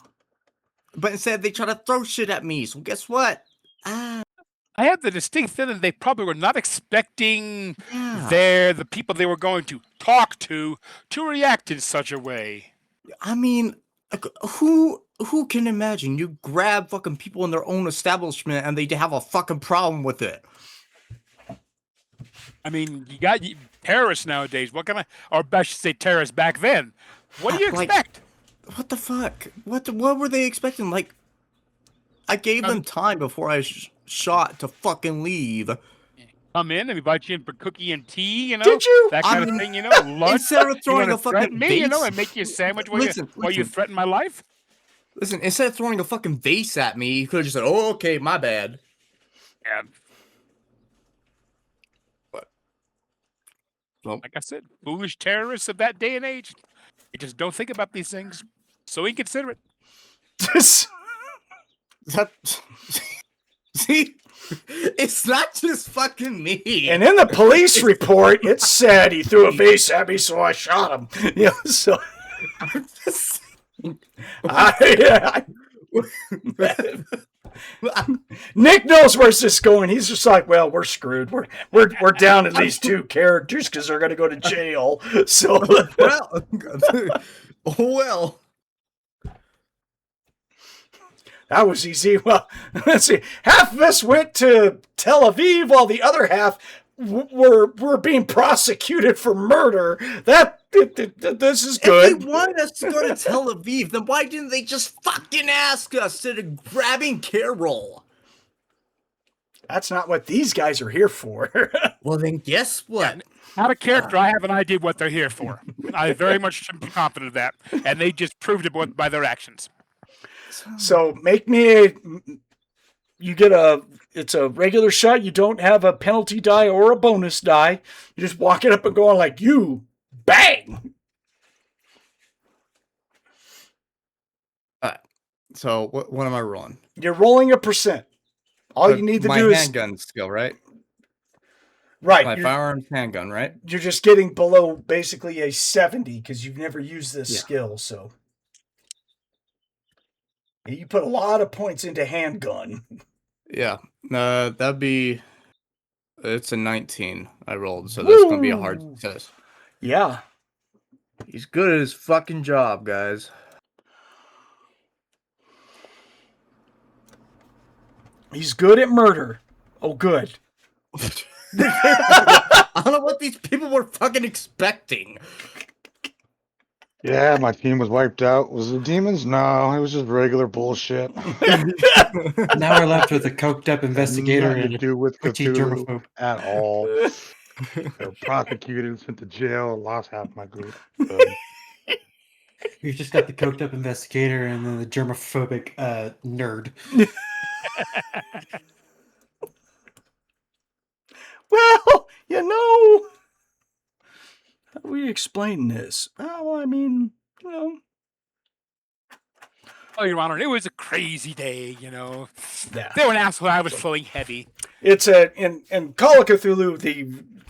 But instead, they try to throw shit at me. So guess what? I have the distinct feeling they probably were not expecting Yeah. the people they were going to talk to react in such a way. I mean, like, who can imagine you grab fucking people in their own establishment and they have a fucking problem with it? I mean, you got terrorists nowadays. What can or I should say terrorists back then. What do you expect? What the fuck? What were they expecting? Like, I gave them time before I shot to fucking leave. Come in and invite you in for cookie and tea, Did you? That kind of thing, lunch. Instead of throwing a fucking threaten me, vase, and make you a sandwich while you listen. threaten my life. Listen, instead of throwing a fucking vase at me, you could have just said, "Oh, okay, my bad." Yeah. But Like I said, foolish terrorists of that day and age. They just don't think about these things. So inconsiderate. See, it's not just fucking me. And in the police report, it said he threw a vase at me, so I shot him. So Nick knows where's this going. He's just like, well, we're screwed. We're down to these two characters because they're going to go to jail. So well. That was easy. Well, let's see. Half of us went to Tel Aviv, while the other half were being prosecuted for murder. This is good. If they wanted us to go to Tel Aviv, then why didn't they just fucking ask us instead of grabbing Carol? That's not what these guys are here for. Well, then guess what? Out of character, I have an idea what they're here for. I very much am confident of that, and they just proved it by their actions. So make me it's a regular shot. You don't have a penalty die or a bonus die. You just walk it up and go on like you, bang. So what am I rolling? You're rolling a percent. All you need to do my is handgun skill, right? Right. My firearms handgun, right? You're just getting below basically a 70 because you've never used this skill. So you put a lot of points into handgun. Yeah. It's a 19 I rolled, so that's going to be a hard success. Yeah. He's good at his fucking job, guys. He's good at murder. Oh, good. I don't know what these people were fucking expecting. Yeah, my team was wiped out. Was it demons? No, it was just regular bullshit. Now we're left with a coked up investigator Nothing and to do with twitchy Cthulhu germaphobe. at all. They were prosecuted, sent to jail, lost half my group. We've just got the coked up investigator and then the germophobic nerd. Well, how do we explain this? Well, I mean, Oh, Your Honor, it was a crazy day, Yeah. They were an asshole. I was feeling heavy. It's in Call of Cthulhu,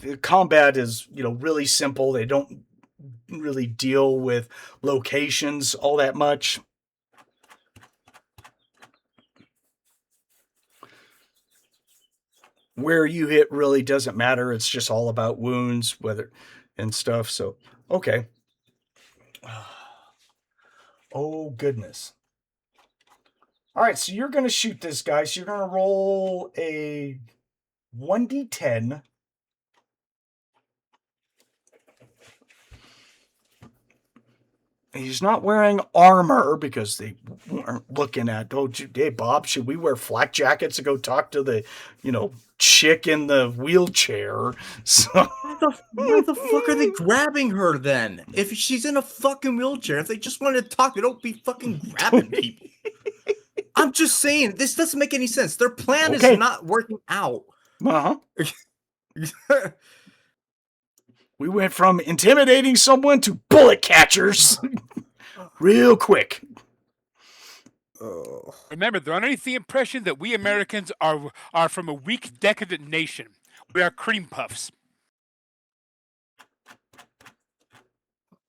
the combat is, really simple. They don't really deal with locations all that much. Where you hit really doesn't matter. It's just all about wounds, whether and stuff. So, okay. Oh, goodness. All right, so you're going to shoot this guy. So you're going to roll a 1d10. He's not wearing armor because they weren't looking at, oh, hey, Bob, should we wear flak jackets to go talk to the, chick in the wheelchair? So Why the fuck are they grabbing her then? If she's in a fucking wheelchair, if they just wanted to talk, they don't be fucking grabbing people. I'm just saying, this doesn't make any sense. Their plan is not working out. Uh-huh. We went from intimidating someone to bullet catchers real quick. Remember, they're underneath the impression that we Americans are from a weak, decadent nation. We are cream puffs.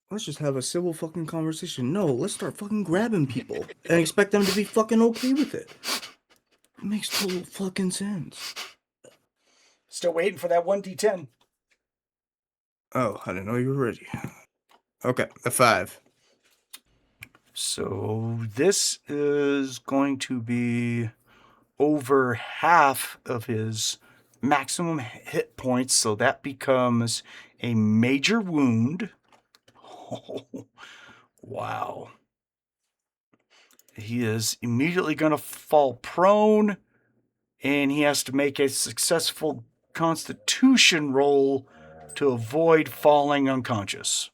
Let's just have a civil fucking conversation. No, let's start fucking grabbing people and expect them to be fucking okay with it. It makes total fucking sense. Still waiting for that 1d10. Oh, I didn't know you were ready. Okay, a 5. So this is going to be over half of his maximum hit points. So that becomes a major wound. Oh, wow. He is immediately going to fall prone, and he has to make a successful Constitution roll to avoid falling unconscious.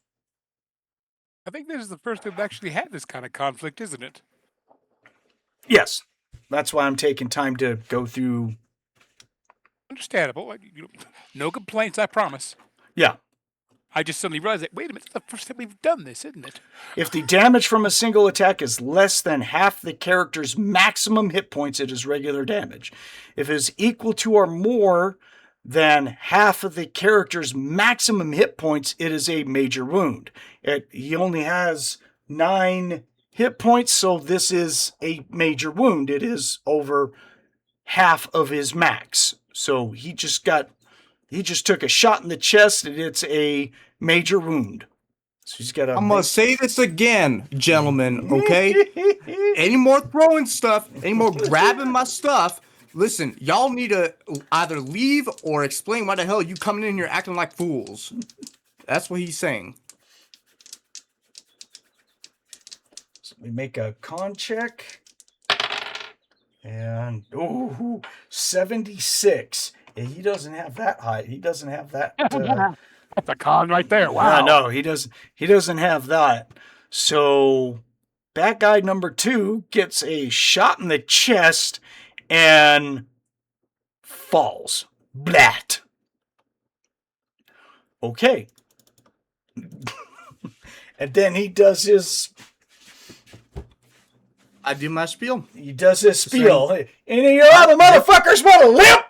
I think this is the first we've actually had this kind of conflict, isn't it? Yes. That's why I'm taking time to go through. Understandable. No complaints, I promise. Yeah. I just suddenly realized that, wait a minute, it's the first time we've done this, isn't it? If the damage from a single attack is less than half the character's maximum hit points, it is regular damage. If it is equal to or more than half of the character's maximum hit points, it is a major wound. He only has 9 hit points, so this is a major wound. It is over half of his max. So he just took a shot in the chest, and it's a major wound. So he's got I'm gonna say this again, gentlemen, okay? Any more throwing stuff, any more grabbing my stuff, listen, y'all need to either leave or explain why the hell you coming in here acting like fools. That's what he's saying. So we make a con check. And, 76. And he doesn't have that high. He doesn't have that. That's a con right there. Wow. No, he doesn't have that. So bad guy number 2 gets a shot in the chest and falls. Blat. Okay. And then he does his... I do my spiel. He does his spiel. Any other motherfuckers want to limp?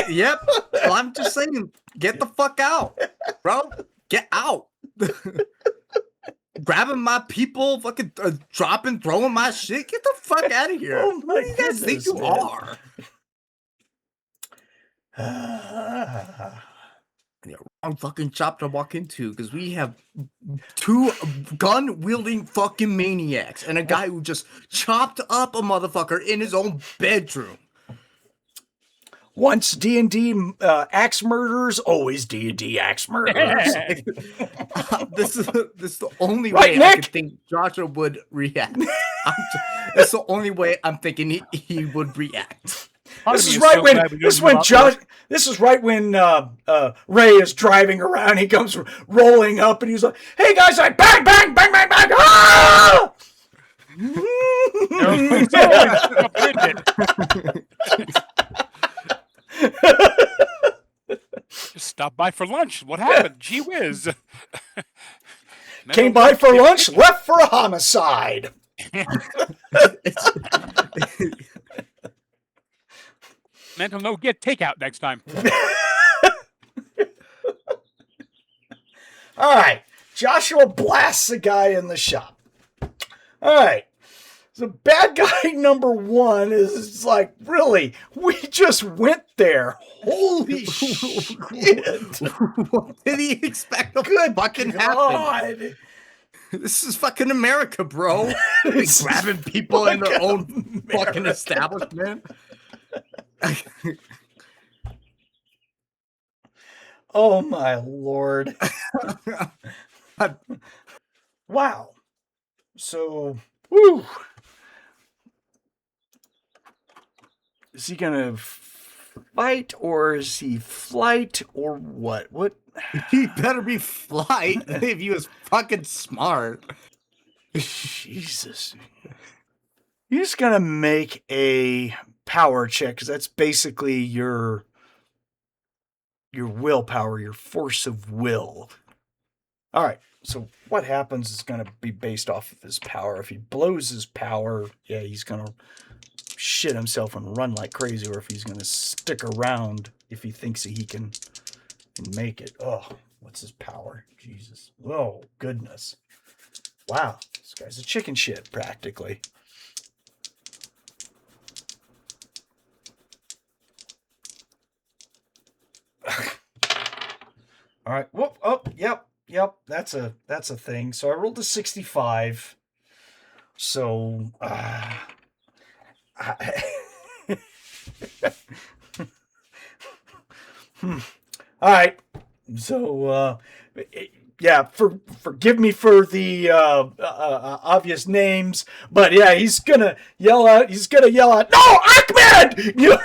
Yep. Well, I'm just saying, get the fuck out, bro. Get out. Grabbing my people, fucking dropping, throwing my shit. Get the fuck out of here. Oh my What do you guys think you are? Yeah, wrong fucking shop to walk into because we have 2 gun-wielding fucking maniacs and a guy who just chopped up a motherfucker in his own bedroom. Once D&D axe murderers, always D&D axe murderers. This is the only Right, way Nick? I could think Joshua would react. It's the only way I'm thinking he would react. This is right when Ray is driving around. He comes rolling up, and he's like, "Hey guys, I bang, bang, bang, bang, bang!" Ah! Just stopped by for lunch. What happened? Gee whiz. Came by for lunch, left for a homicide. Mental no get takeout next time. All right, Joshua blasts a guy in the shop. All right. So bad guy number 1 is like, really? We just went there. Holy shit. What did he expect to Good fucking happen? God. This is fucking America, bro. Be This is grabbing people in their own fucking fucking America. establishment. Oh my Lord. Wow. So, woo. Is he gonna fight or is he flight or what? What? He better be flight if he was fucking smart. Jesus. He's gonna make a power check because that's basically your willpower, your force of will. All right. So what happens is going to be based off of his power. If he blows his power, yeah, he's going to shit himself and run like crazy, or if he's going to stick around if he thinks that he can make it. Oh, what's his power? Jesus. Oh, goodness. Wow. This guy's a chicken shit, practically. All right. Whoop. Oh, yep. Yep. That's a thing. So I rolled a 65. So all right. So yeah, forgive me for the obvious names, but yeah, he's gonna yell out. No, Ahmed! You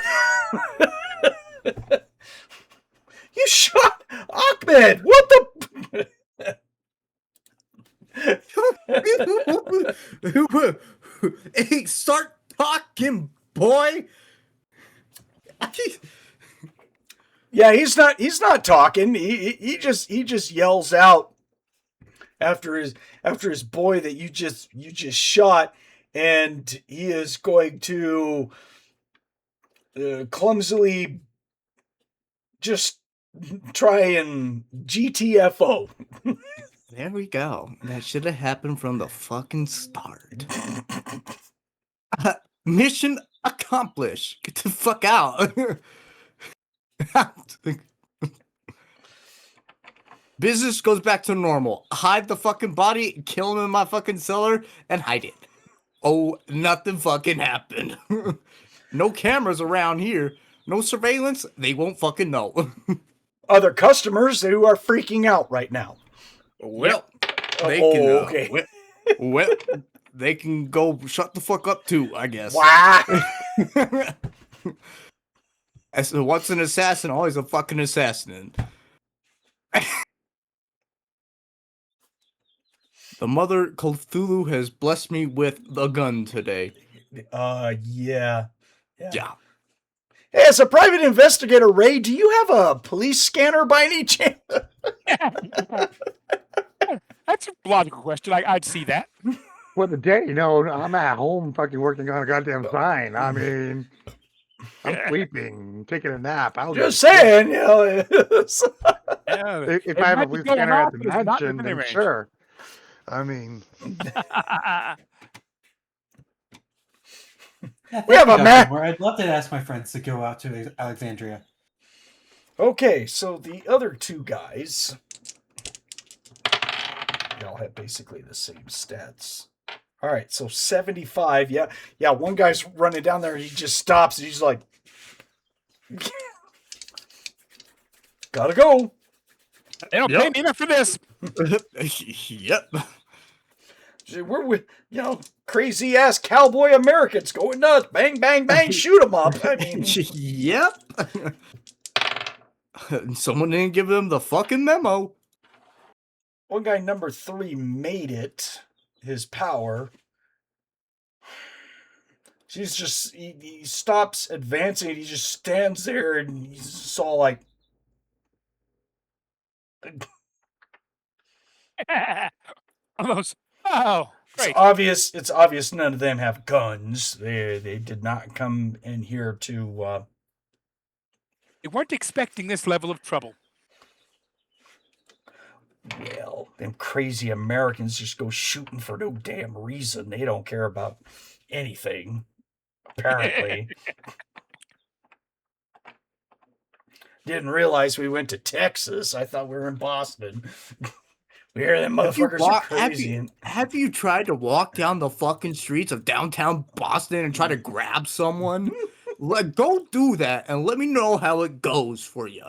shot Ahmed! What the? Hey, start talking, boy. Yeah, he's not talking. He just yells out after his boy that you just shot, and he is going to clumsily just try and GTFO. There we go. That should have happened from the fucking start. Mission accomplished. Get the fuck out. Business goes back to normal. Hide the fucking body, kill him in my fucking cellar, and hide it. Oh, nothing fucking happened. No cameras around here. No surveillance. They won't fucking know. Other customers who are freaking out right now. Well, they can. Okay. Well, they can go shut the fuck up too, I guess. Wow. As once an assassin, always a fucking assassin. The mother Cthulhu has blessed me with a gun today. Yeah. Yeah. Hey, as a private investigator, Ray, do you have a police scanner by any chance? That's a logical question. I'd see that. For the day, I'm at home fucking working on a goddamn sign. I mean, I'm sleeping, taking a nap. Just saying, Yeah, If I have a police scanner at the mansion, then sure. I mean, Yeah, We have a map. I'd love to ask my friends to go out to Alexandria. Okay, so the other two guys, y'all have basically the same stats. All right, so 75. Yeah. One guy's running down there. He just stops. And he's like, gotta go. They don't pay me enough for this. Yep. We're with, crazy ass cowboy Americans going nuts. Bang, bang, bang, shoot them up. I mean, Yep. Someone didn't give them the fucking memo. one guy, number 3, made it. His power. He's just, he stops advancing. He just stands there and he's just all like, Almost. Oh, great. It's obvious none of them have guns. They did not come in here to They weren't expecting this level of trouble. Well, them crazy Americans just go shooting for no damn reason. They don't care about anything, apparently. Didn't realize we went to Texas. I thought we were in Boston. We hear them motherfuckers are crazy. Have you tried to walk down the fucking streets of downtown Boston and try to grab someone? Go do that and let me know how it goes for you.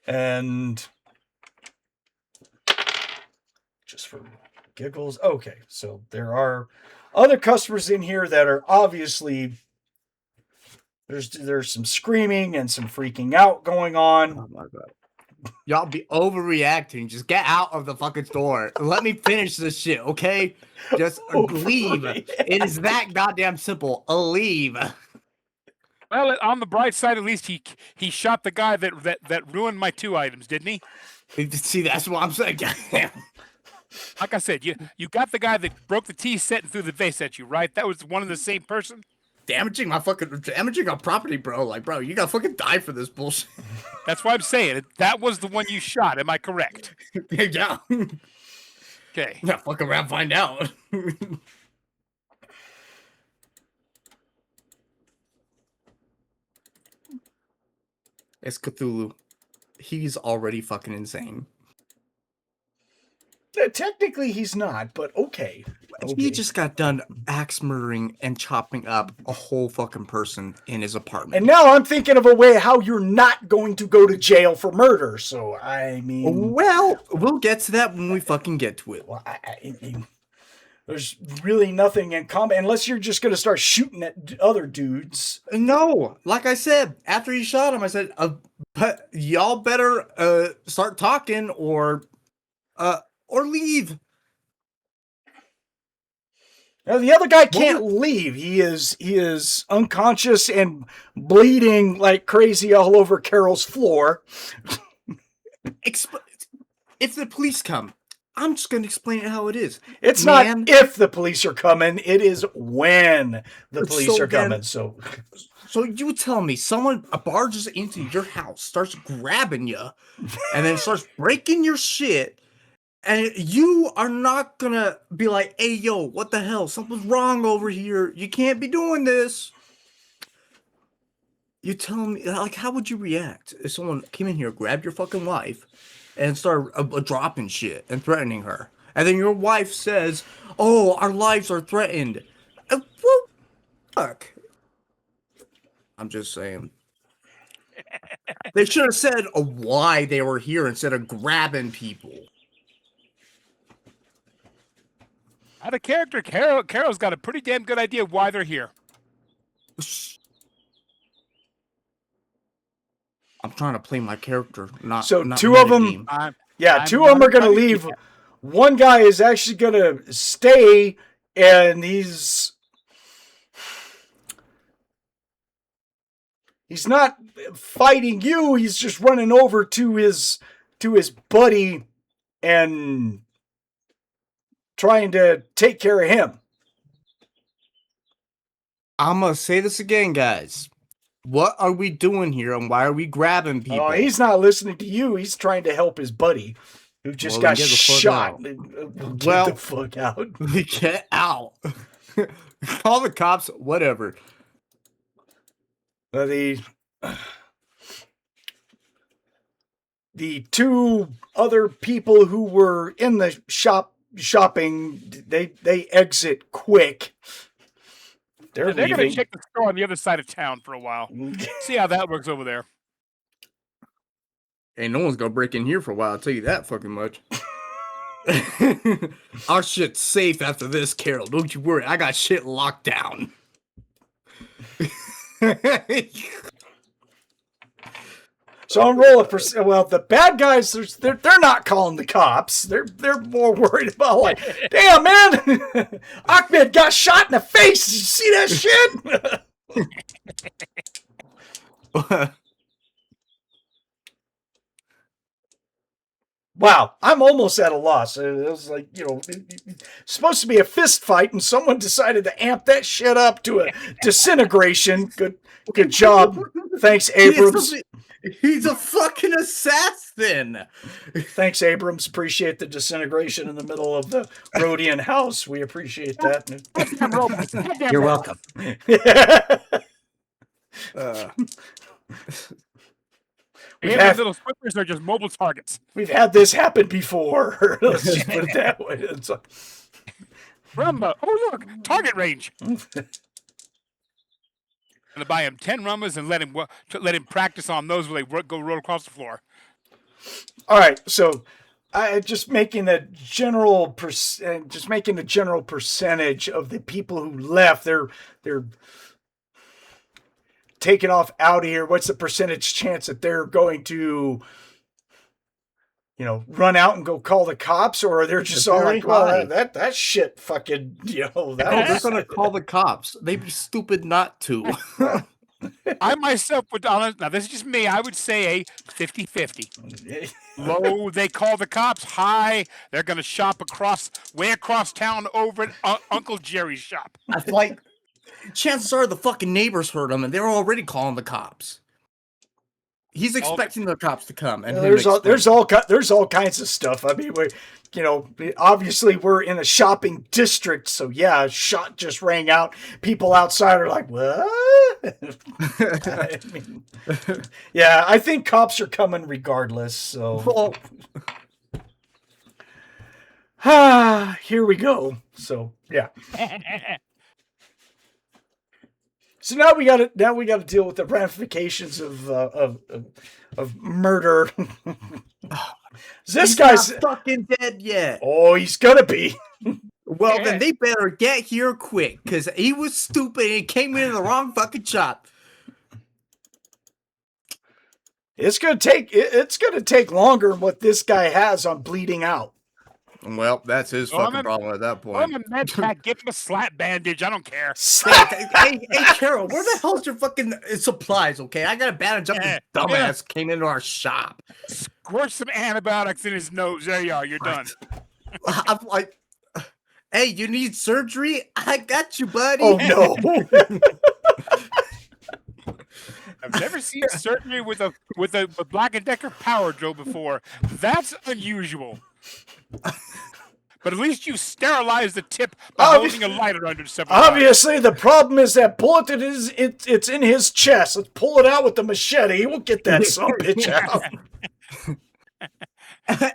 And just for giggles. Okay, so there are other customers in here that are obviously there's some screaming and some freaking out going on. Oh my god. Y'all be overreacting. Just get out of the fucking store. Let me finish this shit, okay? Just leave. It is that goddamn simple. Leave. Well, on the bright side, at least he shot the guy that ruined my 2 items, didn't he? See, that's what I'm saying. Like I said, you got the guy that broke the tea set and threw the vase at you, right? That was one and the same person. Damaging our property, bro. Like, bro, you gotta fucking die for this bullshit. That's why I'm saying that was the one you shot. Am I correct? Yeah. Okay. Yeah, fuck around, find out. It's Cthulhu. He's already fucking insane. Technically, he's not, but okay. He just got done axe murdering and chopping up a whole fucking person in his apartment. And now I'm thinking of a way how you're not going to go to jail for murder. So, I mean... Well, we'll get to that when we fucking get to it. Well, I mean, there's really nothing in common, unless you're just going to start shooting at other dudes. No, like I said, after he shot him, I said, but y'all better start talking or leave. Now, the other guy can't leave. He is unconscious and bleeding like crazy all over Carol's floor. If the police come, I'm just going to explain it how it is. It's not if the police are coming. It is when the police are coming. So you tell me someone barges into your house, starts grabbing you, and then starts breaking your shit. And you are not gonna be like, hey, yo, what the hell? Something's wrong over here. You can't be doing this. You tell me, like, how would you react if someone came in here, grabbed your fucking wife, and started dropping shit and threatening her? And then your wife says, oh, our lives are threatened. Well, fuck. I'm just saying. They should have said why they were here instead of grabbing people. Out of character, Carol's got a pretty damn good idea why they're here. I'm trying to play my character, not two of them. Two of them are going to leave. One guy is actually going to stay, and he's not fighting you. He's just running over to his buddy and trying to take care of him. I'm going to say this again, guys. What are we doing here and why are we grabbing people? Oh, he's not listening to you. He's trying to help his buddy who just got shot. Get the fuck out. Get out. Call the cops, whatever. The two other people who were in the shopping, they exit quick. They're going to check the store on the other side of town for a while. See how that works over there. Ain't no one's going to break in here for a while, I'll tell you that fucking much. Our shit's safe after this, Carol. Don't you worry. I got shit locked down. So I'm rolling for. Well, the bad guys, they're not calling the cops. They're more worried about like, damn man, Ahmed got shot in the face. Did you see that shit? Wow, I'm almost at a loss. It was like, it's supposed to be a fist fight, and someone decided to amp that shit up to a disintegration. Good job. Thanks, Abrams. He's a fucking assassin. Thanks, Abrams. Appreciate the disintegration in the middle of the Rhodian house. We appreciate that. Goddamn robots. Goddamn You're robots. welcome. We've And had- the little squippers are just mobile targets. We've had this happen before. Let's just put it that way. It's like, Rumba. Oh, look. Target range. Gonna buy him 10 Rumbas and let him practice on those where they go roll across the floor. all right, so I just making the general percentage of the people who left. They're taking off out of here. What's the percentage chance that they're going to, run out and go call the cops, or they're just all very like, well, high. that shit fucking, that Oh, they're was, gonna call the cops. They'd be stupid not to. I myself would, now this is just me, I would say a 50-50. Low, they call the cops. High, they're going to shop way across town over at Uncle Jerry's shop. I like, chances are the fucking neighbors heard him and they were already calling the cops. He's expecting the cops to come, and there's all kinds of stuff. I mean, obviously we're in a shopping district, so yeah, a shot just rang out. People outside are like, what? I mean, yeah, I think cops are coming regardless. So, here we go. So yeah. So now we got to deal with the ramifications of murder. This guy's not fucking dead yet. Oh, he's gonna be. Well, then they better get here quick, because he was stupid and he came in the wrong fucking shop. It's gonna take longer than what this guy has on bleeding out. Well, that's his fucking problem at that I'm point. a med pack. Give him a slap bandage. I don't care. Hey, Carol, where the hell's your fucking supplies, okay? I got a bandage up this dumbass came into our shop. Squirt some antibiotics in his nose. There you are. You're done. I'm like, hey, you need surgery? I got you, buddy. Oh no. I've never seen surgery with a Black & Decker power drill before. That's unusual. But at least you sterilized the tip by holding a lighter under several Obviously, the problem is that bullet it's in his chest. Let's pull it out with the machete. We'll get that son bitch out.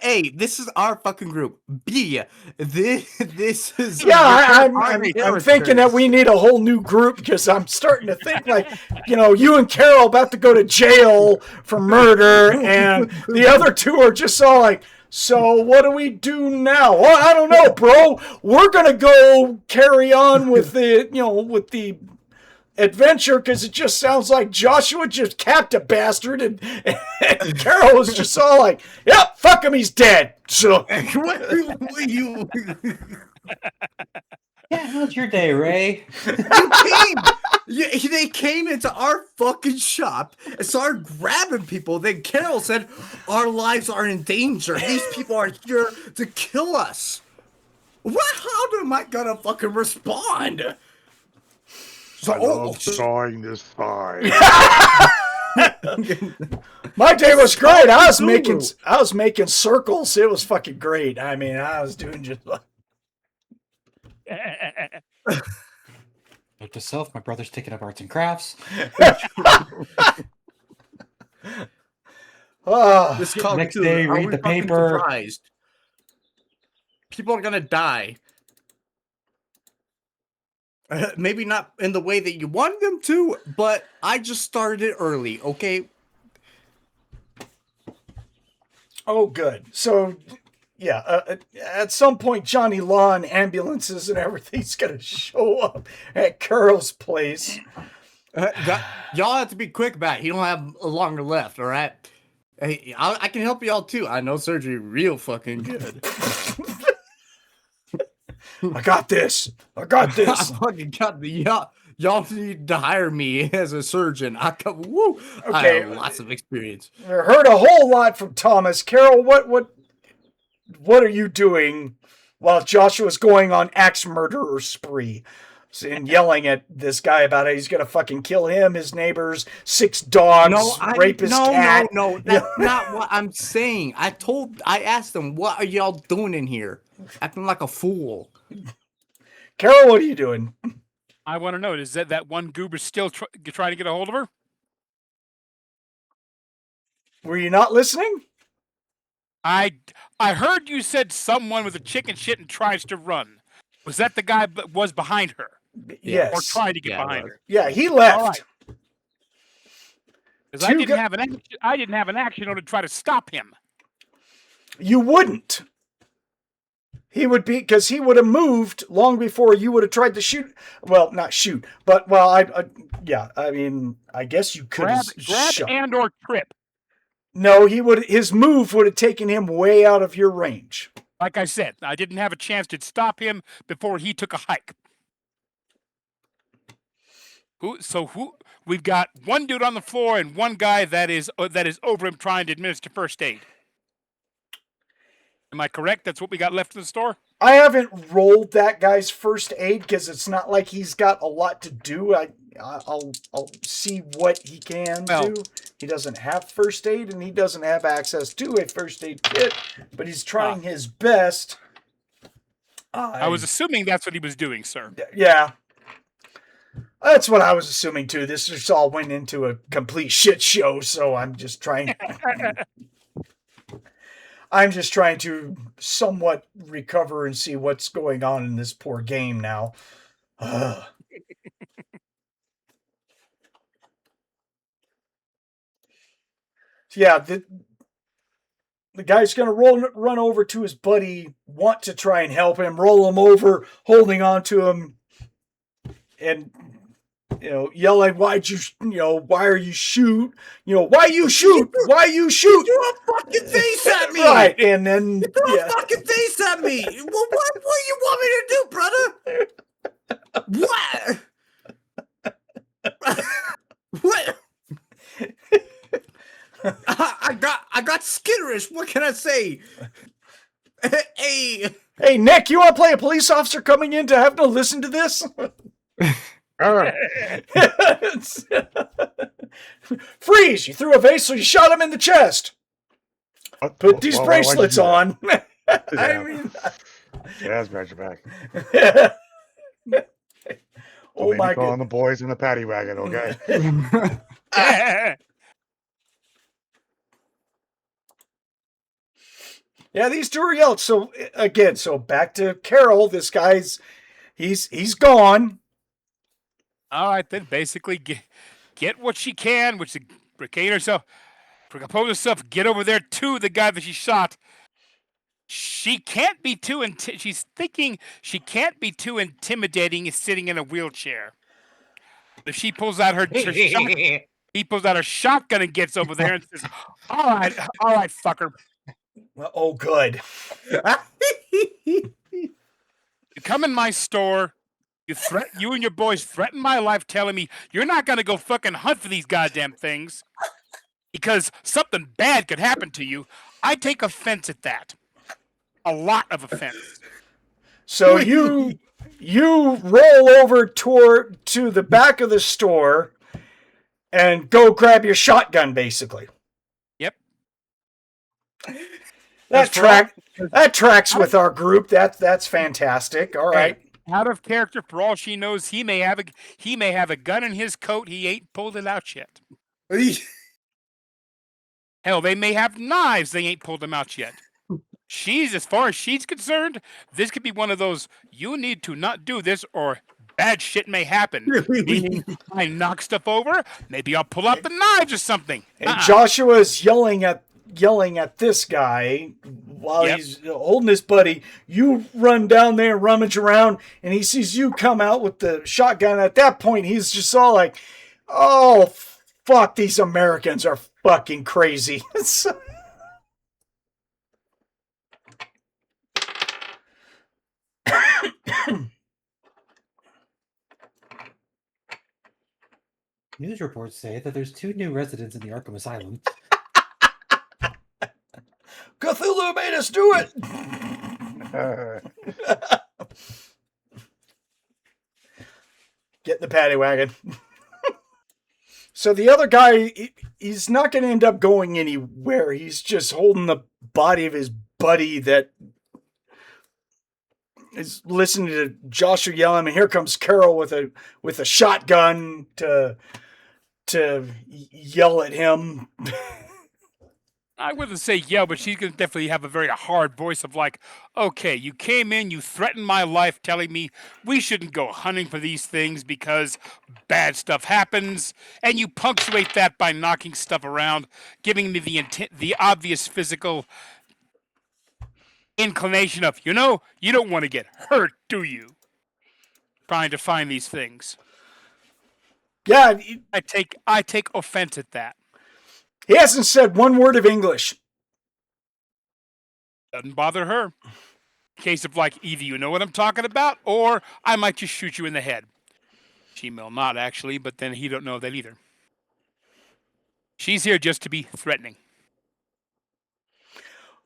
A, this is our fucking group. B, this is Yeah, I'm thinking that we need a whole new group, because I'm starting to think like, you and Carol about to go to jail for murder, and the other two are just all like, so what do we do now? Well, I don't know, bro. We're gonna go carry on with the adventure, because it just sounds like Joshua just capped a bastard, and Carol was just all like, "Yep, fuck him, he's dead." So, Yeah, how's your day, Ray? They came into our fucking shop and started grabbing people. Then Carol said, "Our lives are in danger. These people are here to kill us." How am I gonna fucking respond? I love sawing this thigh. my day was great. I was making circles. It was fucking great. I mean, I was doing just like. Note to self, my brother's taking up arts and crafts. This called Next Cthulhu. day, Are read we the fucking paper. surprised? People are gonna die. Maybe not in the way that you wanted them to, but I just started it early, okay? Oh, good. So, yeah, at some point, Johnny Law and ambulances and everything's gonna show up at Carol's place. Y'all have to be quick about it. You don't have longer left, all right? Hey, I can help y'all too. I know surgery real fucking good. I got this. I fucking got the y'all need to hire me as a surgeon. I have lots of experience. I heard a whole lot from Thomas. Carol, what are you doing while Joshua's going on axe murderer spree? and yelling at this guy about how he's gonna fucking kill him, his neighbors, 6 dogs, rape his cat. No. That's not what I'm saying. I asked them, what are y'all doing in here? Acting like a fool. Carol, what are you doing? I want to know, is that one goober still trying to get a hold of her? Were you not listening? I heard you said someone with a chicken shit and tries to run. Was that the guy that was behind her? Yes. Or tried to get behind her? Yeah, he left. All right. Because I didn't have an action order to try to stop him. You wouldn't. He would be, because he would have moved long before you would have tried to shoot. Well, not shoot, but I mean, I guess you could have grab shot. and or trip. No, his move would have taken him way out of your range. Like I said, I didn't have a chance to stop him before he took a hike. We've got one dude on the floor and one guy that is over him trying to administer first aid. Am I correct? That's what we got left in the store? I haven't rolled that guy's first aid because it's not like he's got a lot to do. I'll see what he can do. He doesn't have first aid and he doesn't have access to a first aid kit, but he's trying his best. I was assuming that's what he was doing, sir. Yeah. That's what I was assuming too. This just all went into a complete shit show, so I'm just trying to somewhat recover and see what's going on in this poor game now. Yeah, the guy's going to run over to his buddy, want to try and help him, roll him over, holding on to him, and yelling, why are you shoot? Why you shoot? Why you shoot? You threw a fucking face at me! Right, and then... You threw a fucking face at me! What do you want me to do, brother? What? I got skitterish. What can I say? Hey, Nick, you want to play a police officer coming in to have to listen to this? Freeze! You threw a vase, so you shot him in the chest. Put these bracelets on. I mean, yeah, it's got your back. Oh my God! On the boys in the paddy wagon, okay? Yeah, these two are yelled. So again, back to Carol. This guy's he's gone. All right, then basically get what she can, which is regain herself, compose herself, get over there to the guy that she shot. She can't be too. She's thinking she can't be too intimidating. Sitting in a wheelchair. If she pulls out her he pulls out her shotgun and gets over there and says, "All right, fucker." Oh, good. You come in my store. You and your boys threaten my life, telling me you're not going to go fucking hunt for these goddamn things because something bad could happen to you. I take offense at that. A lot of offense. So you roll over to the back of the store and go grab your shotgun, basically. Yep. That tracks with our group. That's fantastic. All right. Out of character, for all she knows, he may have a gun in his coat. He ain't pulled it out yet. Hell, they may have knives. They ain't pulled them out yet. As far as she's concerned, this could be one of those, you need to not do this or bad shit may happen. Meaning, I knock stuff over, maybe I'll pull out the knives or something. And Joshua's yelling at this guy while he's holding his buddy. You run down there and rummage around, and he sees you come out with the shotgun. At that point, he's just all like, oh, fuck, these Americans are fucking crazy. News reports say that there's 2 new residents in the Arkham Asylum. Cthulhu made us do it. Get in the paddy wagon. So the other guy, he's not going to end up going anywhere. He's just holding the body of his buddy that is listening to Joshua yell at him. And here comes Carol with a shotgun to yell at him. I wouldn't say yell, but she's going to definitely have a very hard voice of like, okay, you came in, you threatened my life, telling me we shouldn't go hunting for these things because bad stuff happens, and you punctuate that by knocking stuff around, giving me the obvious physical inclination of, you don't want to get hurt, do you? Trying to find these things. Yeah, I take offense at that. he hasn't said one word of English. Doesn't bother her. Case of like, either you know what I'm talking about, or I might just shoot you in the head. She will not actually, but then he don't know that either. She's here just to be threatening.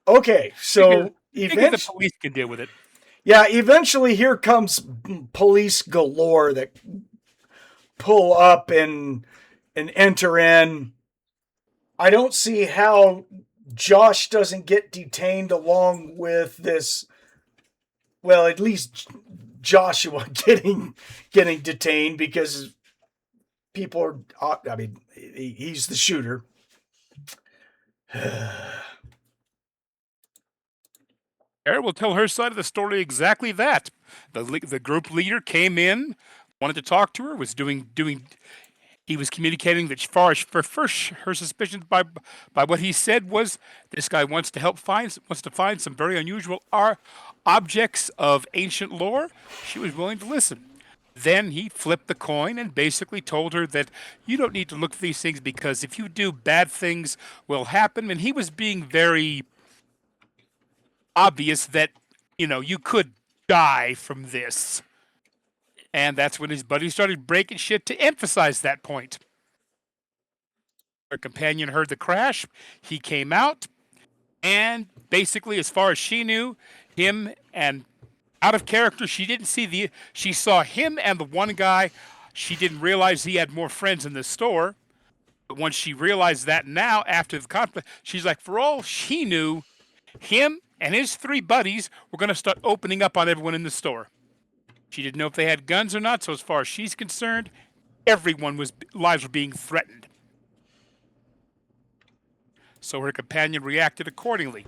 Okay, so Figure the police can deal with it. Yeah, eventually here comes police galore that pull up and enter in. I don't see how Josh doesn't get detained along with this. Well, at least Joshua getting detained because people are. I mean, he's the shooter. Erin will tell her side of the story exactly that. The group leader came in, wanted to talk to her, was doing. He was communicating that far as for first her suspicions by what he said was this guy wants to find some very unusual objects of ancient lore. She was willing to listen. Then he flipped the coin and basically told her that you don't need to look for these things because if you do, bad things will happen. And he was being very obvious that, you could die from this. And that's when his buddy started breaking shit to emphasize that point. Her companion heard the crash. He came out. And basically, as far as she knew, him and out of character, she saw him and the one guy. She didn't realize he had more friends in the store. But once she realized that now, after the conflict, she's like, for all she knew, him and his 3 buddies were going to start opening up on everyone in the store. She didn't know if they had guns or not, so as far as she's concerned, everyone's lives were being threatened. So her companion reacted accordingly.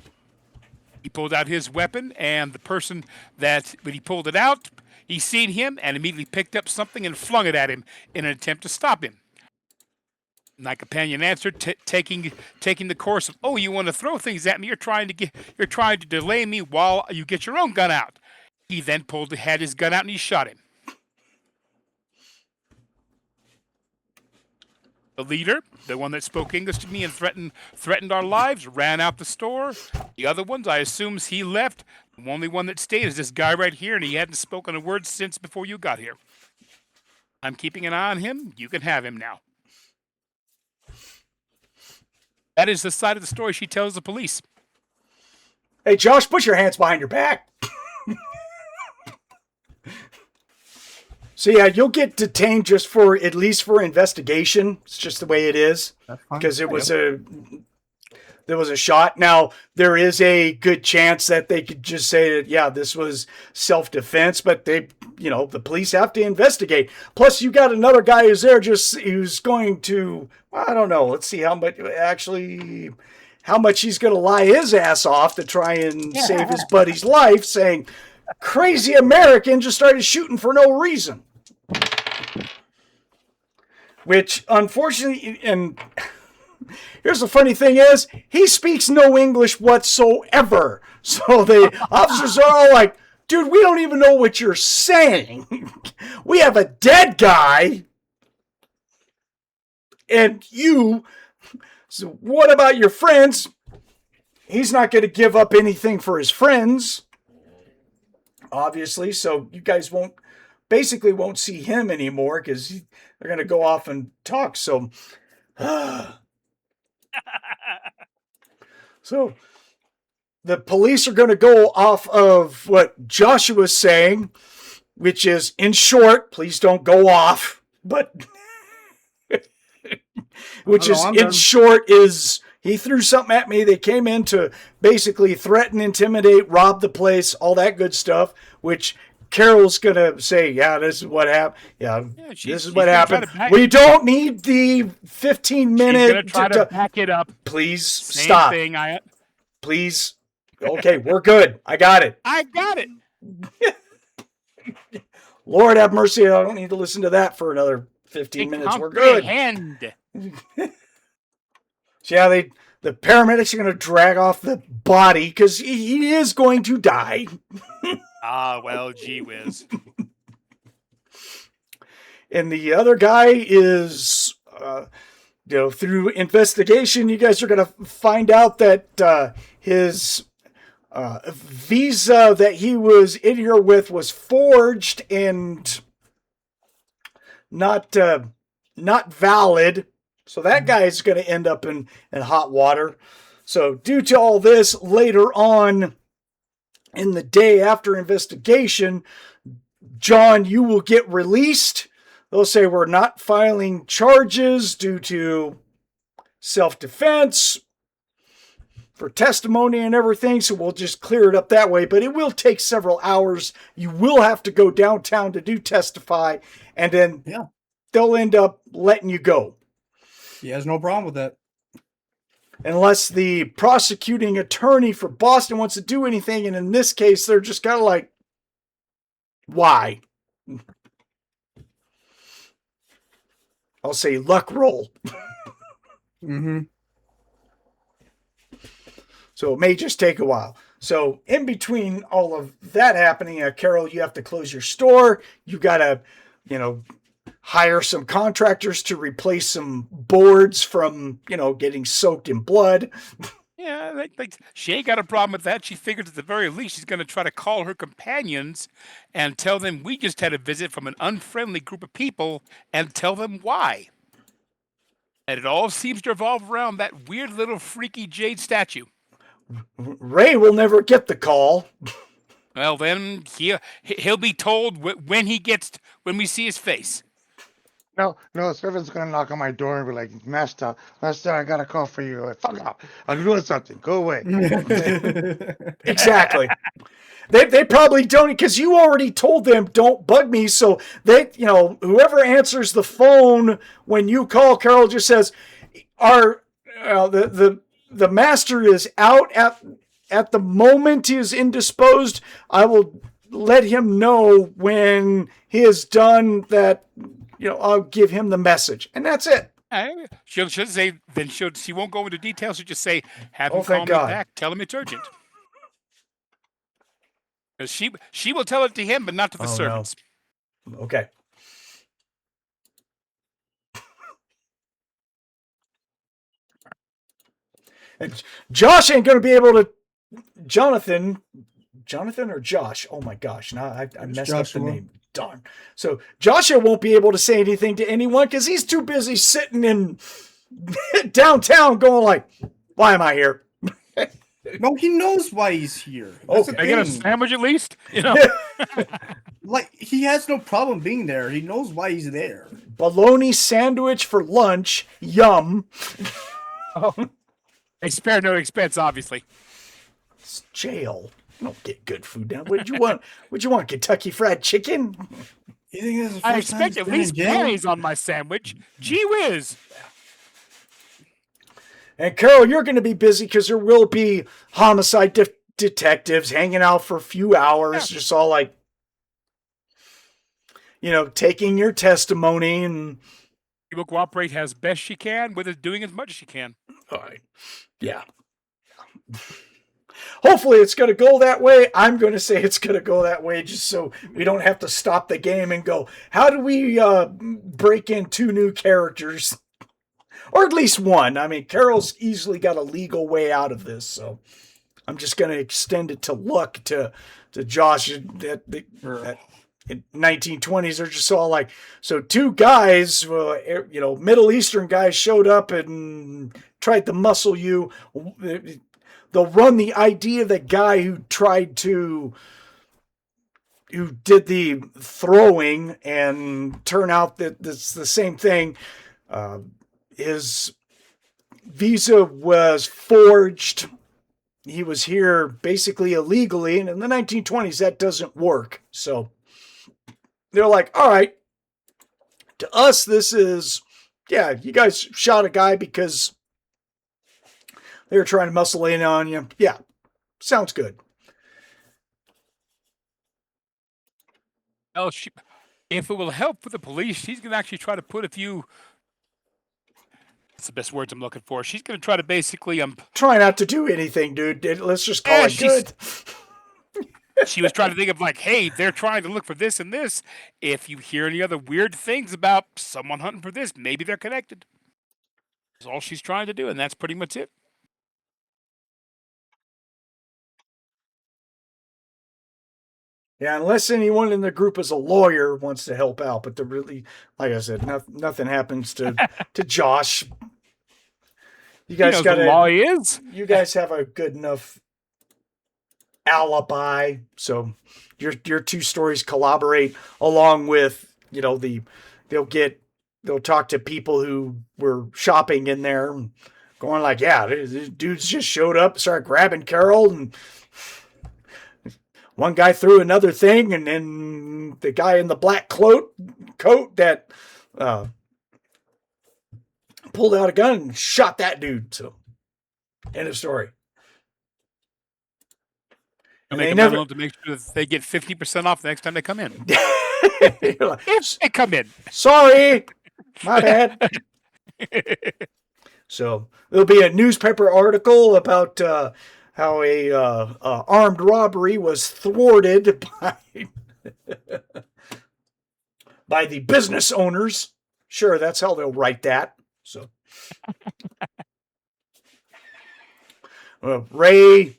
He pulled out his weapon, and the person when he pulled it out, he seen him and immediately picked up something and flung it at him in an attempt to stop him. My companion answered, taking the course of, "Oh, you want to throw things at me? You're trying to delay me while you get your own gun out." He then had his gun out and he shot him. The leader, the one that spoke English to me and threatened our lives, ran out the store. The other ones, I assume he left. The only one that stayed is this guy right here, and he hadn't spoken a word since before you got here. I'm keeping an eye on him. You can have him now. That is the side of the story she tells the police. Hey, Josh, put your hands behind your back. So yeah, you'll get detained at least for investigation. It's just the way it is. That's fine. Because there was a shot. Now, there is a good chance that they could just say that, yeah, this was self-defense, but the police have to investigate. Plus, you got another guy who's going to, I don't know, let's see how much he's going to lie his ass off to try and save his buddy's life, saying, crazy American just started shooting for no reason. Which, unfortunately, and here's the funny thing is, he speaks no English whatsoever. So the officers are all like, dude, we don't even know what you're saying. We have a dead guy. And so what about your friends? He's not going to give up anything for his friends. Obviously, so you guys won't see him anymore because they're going to go off and talk. So, so the police are going to go off of what Joshua's saying, which is, in short, please don't go off, but which Oh, no, is, I'm in done. short, is he threw something at me. They came in to basically threaten, intimidate, rob the place, all that good stuff, which Carol's going to say, yeah, this is what happened. Yeah, this is she's what gonna try happened. to back- We don't need the 15-minute. She's gonna try to back it up. Please Same stop. thing. Please. Okay, we're good. I got it. I got it. Lord have mercy. I don't need to listen to that for another 15 minutes. We're good. Hand. So yeah, the paramedics are going to drag off the body because he is going to die. Well, gee whiz. And the other guy is, through investigation, you guys are going to find out that his visa that he was in here with was forged and not valid. So that guy's going to end up in hot water. So due to all this, later on in the day after investigation, John, you will get released. They'll say we're not filing charges due to self-defense for testimony and everything, so we'll just clear it up that way. But it will take several hours. You will have to go downtown to testify, and then they'll end up letting you go. He has no problem with that. Unless the prosecuting attorney for Boston wants to do anything, and in this case, they're just kind of like, why? I'll say luck roll. Mm-hmm. So it may just take a while. So in between all of that happening, Carol, you have to close your store. You got to, hire some contractors to replace some boards from, getting soaked in blood. Yeah, she ain't got a problem with that. She figures at the very least she's going to try to call her companions and tell them we just had a visit from an unfriendly group of people and tell them why. And it all seems to revolve around that weird little freaky jade statue. Ray will never get the call. Well, then he'll be told when we see his face. No, servant's gonna knock on my door and be like, Master, I got a call for you. Like, fuck off. I'm doing something. Go away. Exactly. They probably don't, because you already told them don't bug me. So they, whoever answers the phone when you call, Carol just says, the master is out at the moment. He is indisposed. I will let him know when he is done that, I'll give him the message, and that's it. She'll say, then she won't go into details. She'll just say, have him Oh, call thank me God. back. Tell him it's urgent. 'Cause she will tell it to him, but not to the servants. No. Okay. And Josh ain't going to be able to. Jonathan or Josh? Oh my gosh! Now I messed up the Joshua. name. Darn. So Joshua won't be able to say anything to anyone because he's too busy sitting in downtown, going like, "Why am I here?" No, he knows why he's here. That's the Okay. I get a thing. sandwich at least? Like, he has no problem being there. He knows why he's there. Bologna sandwich for lunch. Yum. They spare no expense, obviously. It's jail. You don't get good food down. What'd you want? What'd you want? Kentucky Fried Chicken? You think this is the I first time expect he's at been in least jail? pennies on my sandwich. Gee whiz. And Carol, you're going to be busy because there will be homicide detectives hanging out for a few hours, just all like, taking your testimony and. She will cooperate as best she can with it, doing as much as she can. All right. Yeah. Hopefully it's going to go that way. I'm going to say it's going to go that way just so we don't have to stop the game and go, how do we break in 2 new characters? Or at least one. I mean, Carol's easily got a legal way out of this, so I'm just going to extend it to luck to Josh. In 1920s, they're just all like, so 2 guys, Middle Eastern guys showed up and tried to muscle you. They'll run the idea of the guy who tried to who did the throwing and turn out that it's the same thing. His visa was forged. He was here basically illegally, and in the 1920s that doesn't work. So they're like, all right, to us this is, yeah, you guys shot a guy because they were trying to muscle in on you. Yeah, sounds good. Well, if it will help for the police, she's going to actually try to put a few. That's the best words I'm looking for. She's going to try to basically Try not to do anything, dude. Let's just call Yeah, it good. She was trying to think of like, hey, they're trying to look for this and this. If you hear any other weird things about someone hunting for this, maybe they're connected. That's all she's trying to do, and that's pretty much it. Yeah, unless anyone in the group is a lawyer wants to help out, but they're really, like I said, nothing happens to Josh. You guys knows got what law is. You guys have a good enough alibi, so your two stories collaborate. Along with they'll talk to people who were shopping in there, going like, yeah, this dudes just showed up, started grabbing Carol, and one guy threw another thing, and then the guy in the black coat that pulled out a gun and shot that dude. So, end of story. And make a memo to make sure that they get 50% off the next time they come in. Like, if they come in. Sorry, my bad. So there'll be a newspaper article about how a armed robbery was thwarted by the business owners. Sure, that's how they'll write that. So Ray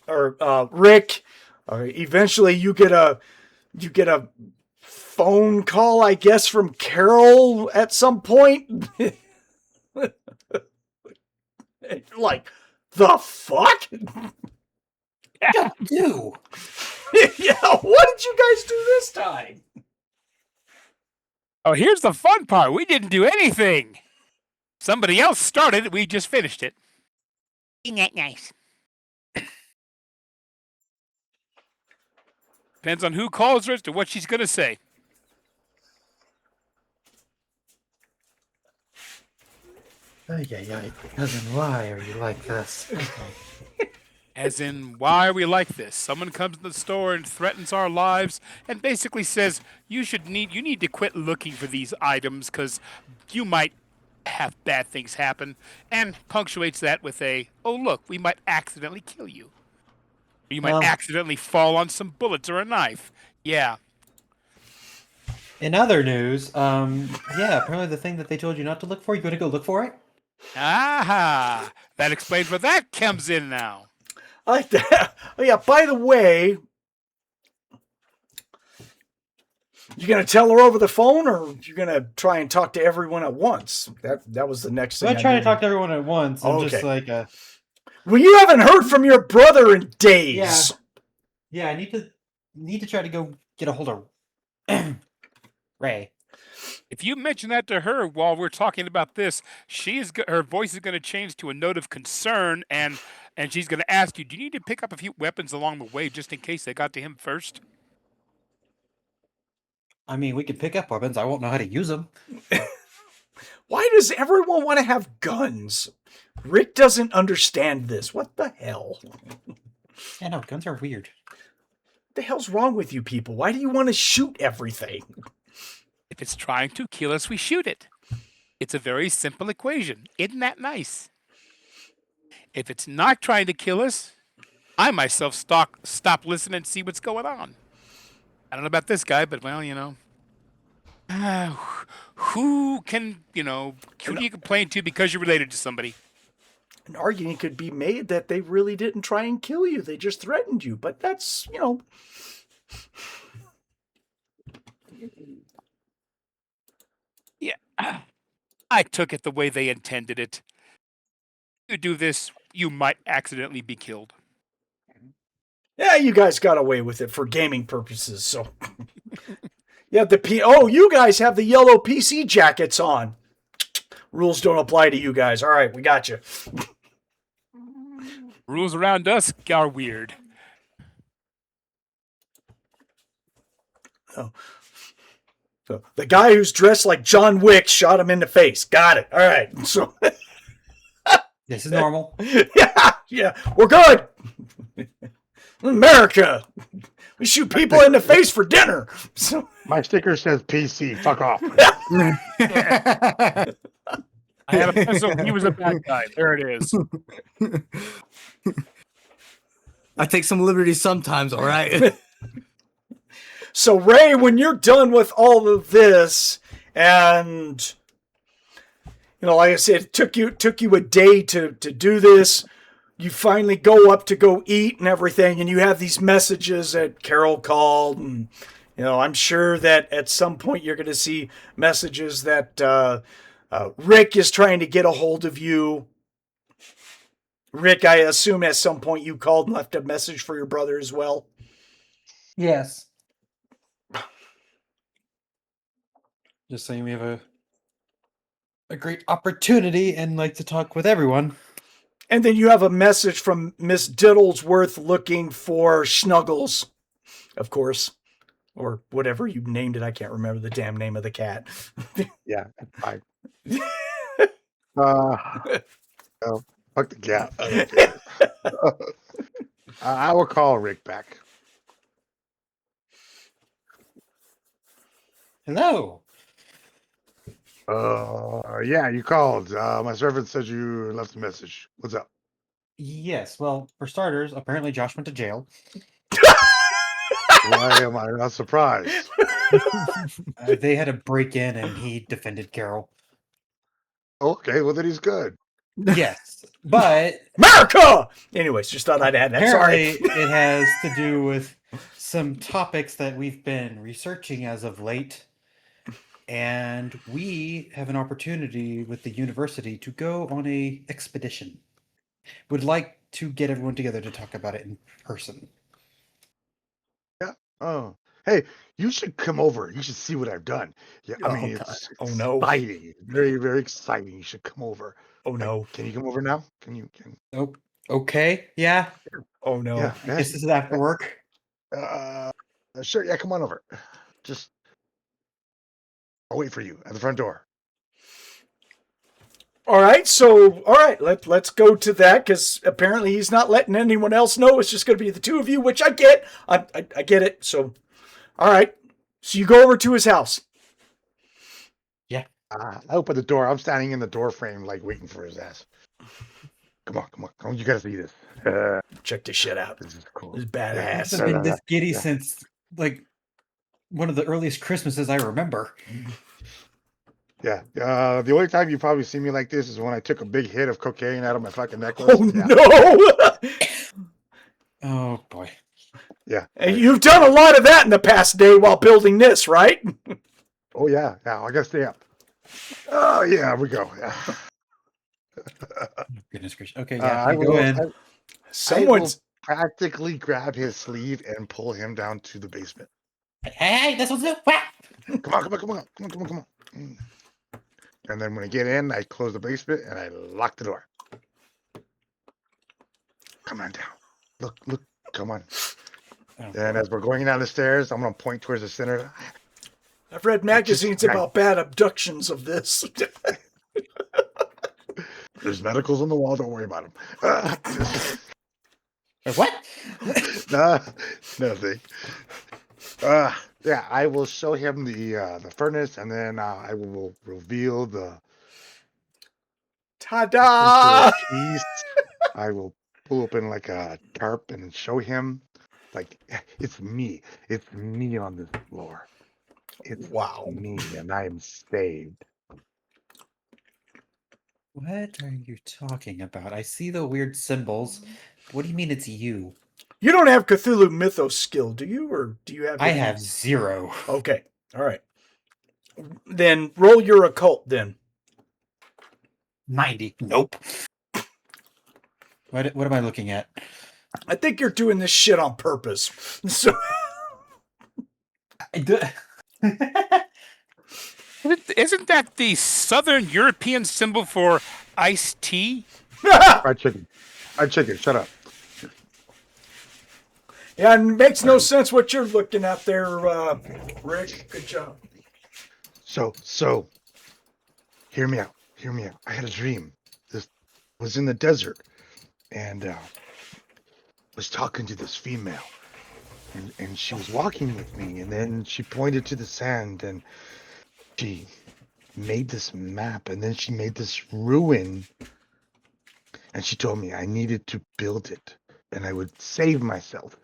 or Rick, eventually you get a phone call, I guess, from Carol at some point. Like, the fuck? Yeah, do. Yeah, what did you guys do this time? Oh, here's the fun part. We didn't do anything. Somebody else started it. We just finished it. Isn't that nice? Depends on who calls her as to what she's going to say. Cousin, why are you like this? As in, why are we like this? Someone comes to the store and threatens our lives and basically says, you need to quit looking for these items because you might have bad things happen, and punctuates that with a, oh, look, we might accidentally kill you. Or you might accidentally fall on some bullets or a knife. Yeah. In other news, apparently the thing that they told you not to look for, you gotta go look for it? Aha! That explains where that comes in now. I like that. Oh, yeah, by the way, you going to tell her over the phone, or you going to try and talk to everyone at once? That was the next thing. I'm trying to talk to everyone at once. I'm okay. Just like well, you haven't heard from your brother in days. Yeah, I need to try to go get a hold of Ray. If you mention that to her while we're talking about this, her voice is going to change to a note of concern, and she's going to ask you, do you need to pick up a few weapons along the way just in case they got to him first? I mean, we could pick up weapons. I won't know how to use them. Why does everyone want to have guns? Rick doesn't understand this. What the hell? Yeah, no, guns are weird. What the hell's wrong with you people? Why do you want to shoot everything? If it's trying to kill us, we shoot it. It's a very simple equation. Isn't that nice? If it's not trying to kill us, I myself stop listening and see what's going on. I don't know about this guy, but well, who do you complain to because you're related to somebody? An argument could be made that they really didn't try and kill you. They just threatened you. But that's, Yeah, I took it the way they intended it. If you do this, you might accidentally be killed. Yeah, you guys got away with it for gaming purposes. So, yeah, you guys have the yellow PC jackets on. Rules don't apply to you guys. All right, we got you. Rules around us are weird. Oh. So the guy who's dressed like John Wick shot him in the face. Got it. All right. So This is normal. yeah, we're good. America, we shoot people in the face for dinner. So My sticker says PC. Fuck off. I had a pencil. He was a bad guy. There it is. I take some liberties sometimes, all right? So Ray, when you're done with all of this, and like I said, it took you a day to do this. You finally go up to go eat and everything, and you have these messages that Carol called, and I'm sure that at some point you're going to see messages that Rick is trying to get a hold of you. Rick, I assume at some point you called and left a message for your brother as well. Yes. Just saying we have a great opportunity and like to talk with everyone. And then you have a message from Miss Diddlesworth looking for Snuggles, of course, or whatever you named it. I can't remember the damn name of the cat. Yeah, fine. Oh, fuck the cat. I don't care. I will call Rick back. Hello. Yeah, you called. My servant said you left a message. What's up? Yes. Well, for starters, apparently Josh went to jail. Why am I not surprised? They had a break in and he defended Carol. Okay, well then he's good. Yes, but America! Anyways, just thought I'd add that. apparently Sorry. it has to do with some topics that we've been researching as of late. And we have an opportunity with the university to go on a expedition. Would like to get everyone together to talk about it in person. Oh, hey, you should come over. You should see what I've done. Yeah, I mean, God. it's Oh, no. exciting. Very, very exciting. You should come over. Oh, no. Can you come over now? Can Oh, okay. Yeah. Oh, no. Yeah. This is after work. Sure. Yeah, come on over. Just, I'll wait for you at the front door. All right. So, let's go to that because apparently he's not letting anyone else know. It's just going to be the two of you, which I get. I get it. So, all right. So you go over to his house. I open the door. I'm standing in the door frame, like waiting for his ass. Come on. You gotta see this. Check this shit out. This is cool. It's I've badass. been this giddy Yeah. since like one of the earliest Christmases I remember. Yeah. The only time you probably see me like this is when I took a big hit of cocaine out of my fucking necklace. Oh, Yeah. no. Oh boy. Yeah. And you've done a lot of that in the past day while building this, right? Oh yeah. Yeah. I gotta stay up. Oh yeah. We go. Yeah. Goodness gracious. Okay, yeah. I You go will. in. Someone's. Practically grab his sleeve and pull him down to the basement. Hey, this one's new. Come on. And then when I get in, I close the basement and I lock the door. Come on down. Look, come on. Oh. And as we're going down the stairs, I'm gonna point towards the center. I've read magazines about bad abductions of this. There's medicals on the wall. Don't worry about them. What? Nothing. Yeah, I will show him the furnace, and then I will reveal the Ta-da! piece. I will pull open like a tarp and show him, like, it's me. It's me on this floor. It's Wow. me, and I am saved. What are you talking about? I see the weird symbols. What do you mean it's you? You don't have Cthulhu Mythos skill, do you? Or do you have... I have 0. Okay. All right. Then roll your occult then. 90. Nope. What am I looking at? I think you're doing this shit on purpose. So Isn't that the Southern European symbol for iced tea? Fried chicken. Fried chicken. Shut up. yeah, it makes no sense what you're looking at there, Rick. Good job. So, hear me out. Hear me out. I had a dream. This was in the desert, and was talking to this female, and she was walking with me, and then she pointed to the sand, and she made this map, and then she made this ruin, and she told me I needed to build it, and I would save myself.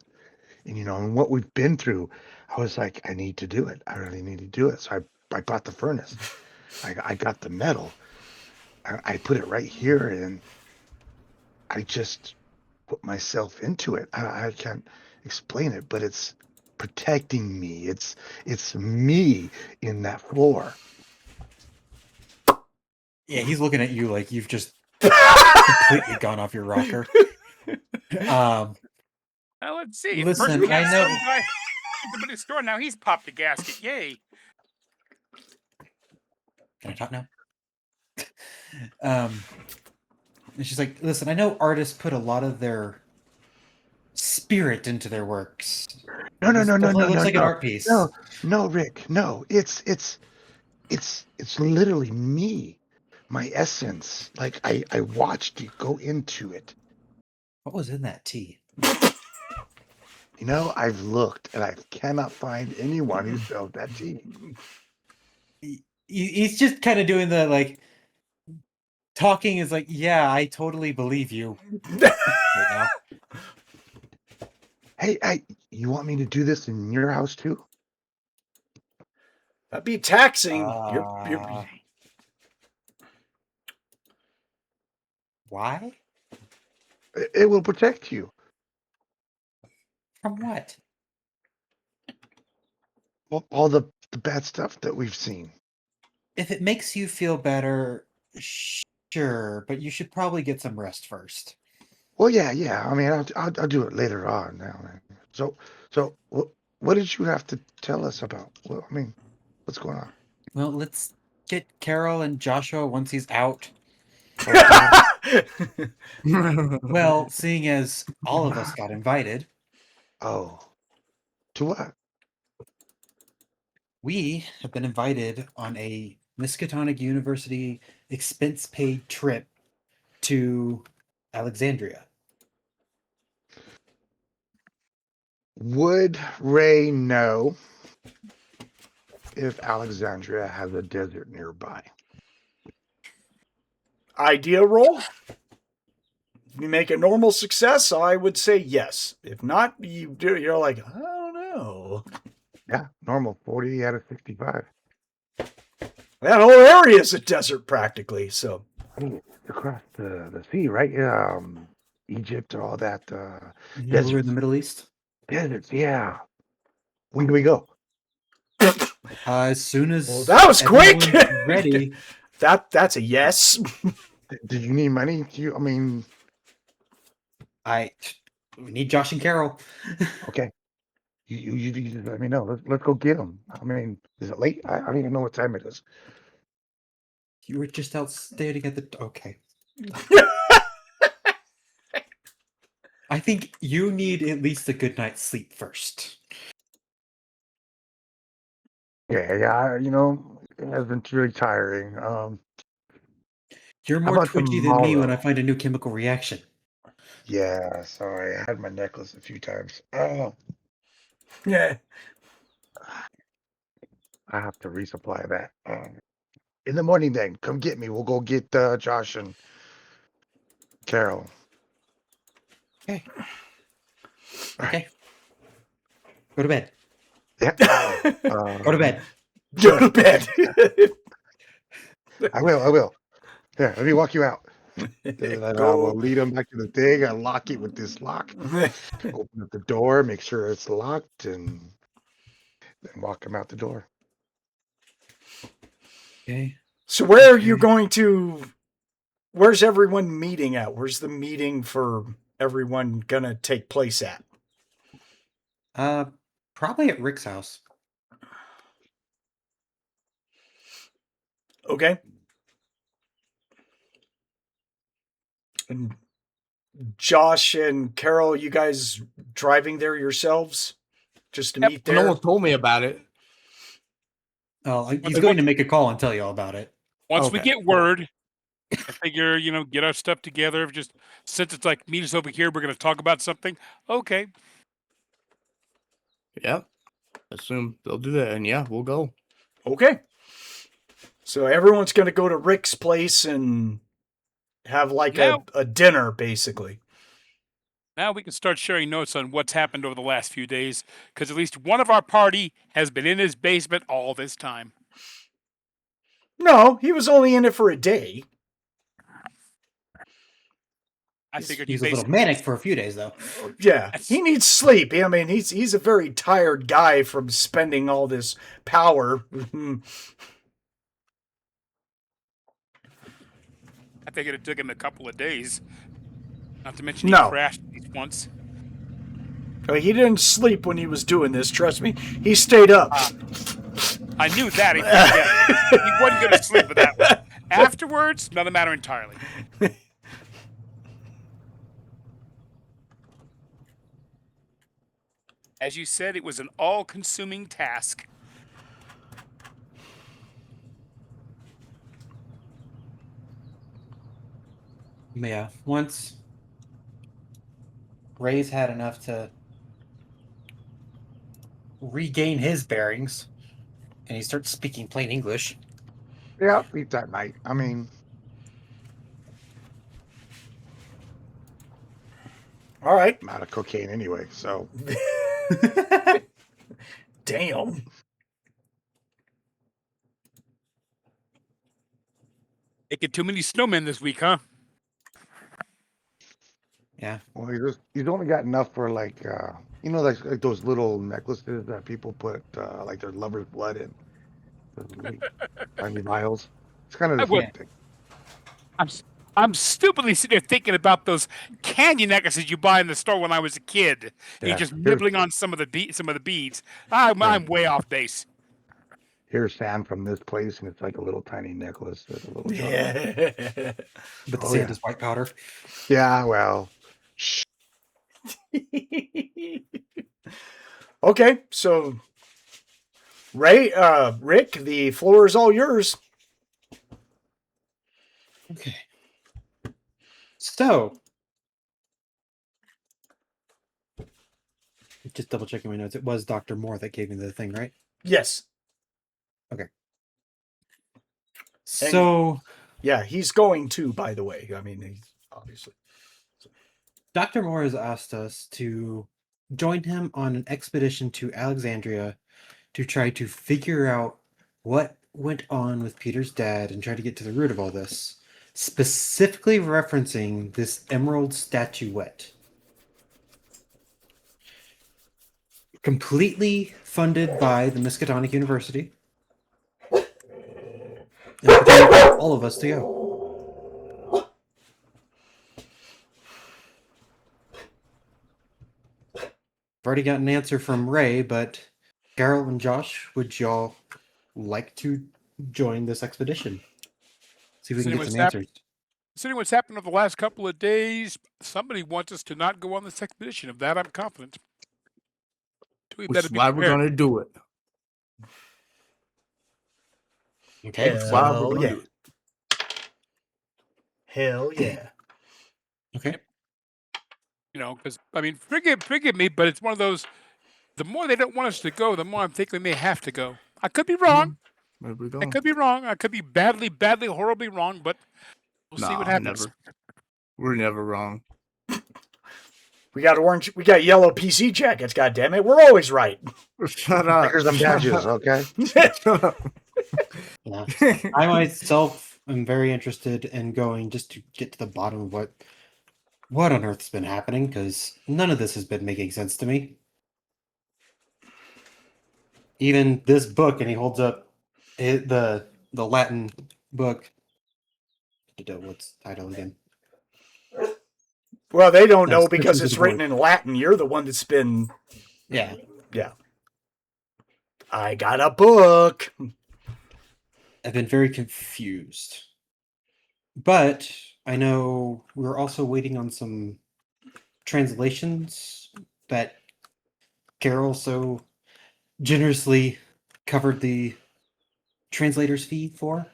And and what we've been through, I was like, I need to do it. I really need to do it. So I bought the furnace. I got the metal. I put it right here, and I just put myself into it. I can't explain it, but it's protecting me. It's me in that floor. Yeah, he's looking at you like you've just completely gone off your rocker. Well, let's see. Listen, First we I had know- some guy at the store. Now he's popped a gasket. Yay! Can I talk now? And she's like, listen, I know artists put a lot of their spirit into their works. No, This definitely looks like an no. art piece. No, Rick. No, it's literally me, my essence. Like I watched you go into it. What was in that tea? I've looked and I cannot find anyone who sells that tea. He's just kind of doing the like talking is like, yeah, I totally believe you right now. Hey, you want me to do this in your house too? That'd be taxing. Why? It will protect you. From what? All the bad stuff that we've seen. If it makes you feel better, sure, but you should probably get some rest first. Well, yeah. I mean, I'll do it later on now. So what did you have to tell us about? Well, I mean, what's going on? Well, let's get Carol and Joshua once he's out. Well, seeing as all of us got invited, Oh, to what? we have been invited on a Miskatonic University expense-paid trip to Alexandria. Would Ray know if Alexandria has a desert nearby? Idea roll. If you make a normal success, I would say yes. If not, you're like, I don't know. Yeah, normal 40 out of 65. That whole area is a desert practically. So I mean, across the sea, right? Egypt, all that. We're in the Middle East. Deserts, yeah. When do we go? As soon as that was quick. everyone's ready. That's a yes. Did you need money? I mean, We need Josh and Carol. okay. You just let me know. Let's go get them. I mean, is it late? I don't even know what time it is. You were just out staring at the. Okay. I think you need at least a good night's sleep first. Yeah. It has been really tiring. You're How more about twitchy than me when I tomorrow? find a new chemical reaction. Yeah, sorry. I had my necklace a few times. Oh, Yeah. I have to resupply that. In the morning, then come get me. We'll go get Josh and Carol. Okay. Okay. Go to bed. Yeah. Go to bed. Go to bed. I will. Here, let me walk you out. Then I Go. will lead them back to the thing. I lock it with this lock. Open up the door, make sure it's locked, and then walk them out the door. Okay. So where are you going to? Where's everyone meeting at? Where's the meeting for everyone gonna take place at? Probably at Rick's house. Okay. And Josh and Carol, you guys driving there yourselves just to Yep. meet there? No one told me about it. Oh, he's Once- going to make a call and tell you all about it. Once we Okay. get word, I figure, get our stuff together. Just since it's like meet us over here, we're going to talk about something. Okay. Yep. Assume they'll do that, and yeah, we'll go. Okay. So everyone's going to go to Rick's place and have like Now- a dinner, basically. Now we can start sharing notes on what's happened over the last few days, because at least one of our party has been in his basement all this time. No, he was only in it for a day. I figured He's he a little basically- manic for a few days, though. Yeah, he needs sleep. I mean, he's a very tired guy from spending all this power. I figured it took him a couple of days. Not to mention he No. crashed at least once. I mean, he didn't sleep when he was doing this. Trust me, he stayed up. I knew that. He wasn't going to sleep with that one. Afterwards, another matter entirely. As you said, it was an all-consuming task. Yeah, once Ray's had enough to regain his bearings, and he starts speaking plain English. Yeah, eat that night. I mean, All right. I'm out of cocaine anyway, so Damn. Making too many snowmen this week, huh? Yeah. well, he's only got enough for like like those little necklaces that people put like their lover's blood in. Those little tiny vials. It's kind of the I would- same thing. I'm stupidly sitting there thinking about those candy necklaces you buy in the store when I was a kid. Yeah. You're just Here's- nibbling on some of the beads. I'm way off base. Here's sand from this place, and it's like a little tiny necklace with a little jar. Yeah. But the Oh, sand yeah. is white powder. Yeah, well, Okay, so Rick, the floor is all yours. Okay. So, just double checking my notes. It was Dr. Moore that gave me the thing, right? Yes. So, Yeah, he's going to, by the way. I mean, he's obviously. Dr. Moore has asked us to join him on an expedition to Alexandria to try to figure out what went on with Peter's dad and try to get to the root of all this, specifically referencing this emerald statuette. Completely funded by the Miskatonic University. And for all of us to go. I've already got an answer from Ray, but Carol and Josh, would y'all like to join this expedition? See if we can get some answers. Considering what's happened over the last couple of days, somebody wants us to not go on this expedition. Of that, I'm confident. We Which better is be why we're prepared. gonna do it. Okay. Hell Why we're gonna yeah. do it. Hell yeah. Okay. Because forgive me, but it's one of those. The more they don't want us to go, the more I'm thinking they have to go. I could be wrong. Where we go? I could be wrong. I could be badly, horribly wrong. But we'll see what happens. Never. We're never wrong. We got orange, we got yellow PC jackets, goddammit. We're always right. Shut up. stickers and badges, okay? Shut up. Yeah. I myself am very interested in going just to get to the bottom of what on earth's been happening, because none of this has been making sense to me. Even this book, and he holds up the Latin book. What's the title again? Well, they don't know No, because switching to it's the board. written in Latin. You're the one that's been. Yeah. Yeah. I got a book. I've been very confused. But I know we're also waiting on some translations that Carol so generously covered the translator's fee for.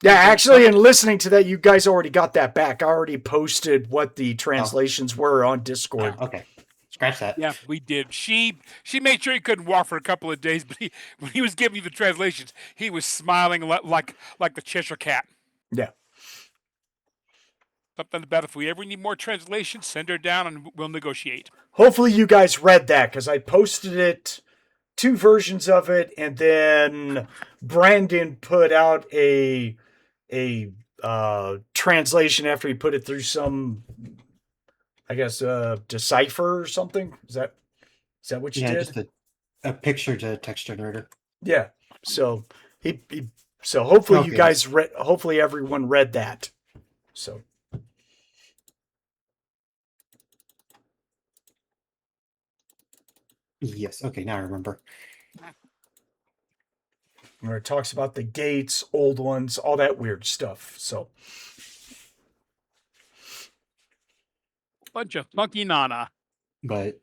Yeah, actually, in listening to that, you guys already got that back. I already posted what the Oh. translations were on Discord. Okay. Scratch that. Yeah, we did. She made sure he couldn't walk for a couple of days, but when he was giving you the translations, he was smiling like the Cheshire Cat. Yeah. Something about if we ever need more translations, send her down and we'll negotiate. Hopefully, you guys read that because I posted it, 2 versions of it, and then Brandon put out a translation after he put it through some, I guess, decipher or something. Is that what you Yeah, did? just a picture to text generator. Yeah. So so hopefully you Okay. guys read. Hopefully everyone read that. So Yes. Okay, now I remember. where it talks about the gates, old ones, all that weird stuff. So Bunch of funky nana. But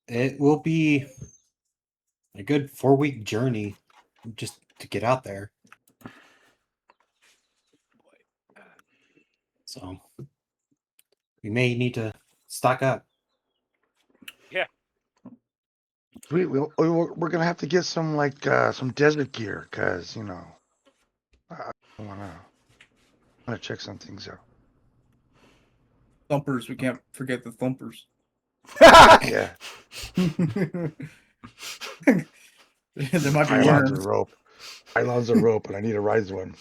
it will be a good 4-week journey just to get out there. So we may need to stock up. We're gonna have to get some some desert gear because I wanna check some things out. Thumpers. We can't forget the thumpers. Yeah, There might be pylons of worms. rope. Pylons of rope, and I need to rise one.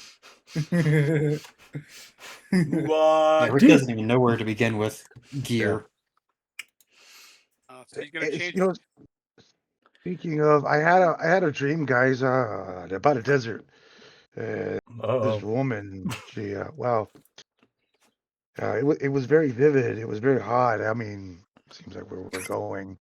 Yeah, what? Rick doesn't even know where to begin with gear. So he's gonna change. Speaking of, I had a dream, guys, about a desert. This Oh, woman, she it was very vivid. It was very hot. I mean, seems like we're going.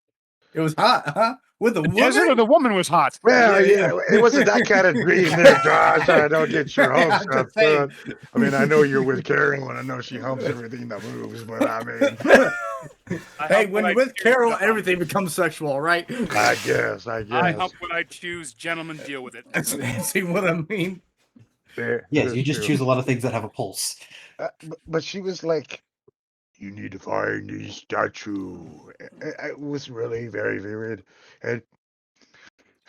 It was hot, huh? With a The desert or woman? the woman was hot. Well, Yeah. it wasn't that kind of dream there, Josh. I don't get your Yeah, hopes I'm up. just saying. I mean, I know you're with Carol, and I know she humps everything that moves, but I mean, Hey, when you're with Carol, everything becomes sexual, right? I guess. I hump what I choose. Gentlemen, deal with it. See what I mean? Yes, you just choose a lot of things that have a pulse. But she was like, "You need to find this statue." It was really very vivid, and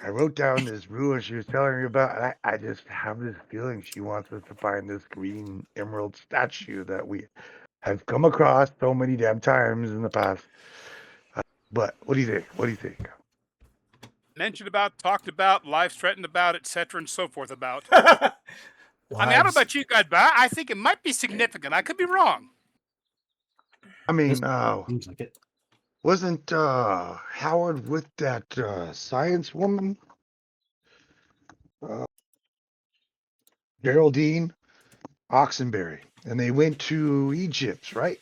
I wrote down this ruin she was telling me about. And I just have this feeling she wants us to find this green emerald statue that we have come across so many damn times in the past. But what do you think? What do you think? Mentioned about, talked about, lives threatened about, etc., and so forth about. I mean, I don't know about you guys, but I think it might be significant. I could be wrong. I mean, Seems like it. wasn't Howard with that science woman? Geraldine Oxenberry. And they went to Egypt, right?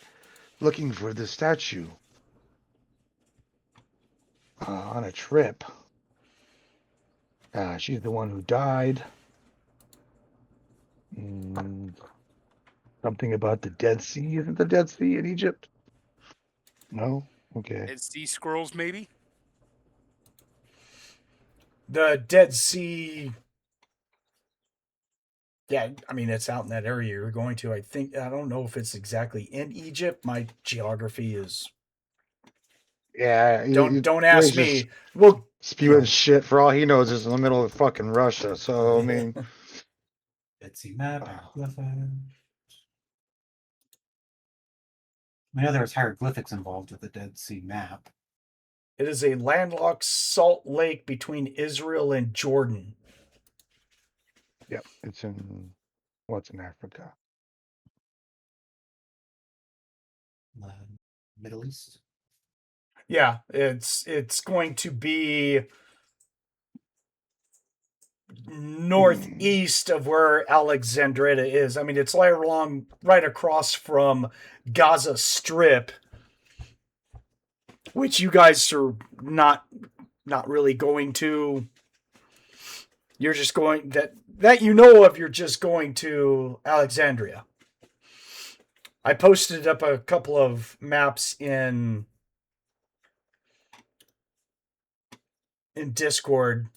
Looking for the statue on a trip. She's the one who died. Something about the Dead Sea. Isn't the Dead Sea in Egypt? No? Okay. Dead Sea Scrolls, maybe. the Dead Sea. Yeah, I mean it's out in that area you're going to. I don't know if it's exactly in Egypt. My geography is. Yeah. Don't ask me. Well, Spewing shit for all he knows is in the middle of fucking Russia. So, I mean. Dead Sea map. Hieroglyphics. I know there was hieroglyphics involved with the Dead Sea map. It is a landlocked salt lake between Israel and Jordan. Yep. It's in. What's in Africa? Middle East. Yeah, it's going to be northeast of where Alexandria is. I mean, it's right across from Gaza Strip, which you guys are not really going to. You're just going that you know of. You're just going to Alexandria. I posted up a couple of maps in Discord.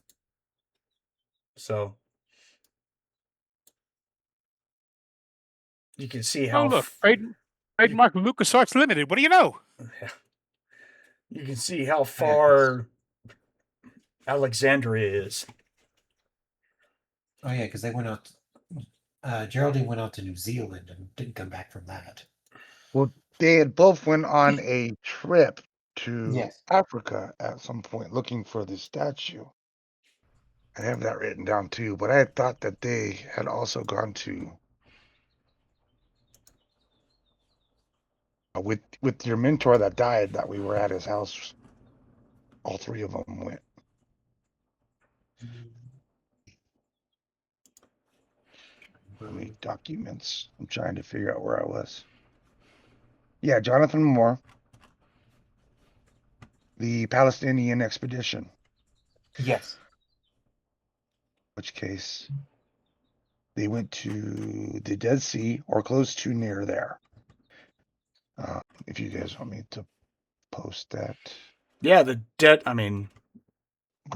So you can see how Oh, look, trademark LucasArts Limited. What do you know? you can see how far Alexandria is. Oh yeah, because they went out. Geraldine went out to New Zealand and didn't come back from that. Well, they had both went on a trip to Yes. Africa at some point looking for the statue. I have that written down too, but I had thought that they had also gone to with your mentor that died, that we were at his house. All three of them went. How many documents? I'm trying to figure out where I was. Yeah, Jonathan Moore, the Palestinian expedition. Yes. Which case they went to the Dead Sea or close to near there. If you guys want me to post that. Yeah, the debt. I mean,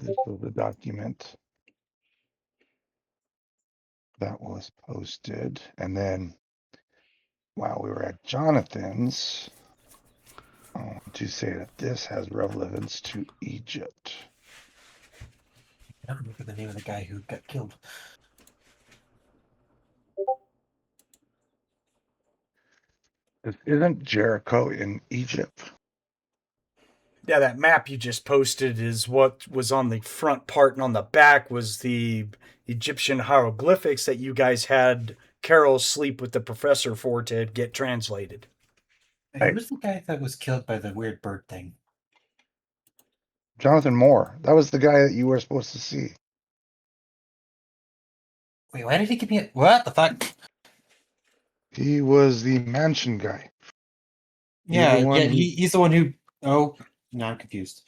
This was the document that was posted. And then while we were at Jonathan's, I want to say that this has relevance to Egypt. I don't remember the name of the guy who got killed. This isn't Jericho in Egypt. yeah, that map you just posted is what was on the front part, and on the back was the Egyptian hieroglyphics that you guys had Carol sleep with the professor for to get translated. Who was the guy that was killed by the weird bird thing? Jonathan Moore. That was the guy that you were supposed to see. Wait, why did he give me a... What the fuck? He was the mansion guy. Yeah, the one who- he's the one who... Oh, no, I'm confused.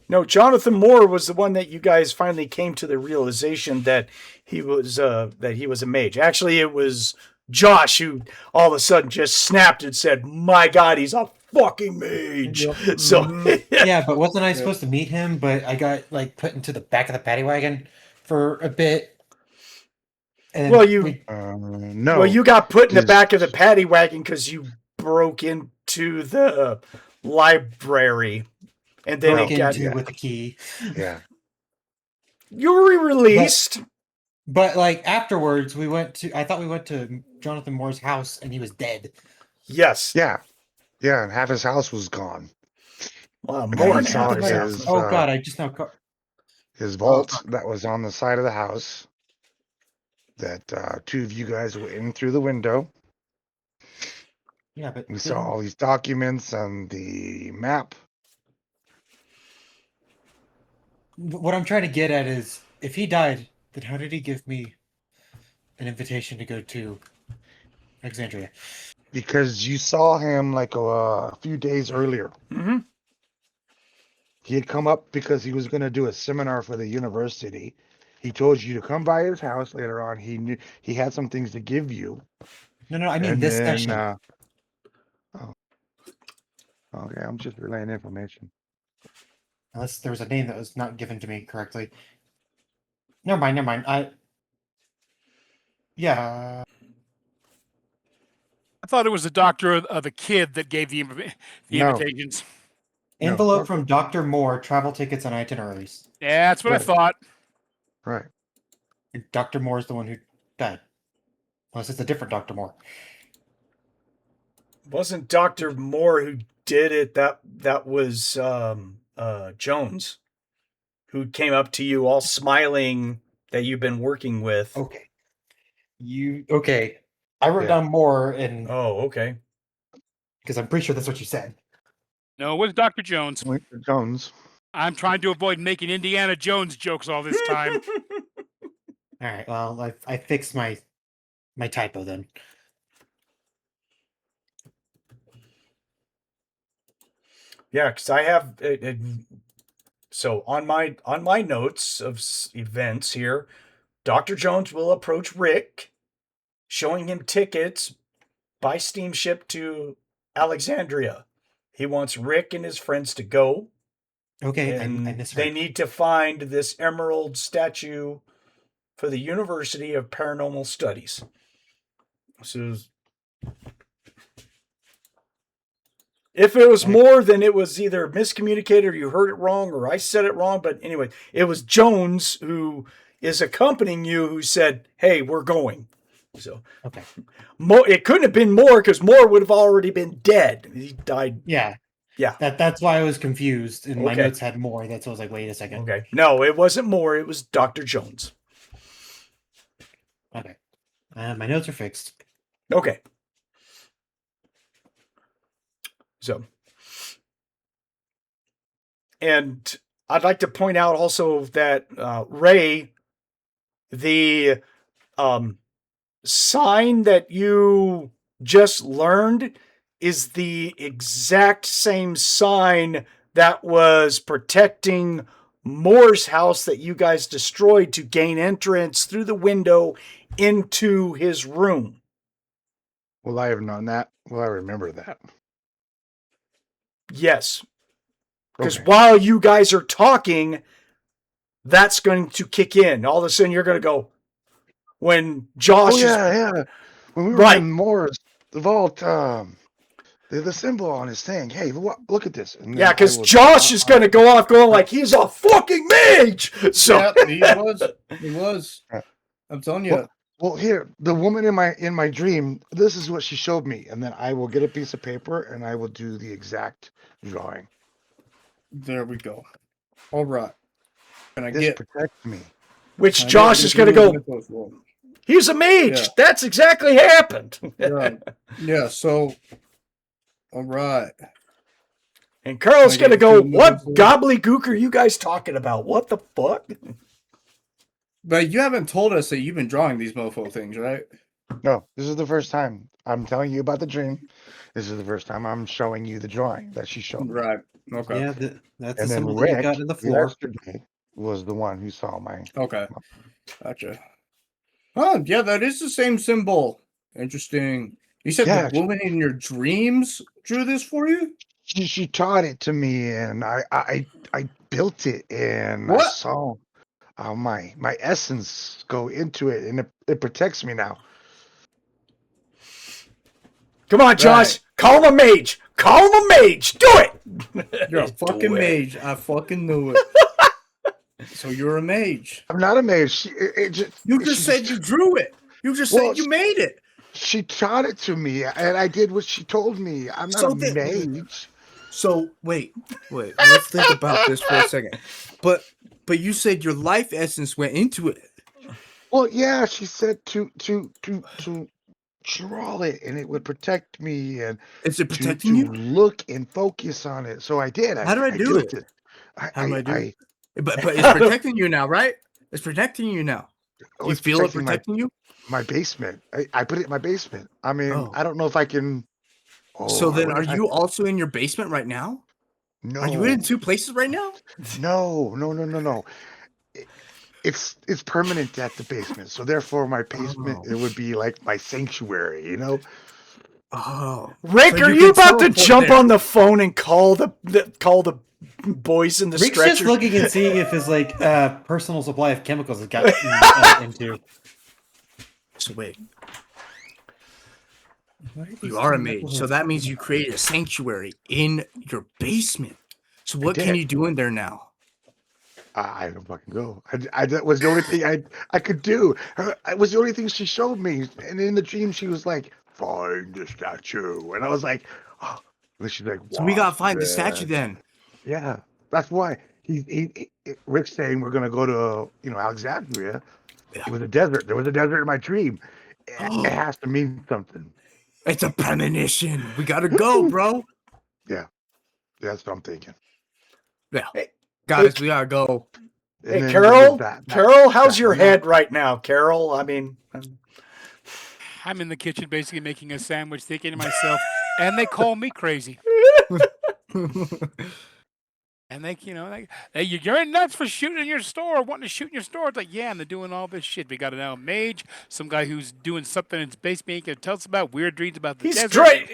No, Jonathan Moore was the one that you guys finally came to the realization that he was a mage. Actually, it was Josh who all of a sudden just snapped and said, "My God, he's a fucking mage." Yep. So Yeah, but wasn't I supposed to meet him? But I got like put into the back of the paddy wagon for a bit. And Well, you no. well, you got put in the His- back of the paddy wagon because you broke into the library, and then broke it got into with a key. Yeah. you were released. But like afterwards, I thought we went to Jonathan Moore's house, and he was dead. Yes. Yeah. Yeah, and half his house was gone. Well, And more then than he saw half his house. his, Oh God, I just now. his vault that was on the side of the house that two of you guys went in through the window. Yeah, but We saw all these documents and the map. what I'm trying to get at is, if he died, then how did he give me an invitation to go to Alexandria? Because you saw him like a few days earlier. Mm-hmm. He had come up because he was going to do a seminar for the university. He told you to come by his house later on. He knew he had some things to give you. No, I mean And this then, session. Okay, I'm just relaying information. Unless there was a name that was not given to me correctly. Never mind. Yeah. I thought it was the doctor of the kid that gave the No. invitations. Envelope No. from Dr. Moore, travel tickets and itineraries. Yeah, that's what I Right. thought. Right. And Dr. Moore is the one who died. Unless it's a different Dr. Moore. Wasn't Dr. Moore who did it? That was Jones, who came up to you all smiling that you've been working with. Okay. Okay. I wrote down Moore and Oh, okay. because I'm pretty sure that's what you said. No, it was Dr. Jones. Jones. I'm trying to avoid making Indiana Jones jokes all this time. All right. Well, I fixed my typo then. Yeah, because I have so on my notes of events here, Dr. Jones will approach Rick, showing him tickets by steamship to Alexandria. He wants Rick and his friends to go. Okay, I And misheard. they need to find this emerald statue for the University of Paranormal Studies. So if it was more, then it was either miscommunicated or you heard it wrong or I said it wrong. But anyway, it was Jones who is accompanying you who said, hey, we're going. So Okay. It couldn't have been Moore because Moore would have already been dead. He died. Yeah. Yeah. That's why I was confused, and my Okay. notes had more. That's why I was like, wait a second. Okay. No, it wasn't Moore. It was Dr. Jones. Okay. My notes are fixed. Okay. So, and I'd like to point out also that Ray, the sign that you just learned is the exact same sign that was protecting Moore's house that you guys destroyed to gain entrance through the window into his room. Will I have known that? Will I remember that? Yes. Because Okay. while you guys are talking, that's going to kick in. All of a sudden, you're going to go, when Josh yeah. When we were Right. in Moore's the vault, the symbol on his thing. Hey, look at this. And Yeah, then because I was- Josh is going to go off going like he's a fucking mage. So Yeah, he was. I'm telling you. Well, here, the woman in my dream, this is what she showed me, and then I will get a piece of paper and I will do the exact drawing. There we go. All right. Can I This get? protects me. which can I Josh get is going to go, mythos roll? he's a mage. Yeah. That's exactly happened. Yeah. Yeah. So. All right. And Carl's Can I going to get go, two what mythos roll? gobbledygook are you guys talking about? What the fuck? But you haven't told us that you've been drawing these mofo things, right? No, this is the first time I'm telling you about the dream. This is the first time I'm showing you the drawing that she showed me. Right. Okay. Yeah, that's And the then symbol that you Rick, got in the floor. yesterday, was the one who saw my. Okay. Gotcha. Oh, yeah, that is the same symbol. Interesting. You said Yeah. the woman in your dreams drew this for you? She taught it to me, and I built it, and I What? saw my essence go into it, and it protects me now. Come on, Josh. Right. Call him a mage. Call him a mage. Do it. You're a Do fucking it. mage. I fucking knew it. So you're a mage. I'm not a mage. You just said you drew it. You just Well, said you made it. She taught it to me, and I did what she told me. I'm not So a then- mage. So wait. Let's think about this for a second. But you said your life essence went into it. Well, yeah, she said to draw it, and it would protect me, and Is it to protecting you? look and focus on it. So I did. How do I do built it? I, How do I do I, it? But it's protecting you now, right? It's protecting you now. I You was feel it protecting protecting you? my basement. I put it in my basement. I mean, Oh. I don't know if I can. So then, I are would- you also in your basement right now? No. Are you in two places right now? No. It's permanent at the basement. So therefore, my basement Oh. it would be like my sanctuary. You know. Oh, Rick, So are you you can about to teleport jump there. on the phone and call the boys in the Rick's just stretcher? looking and seeing if his personal supply of chemicals has got into. so wait. You are a mage, so that means you created a sanctuary in your basement. So what can did. you do in there now? I don't fucking go. That was the only thing I could do. It was the only thing she showed me. And in the dream, she was like, "Find the statue," and I was like, "Oh." And she's like, So we gotta "Watch find the statue this." then. Yeah, that's why Rick's saying we're gonna go to Alexandria. Yeah. It was a desert. There was a desert in my dream. It has to mean something. It's a premonition. We gotta go, bro. That's what I'm thinking. Yeah. Guys, we gotta go. And Hey, then Carol, that- Carol, how's that your night- head right now, Carol? I mean, I'm in the kitchen basically making a sandwich, thinking to myself, and they call me crazy. And you're nuts for shooting in your store, wanting to shoot in your store. It's like, yeah, and they're doing all this shit. We got a mage, some guy who's doing something in his basement. He can tell us about weird dreams about the he's desert.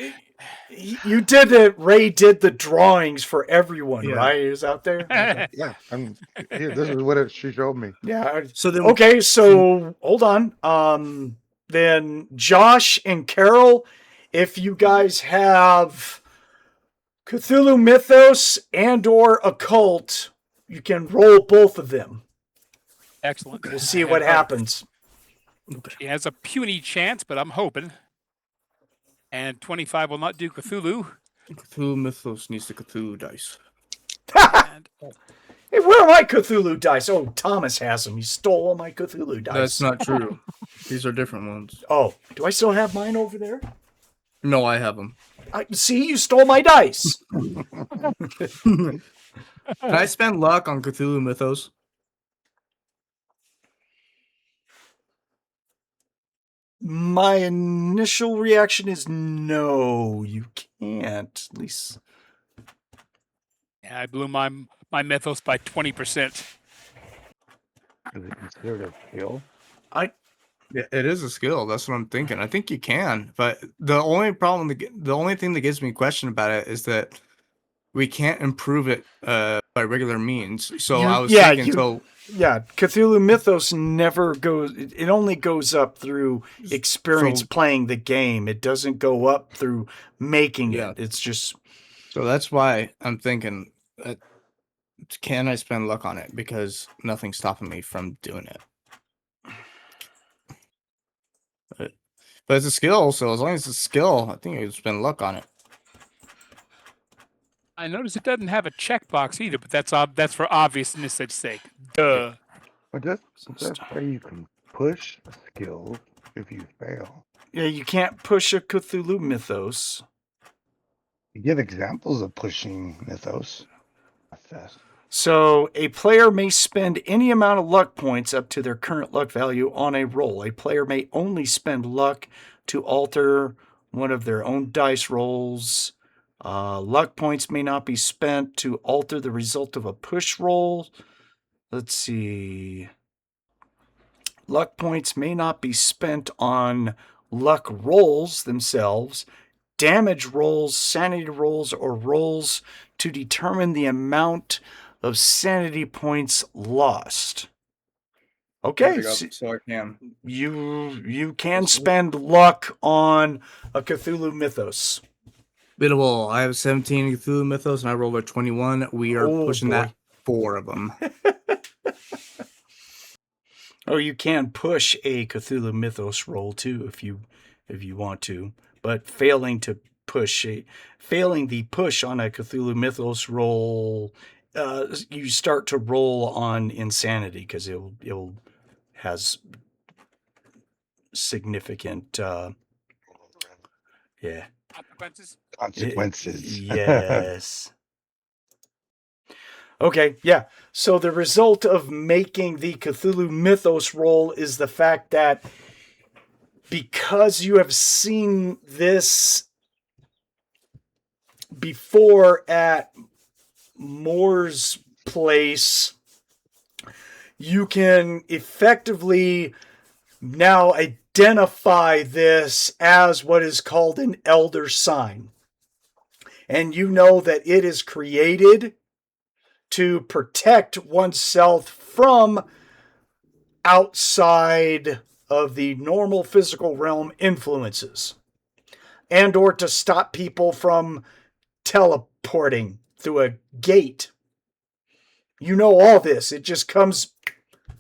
You did it. Ray did the drawings for everyone, Yeah. right? He was out there. Okay. Yeah, here, this is what she showed me. Yeah. So then, Okay, so hold on. Then Josh and Carol, if you guys have Cthulhu Mythos and or Occult, you can roll both of them. Excellent. We'll see what happens. He has a puny chance, but I'm hoping. And 25 will not do Cthulhu. Cthulhu Mythos needs the Cthulhu dice. And Hey, where are my Cthulhu dice? Oh, Thomas has them. He stole all my Cthulhu dice. That's not true. These are different ones. Oh, do I still have mine over there? No, I have them. See, you stole my dice. Can I spend luck on Cthulhu Mythos? My initial reaction is no, you can't. At least I blew my mythos by 20%. Is it considered a skill? Yeah, it is a skill. That's what I'm thinking. I think you can, but the only thing that gives me question about it is that we can't improve it by regular means. So I was thinking, yeah, Cthulhu Mythos never goes. It only goes up through experience playing the game. It doesn't go up through making it. It's just. So that's why I'm thinking, can I spend luck on it? Because nothing's stopping me from doing it. But it's a skill, so as long as it's a skill, I think I would spend luck on it. I notice it doesn't have a checkbox either, but that's for obviousness' sake. Duh. But that's why you can push a skill if you fail. Yeah, you can't push a Cthulhu Mythos. You give examples of pushing mythos. Fast. So, a player may spend any amount of luck points up to their current luck value on a roll. A player may only spend luck to alter one of their own dice rolls. Luck points may not be spent to alter the result of a push roll. Let's see. Luck points may not be spent on luck rolls themselves, damage rolls, sanity rolls, or rolls to determine the amount of sanity points lost. Okay, so I can. you can spend luck on a Cthulhu Mythos. Biddable. I have 17 Cthulhu Mythos and I rolled a 21. We are pushing that 4 of them. Oh, you can push a Cthulhu Mythos roll too if you want to, but failing the push on a Cthulhu Mythos roll, you start to roll on insanity because it has significant Consequences. Yes. Okay, yeah. So the result of making the Cthulhu Mythos roll is the fact that because you have seen this before at Moore's place, you can effectively now identify this as what is called an elder sign. And you know that it is created to protect oneself from outside of the normal physical realm influences, and or to stop people from teleporting through a gate. You know all this. It just comes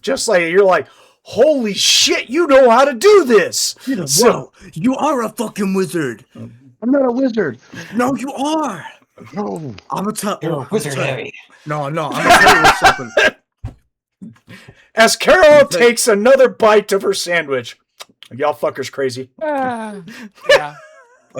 just like you're like, holy shit, you know how to do this. So you are a fucking wizard. I'm not a wizard. No, you are. No. I'm gonna tell You're a wizard, Harry. No, I'm gonna tell you something. As Carol takes another bite of her sandwich. Y'all fuckers crazy. Yeah.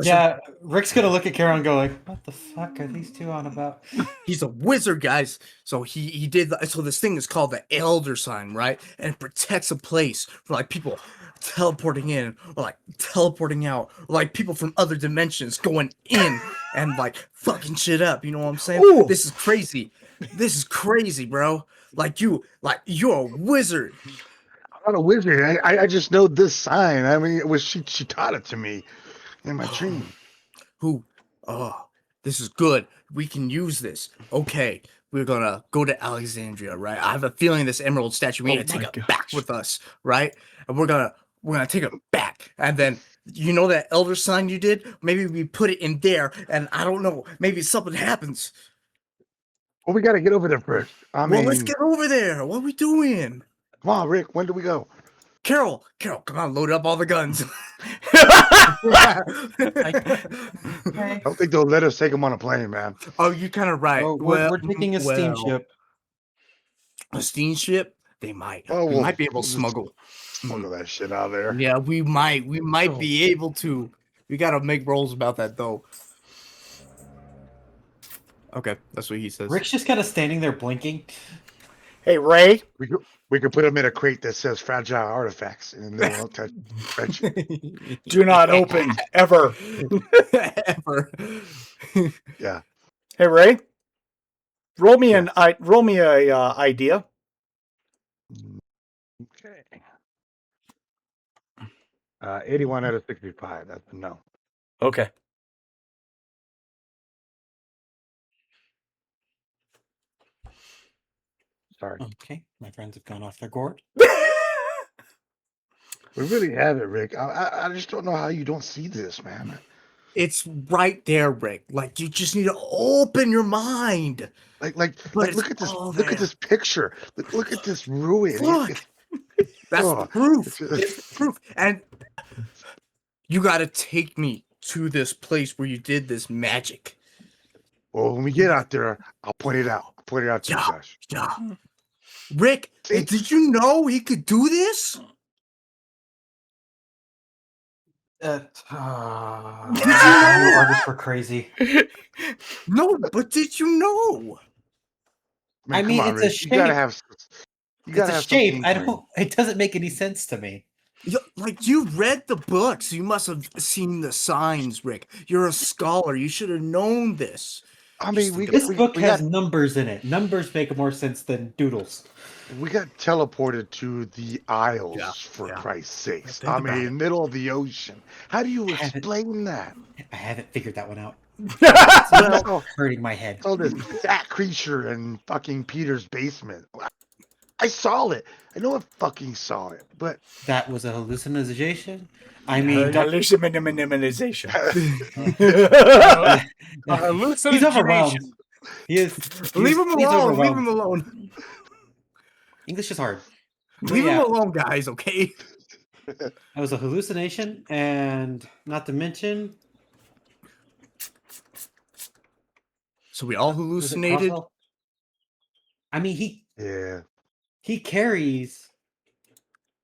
Yeah, Rick's gonna look at Carol and go like, "What the fuck are these two on about?" He's a wizard, guys. So he did. So this thing is called the Elder Sign, right? And it protects a place for like people teleporting in or like teleporting out, or like people from other dimensions going in and like fucking shit up. You know what I'm saying? Ooh. This is crazy. This is crazy, bro. You're a wizard. I'm not a wizard. I just know this sign. I mean, it was she taught it to me in my dream. Who? Oh, this is good. We can use this. Okay, we're gonna go to Alexandria, right? I have a feeling this emerald statue. We Oh need to my take it back gosh. with us, right? And we're gonna take it back, and then you know that elder sign you did. Maybe we put it in there, and I don't know. Maybe something happens. Well, we got to get over there first. I mean, Well, let's get over there. What are we doing? come on, Rick. When do we go? Carol, come on, load up all the guns. I don't think they'll let us take them on a plane, man. Oh, you're kind of right. Oh, we're taking a steamship. A steamship? They might. Oh, we well, might be able to just smuggle. Smuggle that shit out of there. Yeah, we might be able to. We gotta make rolls about that though. Okay, that's what he says. Rick's just kind of standing there blinking. Hey, Ray. We could put them in a crate that says fragile artifacts, and they won't touch it. Do not open ever. Ever. Yeah. Hey, Ray. Roll me a idea. Okay. 81 out of 65. That's a no. Okay. Sorry. Okay, my friends have gone off their gourd. We really have it, Rick. I just don't know how you don't see this, man. It's right there, Rick. Like you just need to open your mind. Like But look at it's this. all Look there. at this picture. Look at this ruin. Look. That's Oh, proof. it's- It's proof. And you gotta take me to this place where you did this magic. Well, when we get out there, I'll point it out. I'll point it out to you Yeah. guys. Yeah. Rick, See? did you know he could do this? Artists were crazy. No, but did you know? I mean, come on, it's a Rick. You gotta shape. have. You It's gotta a have shape. something I for don't. It doesn't make any sense to me. Like you read the books, you must have seen the signs, Rick. You're a scholar. You should have known this. I mean, we This book we has got numbers in it. Numbers make more sense than doodles. teleported to the Isles Yeah, for yeah. Christ's sakes. Think I about mean, it. middle of the ocean. How do you Haven't- explain that? I haven't figured that one out. Well, Hurting my head. all this fat creature in fucking Peter's basement. I saw it. I know I fucking saw it, but That was a hallucination. I mean, Hallucination. he's overwhelmed. He is. Leave him he's alone. Leave overwhelmed. him alone. English is hard. But Leave yeah, him alone, guys. Okay. that was a hallucination, and not to mention, So we all was it hallucinated. Croswell? I mean, yeah. he carries.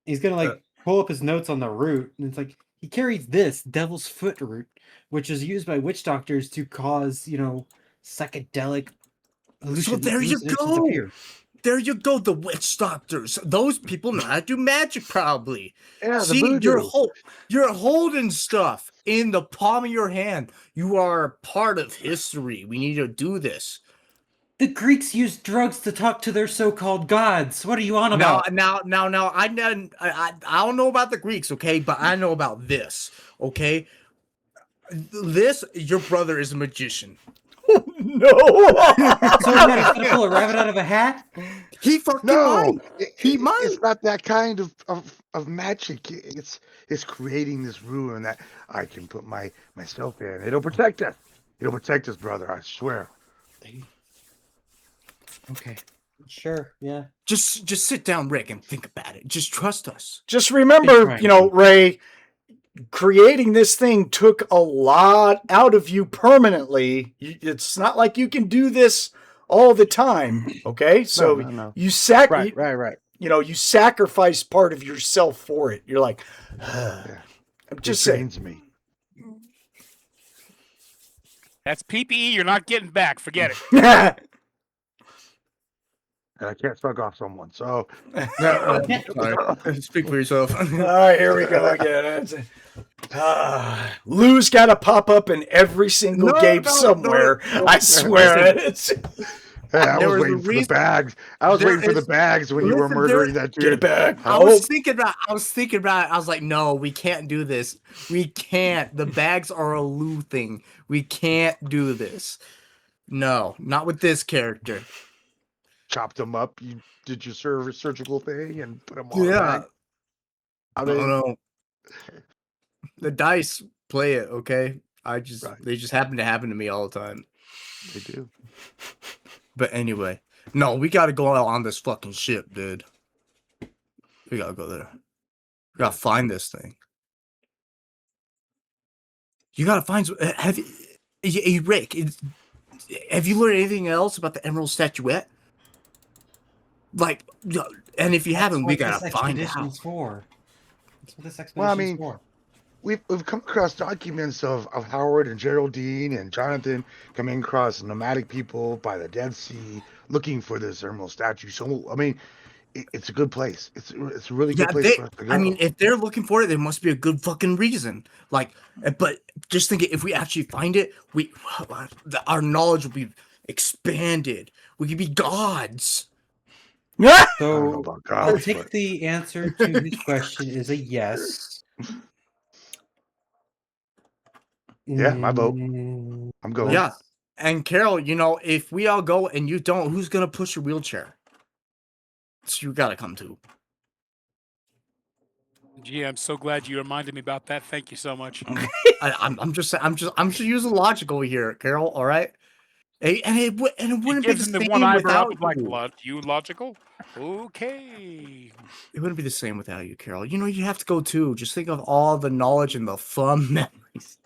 He's gonna like pull up his notes on the root, and it's like he carries this devil's foot root, which is used by witch doctors to cause psychedelic. So there you hallucinations go. appear. There you go. The witch doctors. Those people know how to do magic, probably. Yeah, the See, voodoo. you're holding stuff in the palm of your hand. You are part of history. We need to do this. The Greeks used drugs to talk to their so-called gods. What are you on Now, about? I don't know about the Greeks, okay, but I know about this, okay. This, your brother is a magician. No. So I'm gonna pull a rabbit out of a hat? He fucking No, might. He might. It's not that kind of magic. It's creating this ruin that I can put myself in. It'll protect us. It'll protect us, brother. I swear. Okay. Sure, yeah. Just sit down, Rick, and think about it. Just trust us. Just remember, Right. Ray, creating this thing took a lot out of you permanently. It's not like you can do this all the time, okay? So No. you Right. you sacrifice part of yourself for it. You're like, I'm It just saying. drains me. That's PPE you're not getting back. Forget it. And I can't suck off someone. So, Sorry. Speak for yourself. All right, here we go again. Lou's got to pop up in every single game somewhere. I swear. hey, I There was was a waiting for the reason- bags. I was there waiting for the is- bags when you were listen, murdering that Get it kid. back. I was thinking about it. I was like, no, we can't do this. We can't. The bags are a Lou thing. We can't do this. No, not with this character. Chopped them up. You did your surgical thing and put them on. Yeah. I I mean, don't know. The dice play it, okay? They just happen to happen to me all the time. they do. But anyway, no, we gotta go out on this fucking ship, dude. We gotta go there. We gotta find this thing. You gotta find. Have you, Rick? Have you learned anything else about the Emerald Statuette? Like, and if you haven't, we gotta find out. That's what this expedition's Well, I mean, for. We've come across documents of Howard and Geraldine and Jonathan coming across nomadic people by the Dead Sea looking for this emerald statue. So, I mean, it's a good place. It's a really good place for us to go. I mean, if they're looking for it, there must be a good fucking reason. Like, but just think, if we actually find it, our knowledge will be expanded. We could be gods. I don't know So about I'll God, take but the answer to his question is a yes. Yeah, my vote. Mm, I'm going. Yeah. And Carol, if we all go and you don't, who's gonna push your wheelchair? So you gotta come too. Gee, I'm so glad you reminded me about that. Thank you so much. I'm just using logical here, Carol. All right. And it wouldn't be the Gives him the same one eyebrow without up like you. you logical? Okay. It wouldn't be the same without you, Carol. You have to go too. Just think of all the knowledge and the fun memories.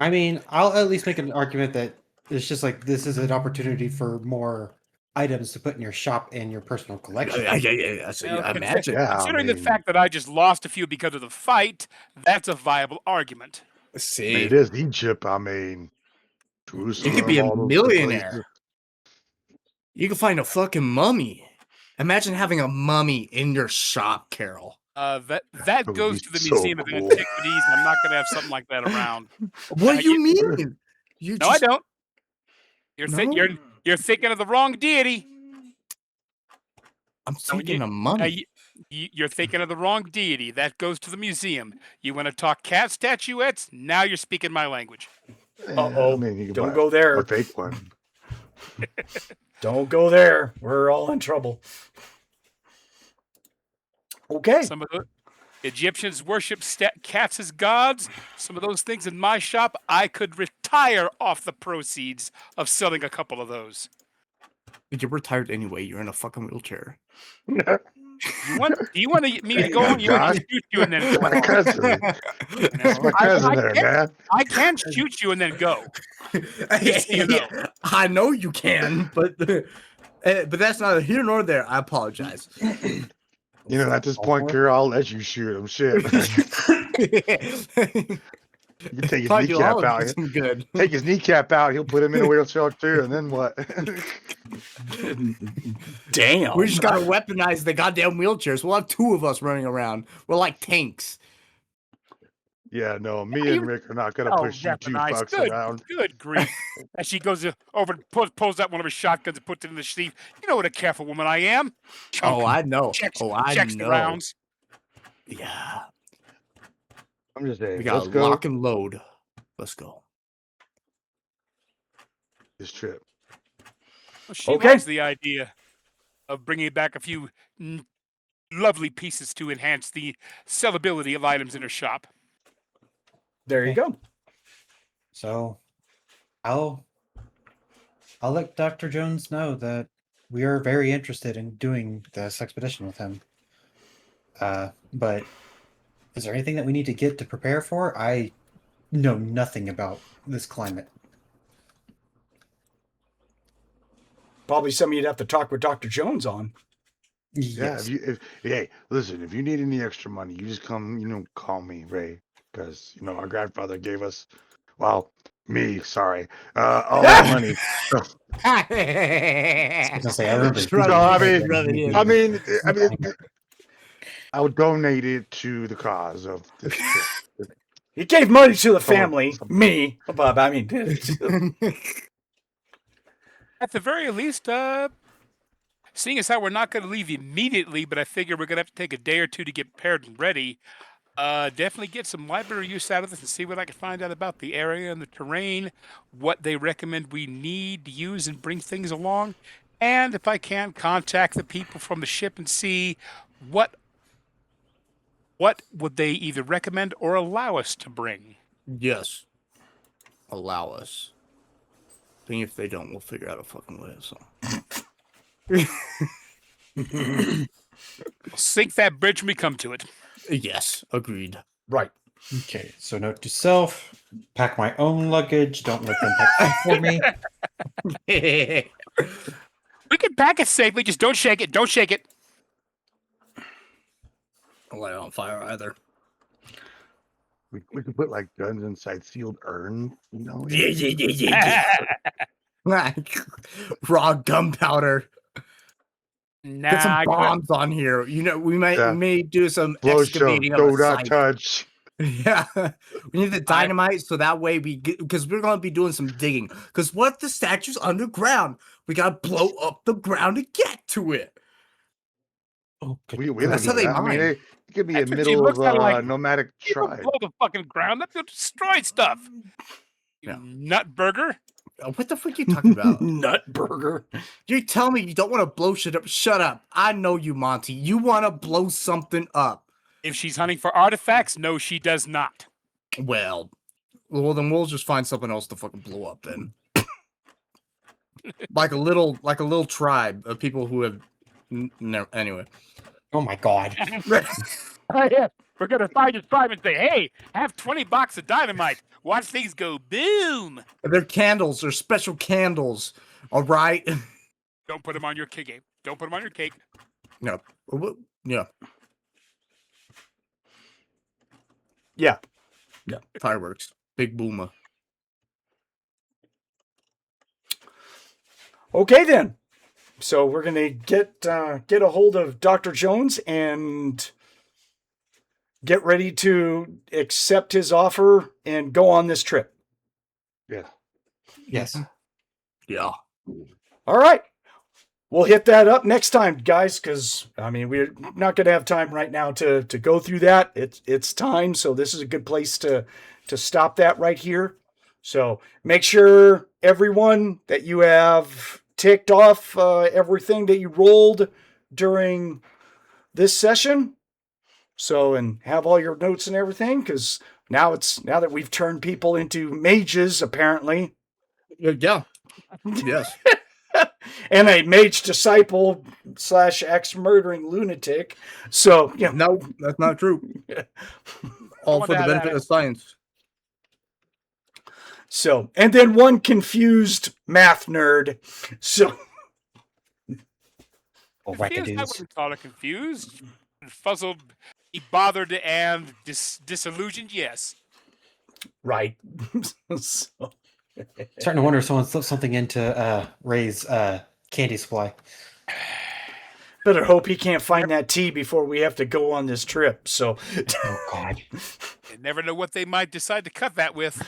I mean, I'll at least make an argument that it's just like this is an opportunity for more items to put in your shop and your personal collection. Yeah. So Well, I imagine. Yeah, Considering I the mean, fact that I just lost a few because of the fight, that's a viable argument. See, it is Egypt. I mean, Jerusalem. you could be a all those good millionaire. places. You can find a fucking mummy. Imagine having a mummy in your shop, Carol. That would goes be to the so Museum of cool. Antiquities. I'm not going to have something like that around. What Now, do you mean? You No, I don't. You're No? you're thinking of the wrong deity. I'm No, thinking a Now, mummy. you're thinking of the wrong deity. That goes to the museum. You want to talk cat statuettes? Now you're speaking my language. Uh-oh. I mean, you can Don't buy go there. a fake one. Don't go there. We're all in trouble. Okay. Some of the Egyptians worship cats as gods. Some of those things in my shop, I could retire off the proceeds of selling a couple of those. You're retired anyway. You're in a fucking wheelchair. Do you want me to go on? You want me to shoot you and then go My on? cousin. That's my cousin there, man. I can shoot you and then go. Just so you know. I know you can, but that's neither here nor there. I apologize. You know, at this point, Carol, I'll let you shoot him. Shit. You can take his Probably do all kneecap of out. you some good. Take his kneecap out. He'll put him in a wheelchair too. And then what? Damn. We just gotta weaponize the goddamn wheelchairs. We'll have two of us running around. We're like tanks. Yeah, no, me and Rick are not gonna Oh, push you two weaponize. fucks around. Good grief. As she goes over and pulls out one of her shotguns and puts it in the sleeve. You know what a careful woman I am. Chunk. Oh, I know. Checks, I checks know. the rounds. Yeah. I'm just saying, We got let's go lock and load. Let's go. this trip. Well, she Okay. likes the idea of bringing back a few lovely pieces to enhance the sellability of items in her shop. There you go. So I'll let Dr. Jones know that we are very interested in doing this expedition with him. But is there anything that we need to get to prepare for? I know nothing about this climate. Probably something you'd have to talk with Dr. Jones on. Yeah, Yes. hey, listen, if you need any extra money, you just come, call me, Ray, because our grandfather gave us, well, Me, sorry. All that money. I was gonna say, I remember. Just rub it in. I mean, I would donate it to the cause of this trip. He gave money to the Someone- family, someone- me, but I mean, At the very least, seeing as how we're not going to leave immediately, but I figure we're going to have to take a day or two to get prepared and ready. Definitely get some library use out of this and see what I can find out about the area and the terrain, what they recommend we need to use and bring things along. And if I can, contact the people from the ship and see what would they either recommend or allow us to bring. Yes. Allow us. I think if they don't, we'll figure out a fucking way. So. We'll sink that bridge when we come to it. Yes, agreed. right. Okay, so note to self: pack my own luggage. Don't let them pack for me. We can pack it safely, just don't shake it. Don't shake it. Don't light it on fire either. We could put like guns inside sealed urns, you know? Raw gunpowder. Get some Nah, bombs on here. You know, we may do some Blow show, excavating of do the not site. touch. Yeah, we need the dynamite so that way we get, because we're gonna be doing some digging. Because what if the statue's underground? We gotta blow up the ground to get to it. Oh, good. We That's don't how do they that. I mean, mine. it could be That's in what she middle looks of kinda like. nomadic you don't tribe. blow the fucking ground. That's going to destroy stuff. You Yeah. nut burger. What the fuck are you talking about? Nut burger. You tell me you don't want to blow shit up. Shut up. I know you, Monty. You want to blow something up. If she's hunting for artifacts, no, she does not. Well, then we'll just find something else to fucking blow up then. like a little tribe of people who have no anyway. Oh my god. We're going to find your tribe and say, hey, have 20 boxes of dynamite. Watch things go boom. They're candles. They're special candles. All right. Don't put them on your cake. Don't put them on your cake. No. Yeah. Yeah. Yeah. Fireworks. Big boomer. Okay then. So we're gonna get a hold of Dr. Jones and get ready to accept his offer and go on this trip. Yeah. Yes. Yeah. All right. We'll hit that up next time, guys, because I mean we're not going to have time right now to go through that. It's time, so this is a good place to stop that right here. So make sure everyone that you have ticked off everything that you rolled during this session. So and have all your notes and everything, because now that we've turned people into mages apparently. Yeah. Yes. And a mage disciple / ex-murdering lunatic. So, you know. No, that's not true. All for the benefit of science. So, and then one confused math nerd. So, Confused, I wouldn't call it confused. Fuzzled, bothered, and disillusioned, yes. right. So, Starting to wonder if someone slipped something into Ray's candy supply. better hope he can't find that tea before we have to go on this trip. So, Oh god. You never know what they might decide to cut that with.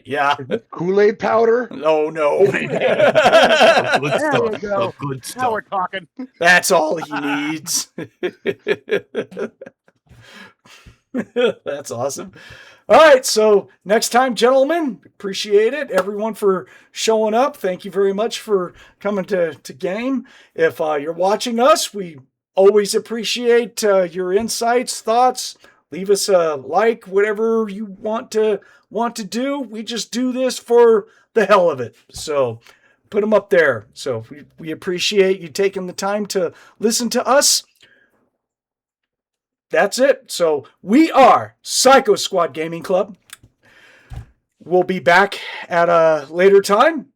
yeah. Kool-Aid powder? Oh, no. Good stuff. stuff. Good Now we're stuff. talking. That's all he needs. That's awesome. All right, so next time, gentlemen, appreciate it. Everyone for showing up. Thank you very much for coming to game. If you're watching us, we always appreciate your insights, thoughts. Leave us a like, whatever you want to do. We just do this for the hell of it. So put them up there. So we appreciate you taking the time to listen to us. That's it. So we are Psycho Squad Gaming Club. We'll be back at a later time,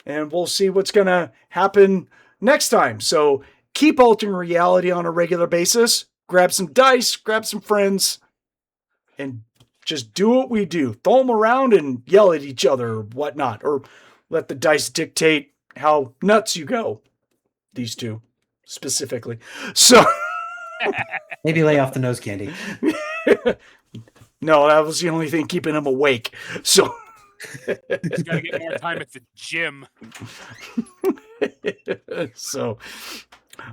and we'll see what's going to happen next time. So keep altering reality on a regular basis. Grab some dice, grab some friends, and Just do what we do. Throw them around and yell at each other or whatnot. Or let the dice dictate how nuts you go. These two, specifically. So... Maybe lay off the nose candy. No, that was the only thing keeping him awake. So... He's got to get more time at the gym. So...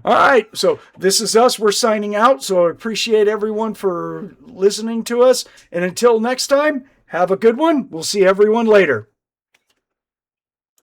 All right, so this is us. We're signing out. So I appreciate everyone for listening to us. And until next time, have a good one. We'll see everyone later.